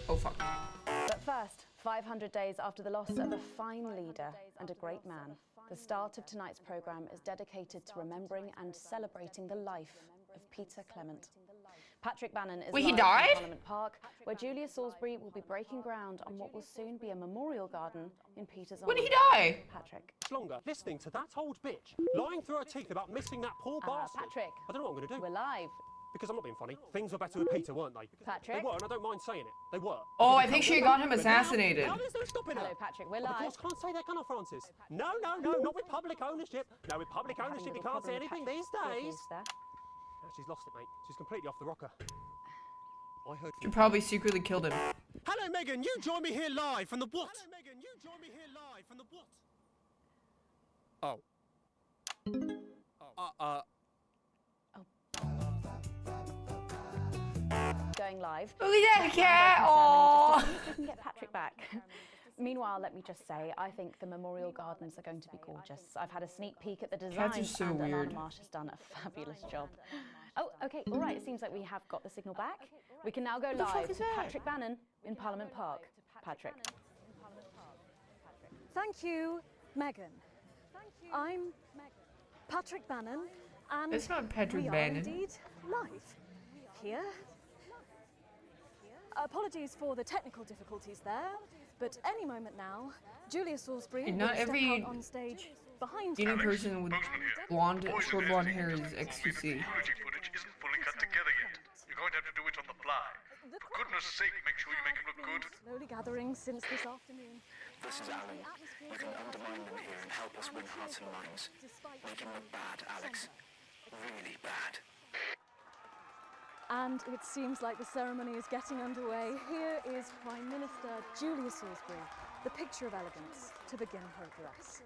Oh fuck.
But first, 500 days after the loss of a fine leader and a great man, the start of tonight's programme is dedicated to remembering and celebrating the life of Peter Clement. Patrick Bannon is
Wait, he
live from
died?
Parliament Park, where Julia Salisbury will be breaking ground on what will soon be a memorial garden in Peter's honour.
When did he die?
Patrick.
Longer listening to that old bitch lying through her teeth about missing that poor bastard.
Patrick.
I don't know what I'm going to do.
We're live.
Because I'm not being funny. Things were better with Peter, weren't they?
Patrick?
They were, and I don't mind saying it. They were.
Oh, I
Because
think
it
she
felt
got him
good.
assassinated.
Now there's no stopping her.
Hello, Patrick. We're
But
live.
the courts can't say that, can I, Francis? No, not with public ownership. No, with public ownership, you can't say anything these days. No, she's lost it, mate. She's completely off the rocker. I heard.
She probably secretly killed him.
Hello, Megan. You join me here live from the what? Hello, Megan. You join me here live from the what?
Going live.
Look at that cat!
Just
Aww.
as soon as we can get Patrick back. Meanwhile, let me just say, I think the memorial gardens are going to be gorgeous. I've had a sneak peek at the designs,
Cats are so
and
weird.
Alana Marsh has done a fabulous job. Oh, okay, all right. It seems like we have got the signal back. We can now go
the fuck
live
is
to
that?
Patrick Bannon in Parliament Park. Patrick.
Thank you, Megan. I'm Patrick Bannon, and
It's not Patrick
we are
Bannon.
indeed live here. Apologies for the technical difficulties there, but any moment now, Julia Salisbury
And
will
not
step
every
out on stage behind
Any
me.
person with short blonde hair is XQC.
Security footage isn't fully cut together yet. You're going to have to do it on the fly. For goodness sake, make sure you make him look good.
Slowly gathering since this afternoon.
This is Alan. You can undermine them here and help us win hearts and minds. Make him look bad, Alex. Really bad.
And it seems like the ceremony is getting underway. Here is Prime Minister Julia Salisbury, the picture of elegance, to begin her address.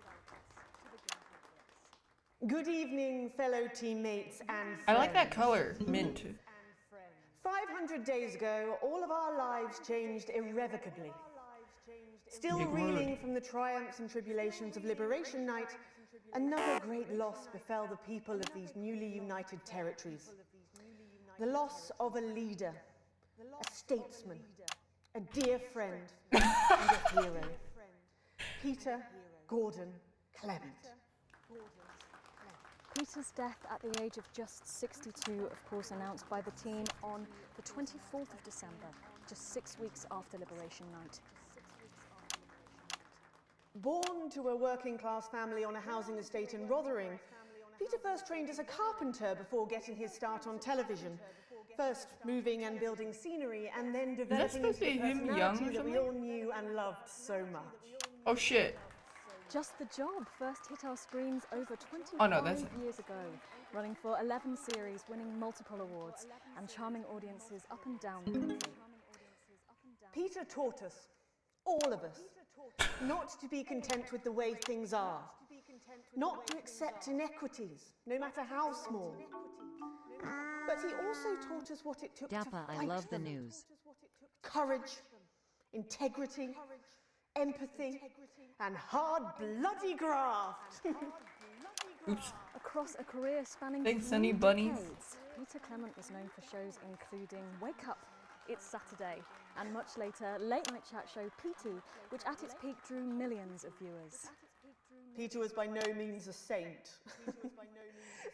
Good evening, fellow teammates and friends.
I like that color, mint.
500 days ago, all of our lives changed irrevocably. Still
Big
reeling
word.
from the triumphs and tribulations of Liberation Night, another great loss befell the people of these newly united territories. The loss of a leader, a statesman, a dear friend, and a hero. Peter Gordon Clement.
Peter's death at the age of just 62, of course, announced by the team on the 24th of December, just 6 weeks after Liberation Night.
Born to a working-class family on a housing estate in Rotherham, Peter first trained as a carpenter before getting his start on television. First moving and building scenery, and then developing into the personality that we all knew and loved so much.
Oh shit.
Just the Job first hit our screens over 25
Oh, no, that's-
years ago, running for 11 series, winning multiple awards, and charming audiences up and down the country.
Peter taught us, all of us, not to be content with the way things are, not to accept inequities, no matter how small. But he also taught us what it took to
Daph,
fight
I love the
them.
news.
Courage, integrity, empathy, and hard bloody graft.
Oops.
Across a career spanning
Thanks,
3
Sunny Bunnies.
decades, Peter Clement was known for shows including Wake Up, It's Saturday, and much later, late night chat show PT, which at its peak drew millions of viewers.
Peter was by no means a saint.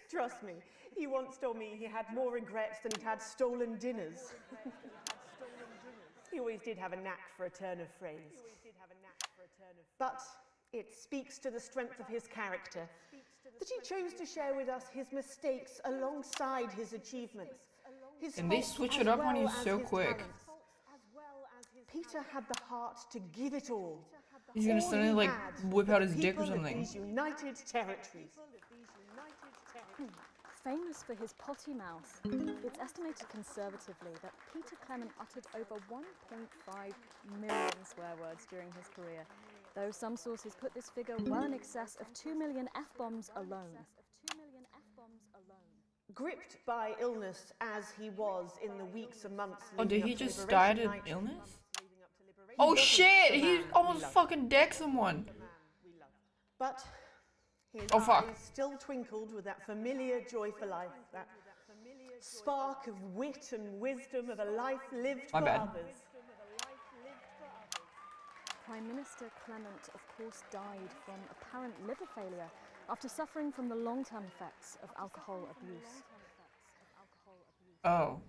Trust me, he once told me he had more regrets than he'd had stolen dinners. He always did have a knack for a turn of phrase. But it speaks to the strength of his character that he chose to share with us his mistakes alongside his achievements. His
And they
faults
switch
as
it up on
well
you
as
so
his
quick.
talents. Peter had the heart to give it all.
He's gonna
All
suddenly
he
like
had
whip
for
out
the
his dick or
people of
something.
these united territories.
Famous for his potty mouth, it's estimated conservatively that Peter Clement uttered over 1.5 million swear words during his career, though some sources put this figure well in excess of 2 million F-bombs alone.
Gripped by illness as he was in the weeks and months
Oh, did
leading
he
up to
just
Liberation
die to
Night,
illness?
he
Oh
wasn't
shit!
the
He
man we
almost
loved.
fucking decked someone.
But his
Oh, fuck.
eyes still twinkled with that familiar joy for life, that spark of wit and wisdom of a life lived
My
for
bad.
others.
Prime Minister Clement, of course, died from apparent liver failure after suffering from the long-term effects of alcohol abuse.
Oh.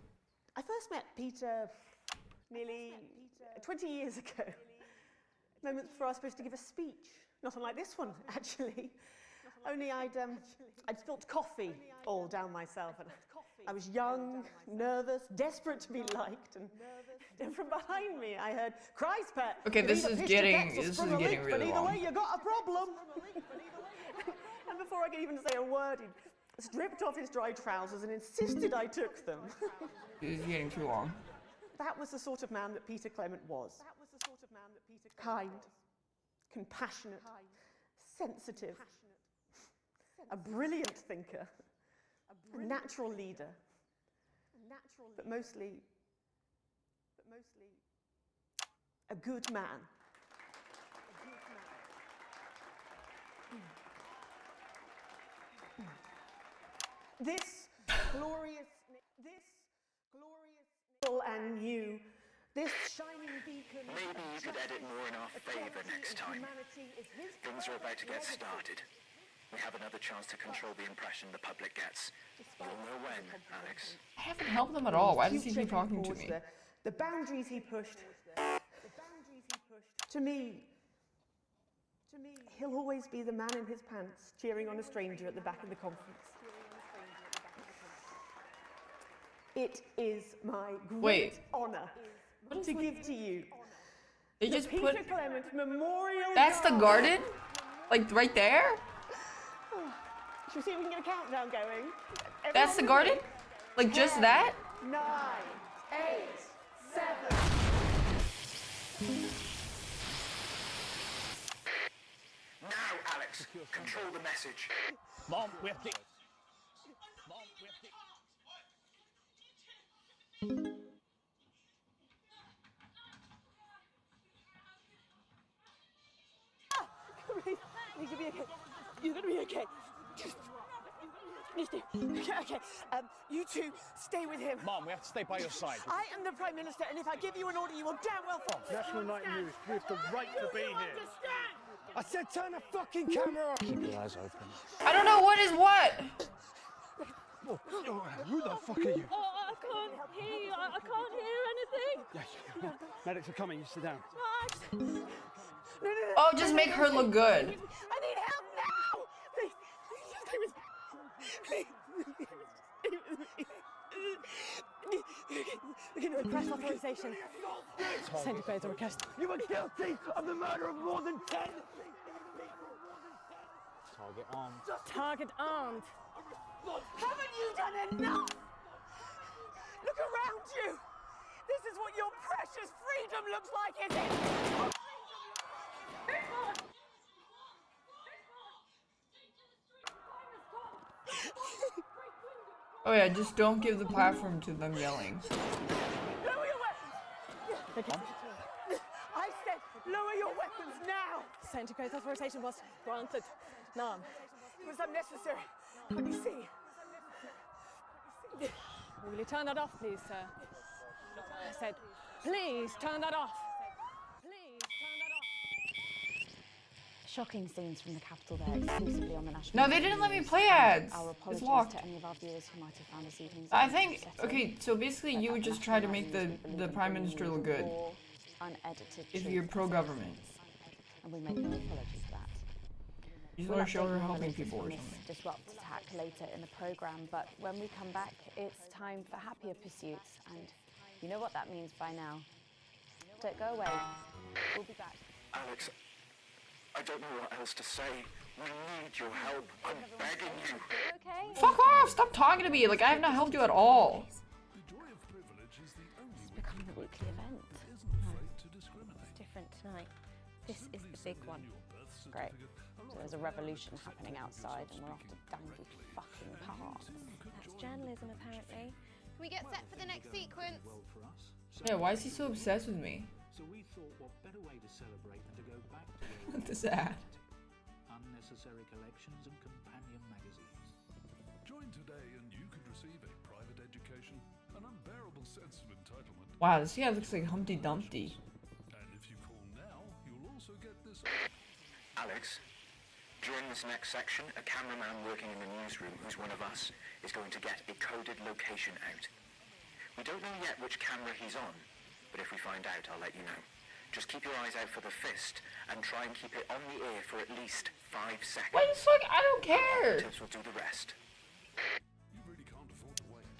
I first met Peter nearly 20 years ago. Moments before I was supposed to give a speech. Not unlike this one, actually. Only I'd spilt coffee all down myself, and I was young, nervous, desperate to be liked, and from behind me I heard, "Christ, Pet!
Okay,
you've
this
either
is
pissed your
getting-
guts or
this
sprung
is
a
getting
leak,
really
but either
long.
way, you got a problem." And before I could even say a word, he stripped off his dry trousers and insisted I took them.
This is getting too long.
That was the sort of man that Peter Clement was. Kind, compassionate, sensitive, a brilliant thinker, a natural leader, but mostly a good man. This glorious and new, this shining beacon.
Maybe you could edit more in our favour next time. Things are about to get started. We have another chance to control the impression the public gets. You'll know when, Alex.
I haven't helped them at all. Why does he keep talking to me?
The boundaries he pushed. To me, he'll always be the man in his pants cheering on a stranger at the back of the conference. It is my great honour to give to you
They
the
just
Peter
put.
Clement Memorial
That's the garden? Like right there?
Should we see if we can get a countdown going?
That's the garden? Like just that?
9, 8, 7.
Now, Alex, Alex, control the message.
Mom, we have to...
You're gonna be okay. You're gonna be okay. Okay, okay. You two stay with him.
Mom, we have to stay by your side.
I am the Prime Minister, and if I give you an order, you will damn well follow.
National Night News, we have the right to be here.
Understand?
I said turn the fucking camera off. Keep your eyes open.
I don't know what is what.
Who the fuck are you?
Oh, I can't hear you. I can't hear anything.
Yes, medics are coming. You sit down.
Oh, just make her look good.
I need help now! Please, stay with me.
We're going to request authorization. Centigrade request.
You are guilty of the murder of more than 10. Target armed.
Target armed.
Haven't you done enough? Look around you. This is what your precious freedom looks like, is it?
Oh yeah, just don't give the platform to them yelling.
Lower your weapons! I said, lower your weapons now!
Centigrade authorization was granted. None.
It was unnecessary. Let me see.
Will you turn that off, please, sir? I said, please turn that off. Please turn that off.
Shocking scenes from the capital there, exclusively on the national.
No, they didn't let me play ads.
Our
It's
apologies
locked.
to any of our viewers who might have found this evening's.
I think, okay, so basically you would just try to make the Prime Minister look good.
Unedited
if you're pro-government.
And we make no apologies for that.
You just
We'll
want to show
update
her
you on the
helping
latest
people or
from this
something.
Disrupt attack later in the programme, but when we come back, it's time for happier pursuits, and you know what that means by now. Don't go away. We'll be back.
Alex, I don't know what else to say. We need your help. I'm begging you.
Okay?
Fuck off! Stop talking to me! Like, I have not helped you at all.
It's becoming a weekly event.
It's different tonight. This is the big one.
Great. So there's a revolution happening outside, and we're off to dandy fucking parks.
That's journalism, apparently.
Can we get set for the next sequence?
Yeah, why is he so obsessed with me?
So we thought what better way to celebrate than to go back to
What is that?
unnecessary collections and companion magazines.
Join today and you could receive a private education, an unbearable sense of entitlement.
Wow, this guy looks like Humpty Dumpty.
And if you call now, you'll also get this.
Alex, during this next section, a cameraman working in the newsroom who's one of us is going to get a coded location out. We don't know yet which camera he's on, but if we find out, I'll let you know. Just keep your eyes out for the fist and try and keep it on the air for at least 5 seconds.
What the fuck? I don't care!
Tips will do the rest.
You really can't afford to wait.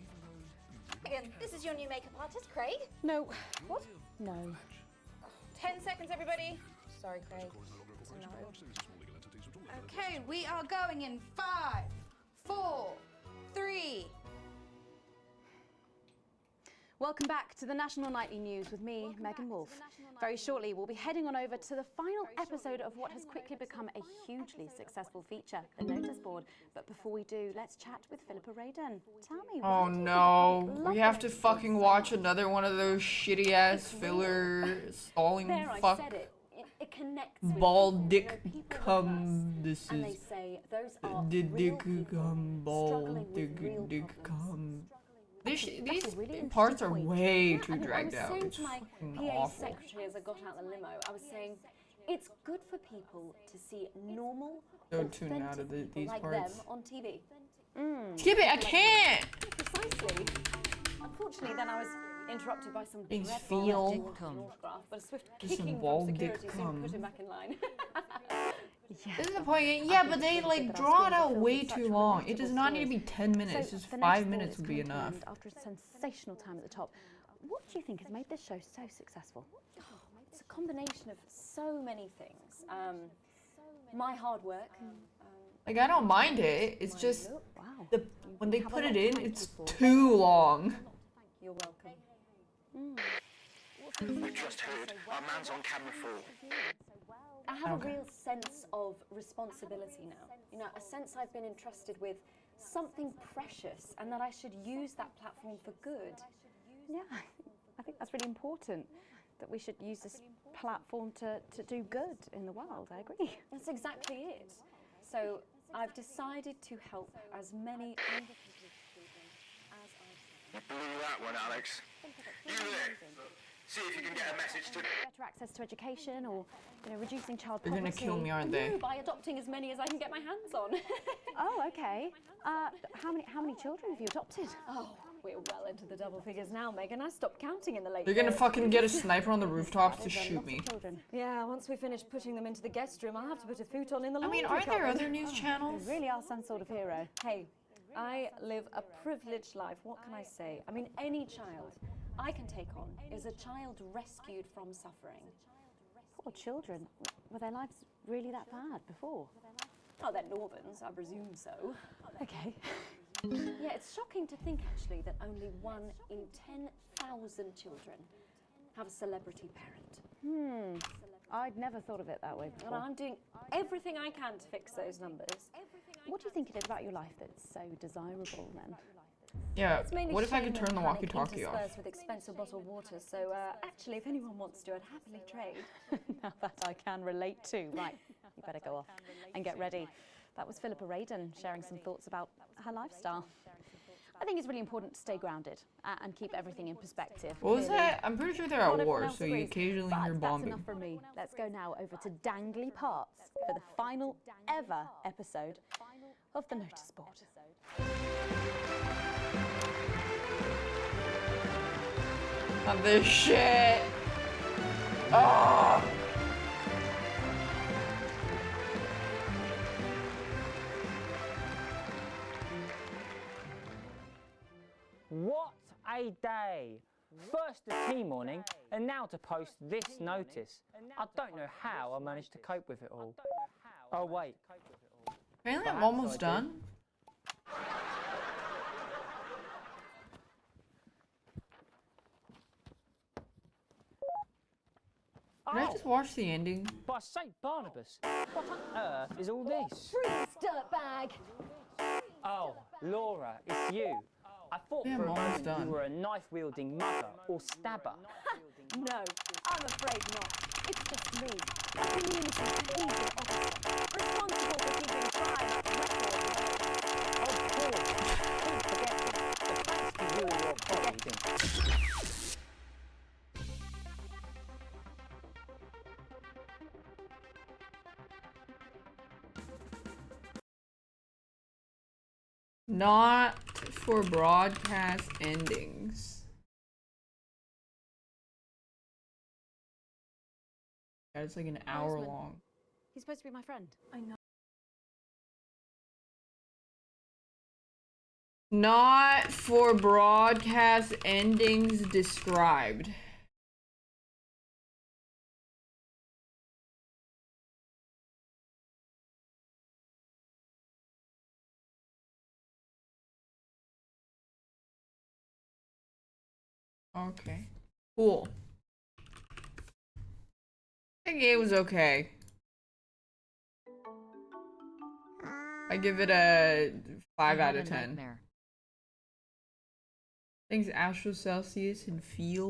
Even though
Again, this is your new makeup artist, Craig.
No.
What?
No.
10 seconds, everybody. Sorry, Craig. It's a no. Okay, we are going in 5, 4, 3.
Welcome back to the National Nightly News with me, Megan Wolf. Very shortly, we'll be heading on over to the final episode of what has quickly become a hugely successful feature, the Notice Board. But before we do, let's chat with Philippa Radin. Tell me,
Oh no, we have to fucking watch another one of those shitty ass filler stalling
There, I
fuck
said it. It connects with
ball
people,
dick
you know, people
cum. This
and they
is
say those are
the
real
dick
people
cum ball
struggling with
dick
real
dick
problems.
cum.
That's
These
a really
parts are
interesting point.
way
Yeah,
too
I mean,
dragged
I
out.
was saying
It's
to my
fucking
PA
awful.
secretary as I got out the limo, I was saying it's good for people to see normal,
So tuned out of
authentic people
these
like
parts.
them on TV.
Skip it, I can't!
Precisely. Unfortunately, then I was interrupted by some
Things
dreadful
feel-
autograph, but a swift
Just some
kicking
bald
from
dick
security soon
cum.
put him back in line.
This is the point. Yeah, but they like draw it out way too long. It does not need to be 10 minutes.
So
Just
the
5
next
minutes
ball
would be
is coming to
enough.
an end after a sensational time at the top. What do you think has made this show so successful? It's a combination of so many things. My hard work.
Like, I don't mind it. It's just
Wow.
when they
have a
put
lot
it
to
in,
thank
it's
you for.
too long.
You're welcome.
We just heard our man's on camera 4.
I have
Okay.
a real sense of responsibility now. You know, a sense I've been entrusted with something precious and that I should use that platform for good.
Yeah, I think that's really important, that we should use this platform to do good in the world. I agree.
That's exactly it. So I've decided to help as many underprivileged children as I
You blew that one, Alex. You there. See if you can get a message to...
Better access to education, or reducing child
They're
poverty.
gonna kill me, aren't they?
No, by adopting as many as I can get my hands on.
Oh, okay. How many children have you adopted?
Oh, we're well into the double figures now, Megan. I stopped counting in the late
They're gonna
30s.
fucking get a sniper on the rooftops to shoot me.
Yeah, once we finish putting them into the guest room, I'll have to put a futon in the
I mean,
laundry
aren't there
cupboard.
other news channels?
You really are some sort of hero.
Hey, I live a privileged life. What can I say? I mean, any child I can take on is a child rescued from suffering.
Poor children. Were their lives really that bad before?
Oh, they're Northern's, I presume so.
Okay.
Yeah, it's shocking to think, actually, that only 1 in 10,000 children have a celebrity parent.
I'd never thought of it that way before.
And I'm doing everything I can to fix those numbers.
What do you think it is about your life that's so desirable then?
Yeah,
It's mainly
what if I could
shame
turn the
and panic
walkie-talkie off?
interspersed with expensive bottled water, so actually, if anyone wants to, I'd happily trade.
Now that I can relate to. Right, you better go off and get ready. That was Philippa Radin sharing some thoughts about her lifestyle. I think it's really important to stay grounded and keep everything in perspective.
What was
Clearly,
that? I'm pretty sure they're
not
at
everyone
war,
else
so you
agrees.
occasionally
But
hear
that's
bombing.
enough from me. Let's go now over to Dangly Parts for the final ever episode of the Notice Board.
Not this shit. Oh.
What a day! First the tea morning, and now to post this notice. I don't know how I managed to cope with it all. Oh wait.
Apparently I'm
Perhaps
almost
I did.
done. Did I just watch the ending?
By St. Barnabas, what on earth is all this?
Freeze, dirtbag!
Oh, Laura, it's you. I thought
Yeah,
for a
I'm almost
moment
done.
you were a knife-wielding mother or stabber.
No, I'm afraid not. It's just me, a community behaviour officer, responsible for keeping crime at record.
Of course. Don't forget the thanks to you and your colleagues.
Not for broadcast endings. Yeah, it's like an hour
Osman.
long.
He's supposed to be my friend.
I know.
Not for broadcast endings described. Okay. Cool. I think it was okay. I give it a 5 out of 10. Thanks, Astro Celsius and Feel.